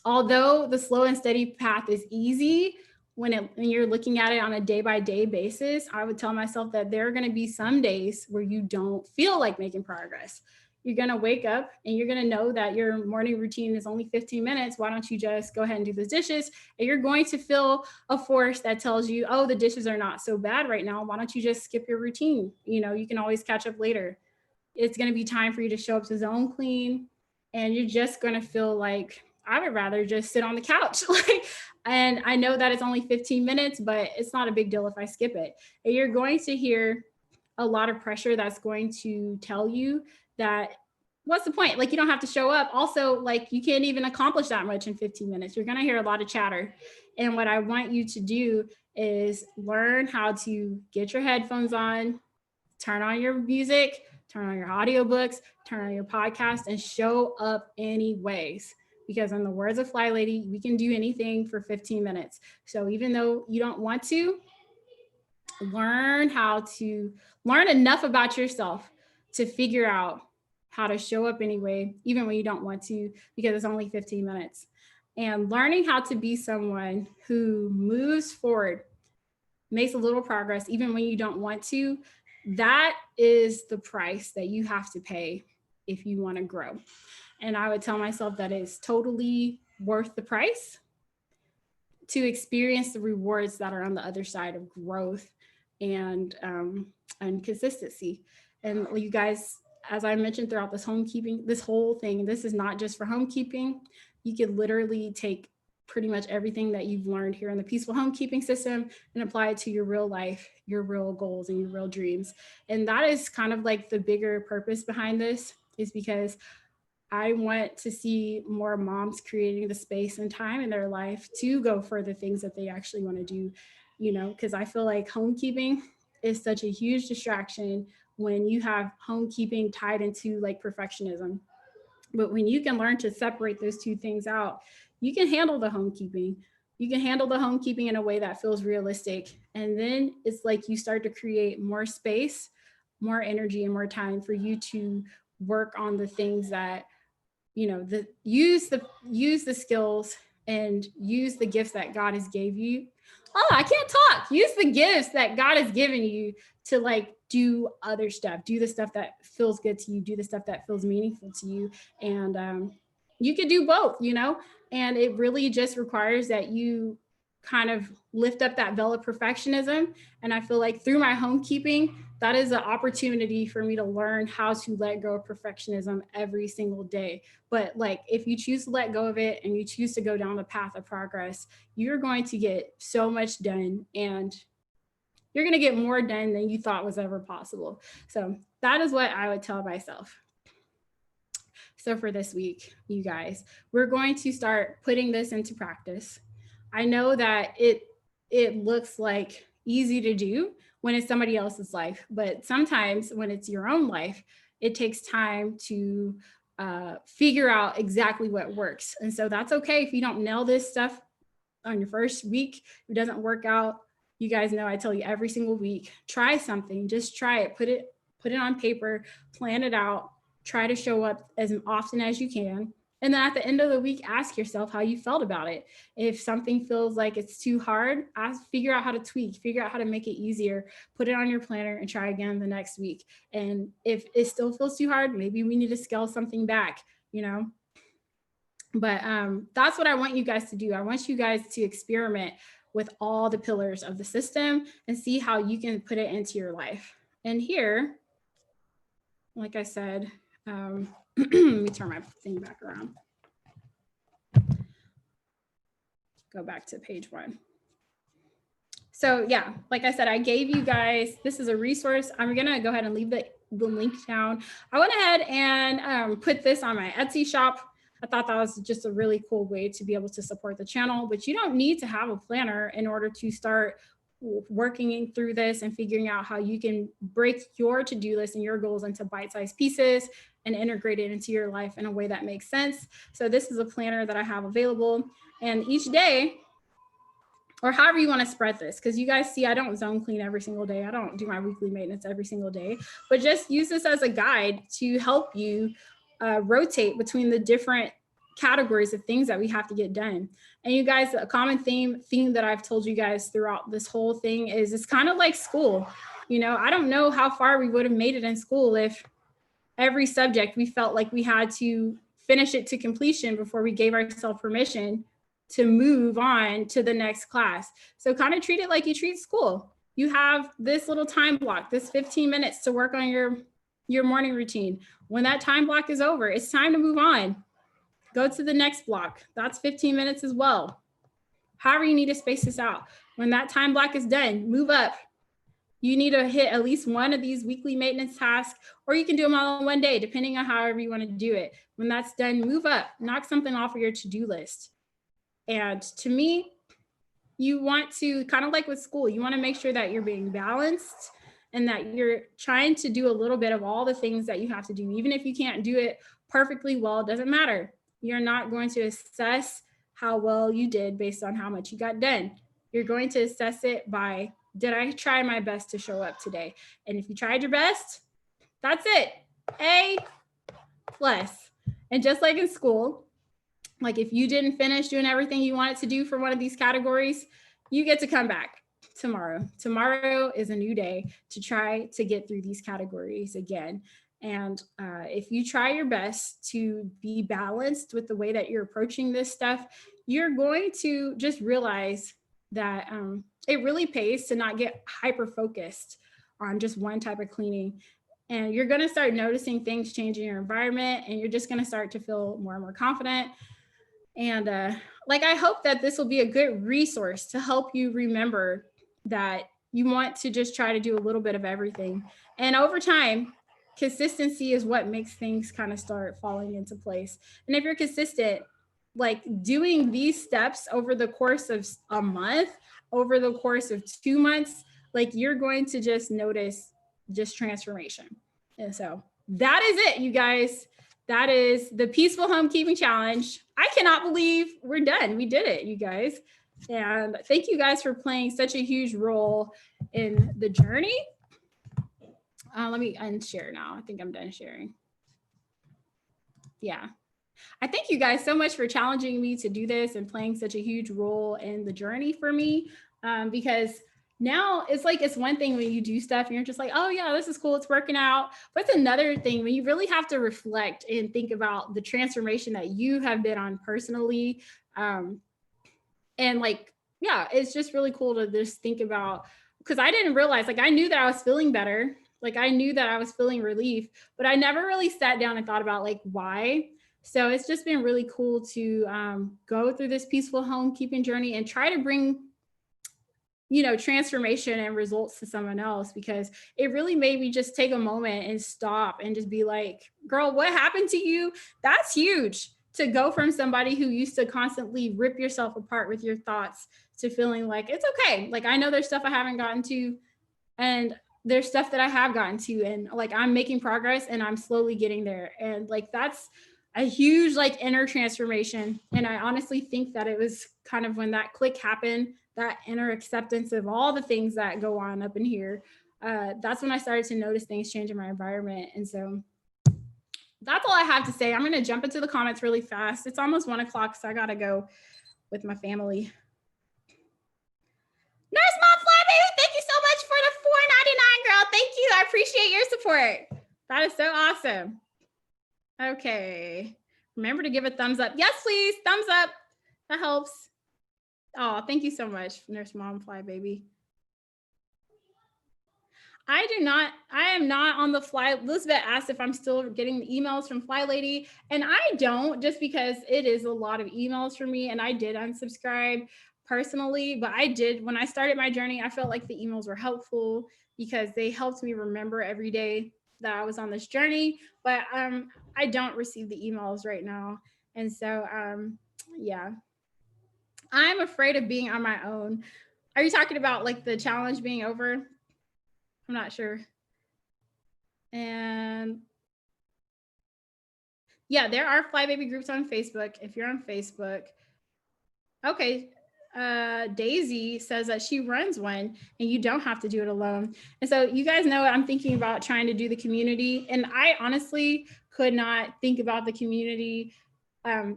Although the slow and steady path is easy, when you're looking at it on a day-by-day basis, I would tell myself that there are going to be some days where you don't feel like making progress. You're going to wake up and you're going to know that your morning routine is only 15 minutes. Why don't you just go ahead and do the dishes? And you're going to feel a force that tells you, oh, the dishes are not so bad right now. Why don't you just skip your routine? You can always catch up later. It's going to be time for you to show up to zone clean. And you're just going to feel like, I would rather just sit on the couch. And I know that it's only 15 minutes, but it's not a big deal if I skip it. And you're going to hear a lot of pressure that's going to tell you that what's the point? Like you don't have to show up. Also, like you can't even accomplish that much in 15 minutes. You're going to hear a lot of chatter. And what I want you to do is learn how to get your headphones on, turn on your music, turn on your audiobooks, turn on your podcast, and show up anyways. Because in the words of Fly Lady, we can do anything for 15 minutes. So even though you don't want to, learn enough about yourself to figure out how to show up anyway, even when you don't want to, because it's only 15 minutes. And learning how to be someone who moves forward, makes a little progress, even when you don't want to, that is the price that you have to pay if you want to grow. And I would tell myself that it's totally worth the price to experience the rewards that are on the other side of growth and consistency. And you guys, as I mentioned throughout this whole thing, this is not just for homekeeping. You could literally take pretty much everything that you've learned here in the peaceful homekeeping system and apply it to your real life, your real goals, and your real dreams. And that is kind of like the bigger purpose behind this, is because I want to see more moms creating the space and time in their life to go for the things that they actually want to do, because I feel like homekeeping is such a huge distraction when you have homekeeping tied into like perfectionism. But when you can learn to separate those two things out, you can handle the homekeeping. You can handle the homekeeping in a way that feels realistic. And then it's like you start to create more space, more energy, and more time for you to work on the things that, use the skills and use the gifts that God has gave you. Oh, I can't talk. Use the gifts that God has given you to like do other stuff, do the stuff that feels good to you, do the stuff that feels meaningful to you. And you could do both, and it really just requires that you kind of lift up that veil of perfectionism. And I feel like through my homekeeping, that is an opportunity for me to learn how to let go of perfectionism every single day. But like, if you choose to let go of it and you choose to go down the path of progress, you're going to get so much done, and you're going to get more done than you thought was ever possible. So that is what I would tell myself. So for this week, you guys, we're going to start putting this into practice. I know that it looks like easy to do when it's somebody else's life, but sometimes when it's your own life, it takes time to figure out exactly what works. And so that's okay if you don't nail this stuff on your first week. If it doesn't work out, you guys know I tell you every single week, try something, just try it, put it on paper, plan it out, try to show up as often as you can. And then at the end of the week, ask yourself how you felt about it. If something feels like it's too hard, figure out how to tweak, figure out how to make it easier, put it on your planner and try again the next week. And if it still feels too hard, maybe we need to scale something back, But that's what I want you guys to do. I want you guys to experiment with all the pillars of the system and see how you can put it into your life. And here, like I said, let me turn my thing back around. Go back to page 1. So yeah, like I said, I gave you guys, this is a resource. I'm gonna go ahead and leave the link down. I went ahead and put this on my Etsy shop. I thought that was just a really cool way to be able to support the channel, but you don't need to have a planner in order to start working through this and figuring out how you can break your to-do list and your goals into bite-sized pieces and integrate it into your life in a way that makes sense. So this is a planner that I have available, and each day, or however you want to spread this, because you guys see I don't zone clean every single day. I don't do my weekly maintenance every single day, but just use this as a guide to help you rotate between the different categories of things that we have to get done. And you guys, a common theme that I've told you guys throughout this whole thing is it's kind of like school. I don't know how far we would have made it in school if every subject we felt like we had to finish it to completion before we gave ourselves permission to move on to the next class. So kind of treat it like you treat school. You have this little time block, this 15 minutes to work on your morning routine. When that time block is over, it's time to move on. Go to the next block. That's 15 minutes as well. However you need to space this out. When that time block is done, move up. You need to hit at least one of these weekly maintenance tasks, or you can do them all in one day, depending on however you want to do it. When that's done, move up, knock something off of your to-do list. And to me, you want to, kind of like with school, you want to make sure that you're being balanced and that you're trying to do a little bit of all the things that you have to do. Even if you can't do it perfectly well, it doesn't matter. You're not going to assess how well you did based on how much you got done. You're going to assess it by, did I try my best to show up today? And if you tried your best, that's it. A plus. And just like in school, like if you didn't finish doing everything you wanted to do for one of these categories, you get to come back tomorrow. Tomorrow is a new day to try to get through these categories again. And if you try your best to be balanced with the way that you're approaching this stuff, you're going to just realize that it really pays to not get hyper focused on just one type of cleaning. And you're going to start noticing things change in your environment, and you're just going to start to feel more and more confident. And like, I hope that this will be a good resource to help you remember that you want to just try to do a little bit of everything. And over time, consistency is what makes things kind of start falling into place. And if you're consistent, like doing these steps over the course of a month, over the course of 2 months, like you're going to just notice just transformation. And so that is it, you guys. That is the Peaceful Homekeeping Challenge. I cannot believe we're done. We did it, you guys. And thank you guys for playing such a huge role in the journey. Let me unshare now. I think I'm done sharing. Yeah. I thank you guys so much for challenging me to do this and playing such a huge role in the journey for me, because now it's like, it's one thing when you do stuff and you're just like, oh yeah, this is cool, it's working out. But it's another thing when you really have to reflect and think about the transformation that you have been on personally. And like, yeah, it's just really cool to just think about, because I didn't realize, like I knew that I was feeling better. Like I knew that I was feeling relief, but I never really sat down and thought about like why. So it's just been really cool to go through this peaceful homekeeping journey and try to bring, you know, transformation and results to someone else, because it really made me just take a moment and stop and just be like, girl, what happened to you? That's huge. To go from somebody who used to constantly rip yourself apart with your thoughts to feeling like it's okay. Like I know there's stuff I haven't gotten to, and there's stuff that I have gotten to, and like I'm making progress and I'm slowly getting there. And like that's a huge like inner transformation. And I honestly think that it was kind of when that click happened, that inner acceptance of all the things that go on up in here, that's when I started to notice things change in my environment. And so that's all I have to say. I'm going to jump into the comments really fast. It's almost 1 o'clock, so I got to go with my family. Nurse Mom Fly Baby, thank you so much for the $4.99, girl. Thank you. I appreciate your support. That is so awesome. Okay. Remember to give a thumbs up. Yes, please. Thumbs up. That helps. Oh, thank you so much, Nurse Mom Fly Baby. I am not on the Fly. Elizabeth asked if I'm still getting the emails from Fly Lady, and I don't, just because it is a lot of emails for me, and I did unsubscribe personally, but I did, when I started my journey, I felt like the emails were helpful because they helped me remember every day that I was on this journey, but I don't receive the emails right now. And so, yeah, I'm afraid of being on my own. Are you talking about like the challenge being over? I'm not sure. And yeah, there are Fly Baby groups on Facebook. If you're on Facebook. Okay. Daisy says that she runs one and you don't have to do it alone. And so you guys know I'm thinking about trying to do the community. And I honestly could not think about the community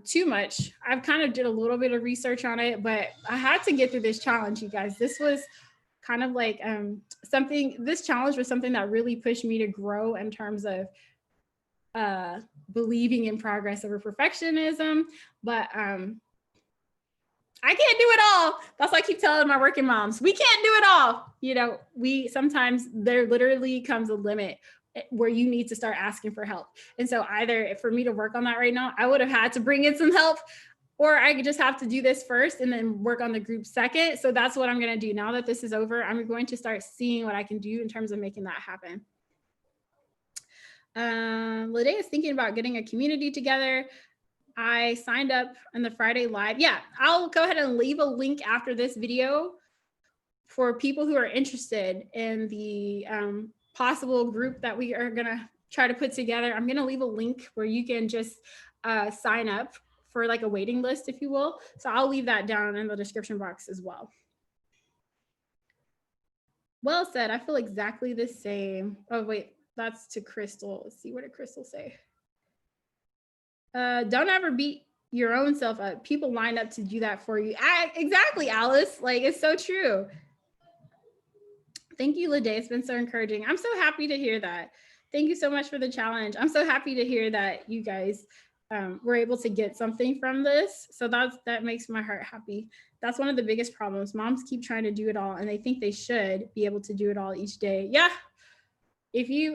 too much. I've kind of did a little bit of research on it, but I had to get through this challenge, you guys. This was kind of like this challenge was something that really pushed me to grow in terms of believing in progress over perfectionism. But I can't do it all. That's what I keep telling my working moms. We can't do it all. You know, sometimes there literally comes a limit where you need to start asking for help. And so either for me to work on that right now, I would have had to bring in some help, or I could just have to do this first and then work on the group second. So that's what I'm going to do. Now that this is over, I'm going to start seeing what I can do in terms of making that happen. Lede is thinking about getting a community together. I signed up in the Friday Live. Yeah, I'll go ahead and leave a link after this video for people who are interested in the possible group that we are gonna try to put together, I'm gonna leave a link where you can just sign up for like a waiting list, if you will. So I'll leave that down in the description box as well. Well said. I feel exactly the same. Oh, wait, that's to Crystal. Let's see, what did Crystal say? Don't ever beat your own self up. People line up to do that for you. Exactly, Alice. Like, it's so true. Thank you, Lede. It's been so encouraging. I'm so happy to hear that. Thank you so much for the challenge. I'm so happy to hear that you guys were able to get something from this. So that makes my heart happy. That's one of the biggest problems. Moms keep trying to do it all and they think they should be able to do it all each day. Yeah.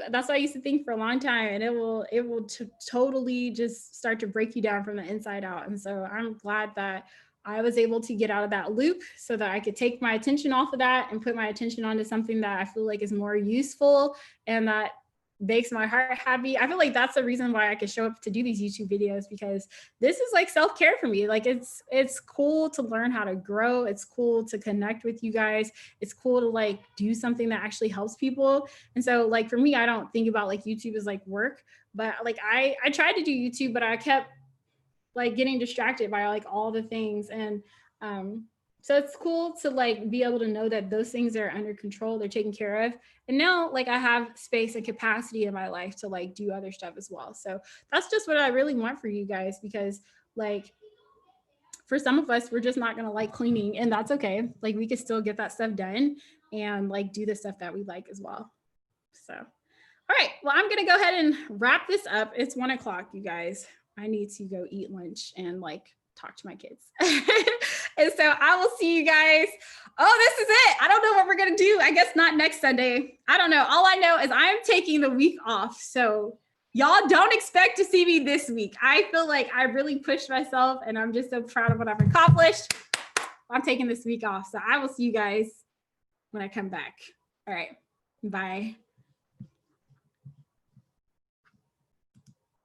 That's what I used to think for a long time, and it will totally just start to break you down from the inside out. And so I'm glad that I was able to get out of that loop so that I could take my attention off of that and put my attention onto something that I feel like is more useful and that makes my heart happy. I feel like that's the reason why I could show up to do these YouTube videos, because this is like self-care for me. Like it's cool to learn how to grow. It's cool to connect with you guys. It's cool to like do something that actually helps people. And so like for me, I don't think about like YouTube as like work, but like I tried to do YouTube, but I kept like getting distracted by like all the things. And so it's cool to like be able to know that those things are under control, they're taken care of. And now like I have space and capacity in my life to like do other stuff as well. So that's just what I really want for you guys, because like for some of us, we're just not gonna like cleaning, and that's okay. Like we could still get that stuff done and like do the stuff that we like as well. So, all right, well, I'm gonna go ahead and wrap this up. It's 1 o'clock, you guys. I need to go eat lunch and like talk to my kids. And so I will see you guys. Oh, this is it. I don't know what we're going to do. I guess not next Sunday. I don't know. All I know is I'm taking the week off. So y'all don't expect to see me this week. I feel like I really pushed myself and I'm just so proud of what I've accomplished. I'm taking this week off. So I will see you guys when I come back. All right. Bye.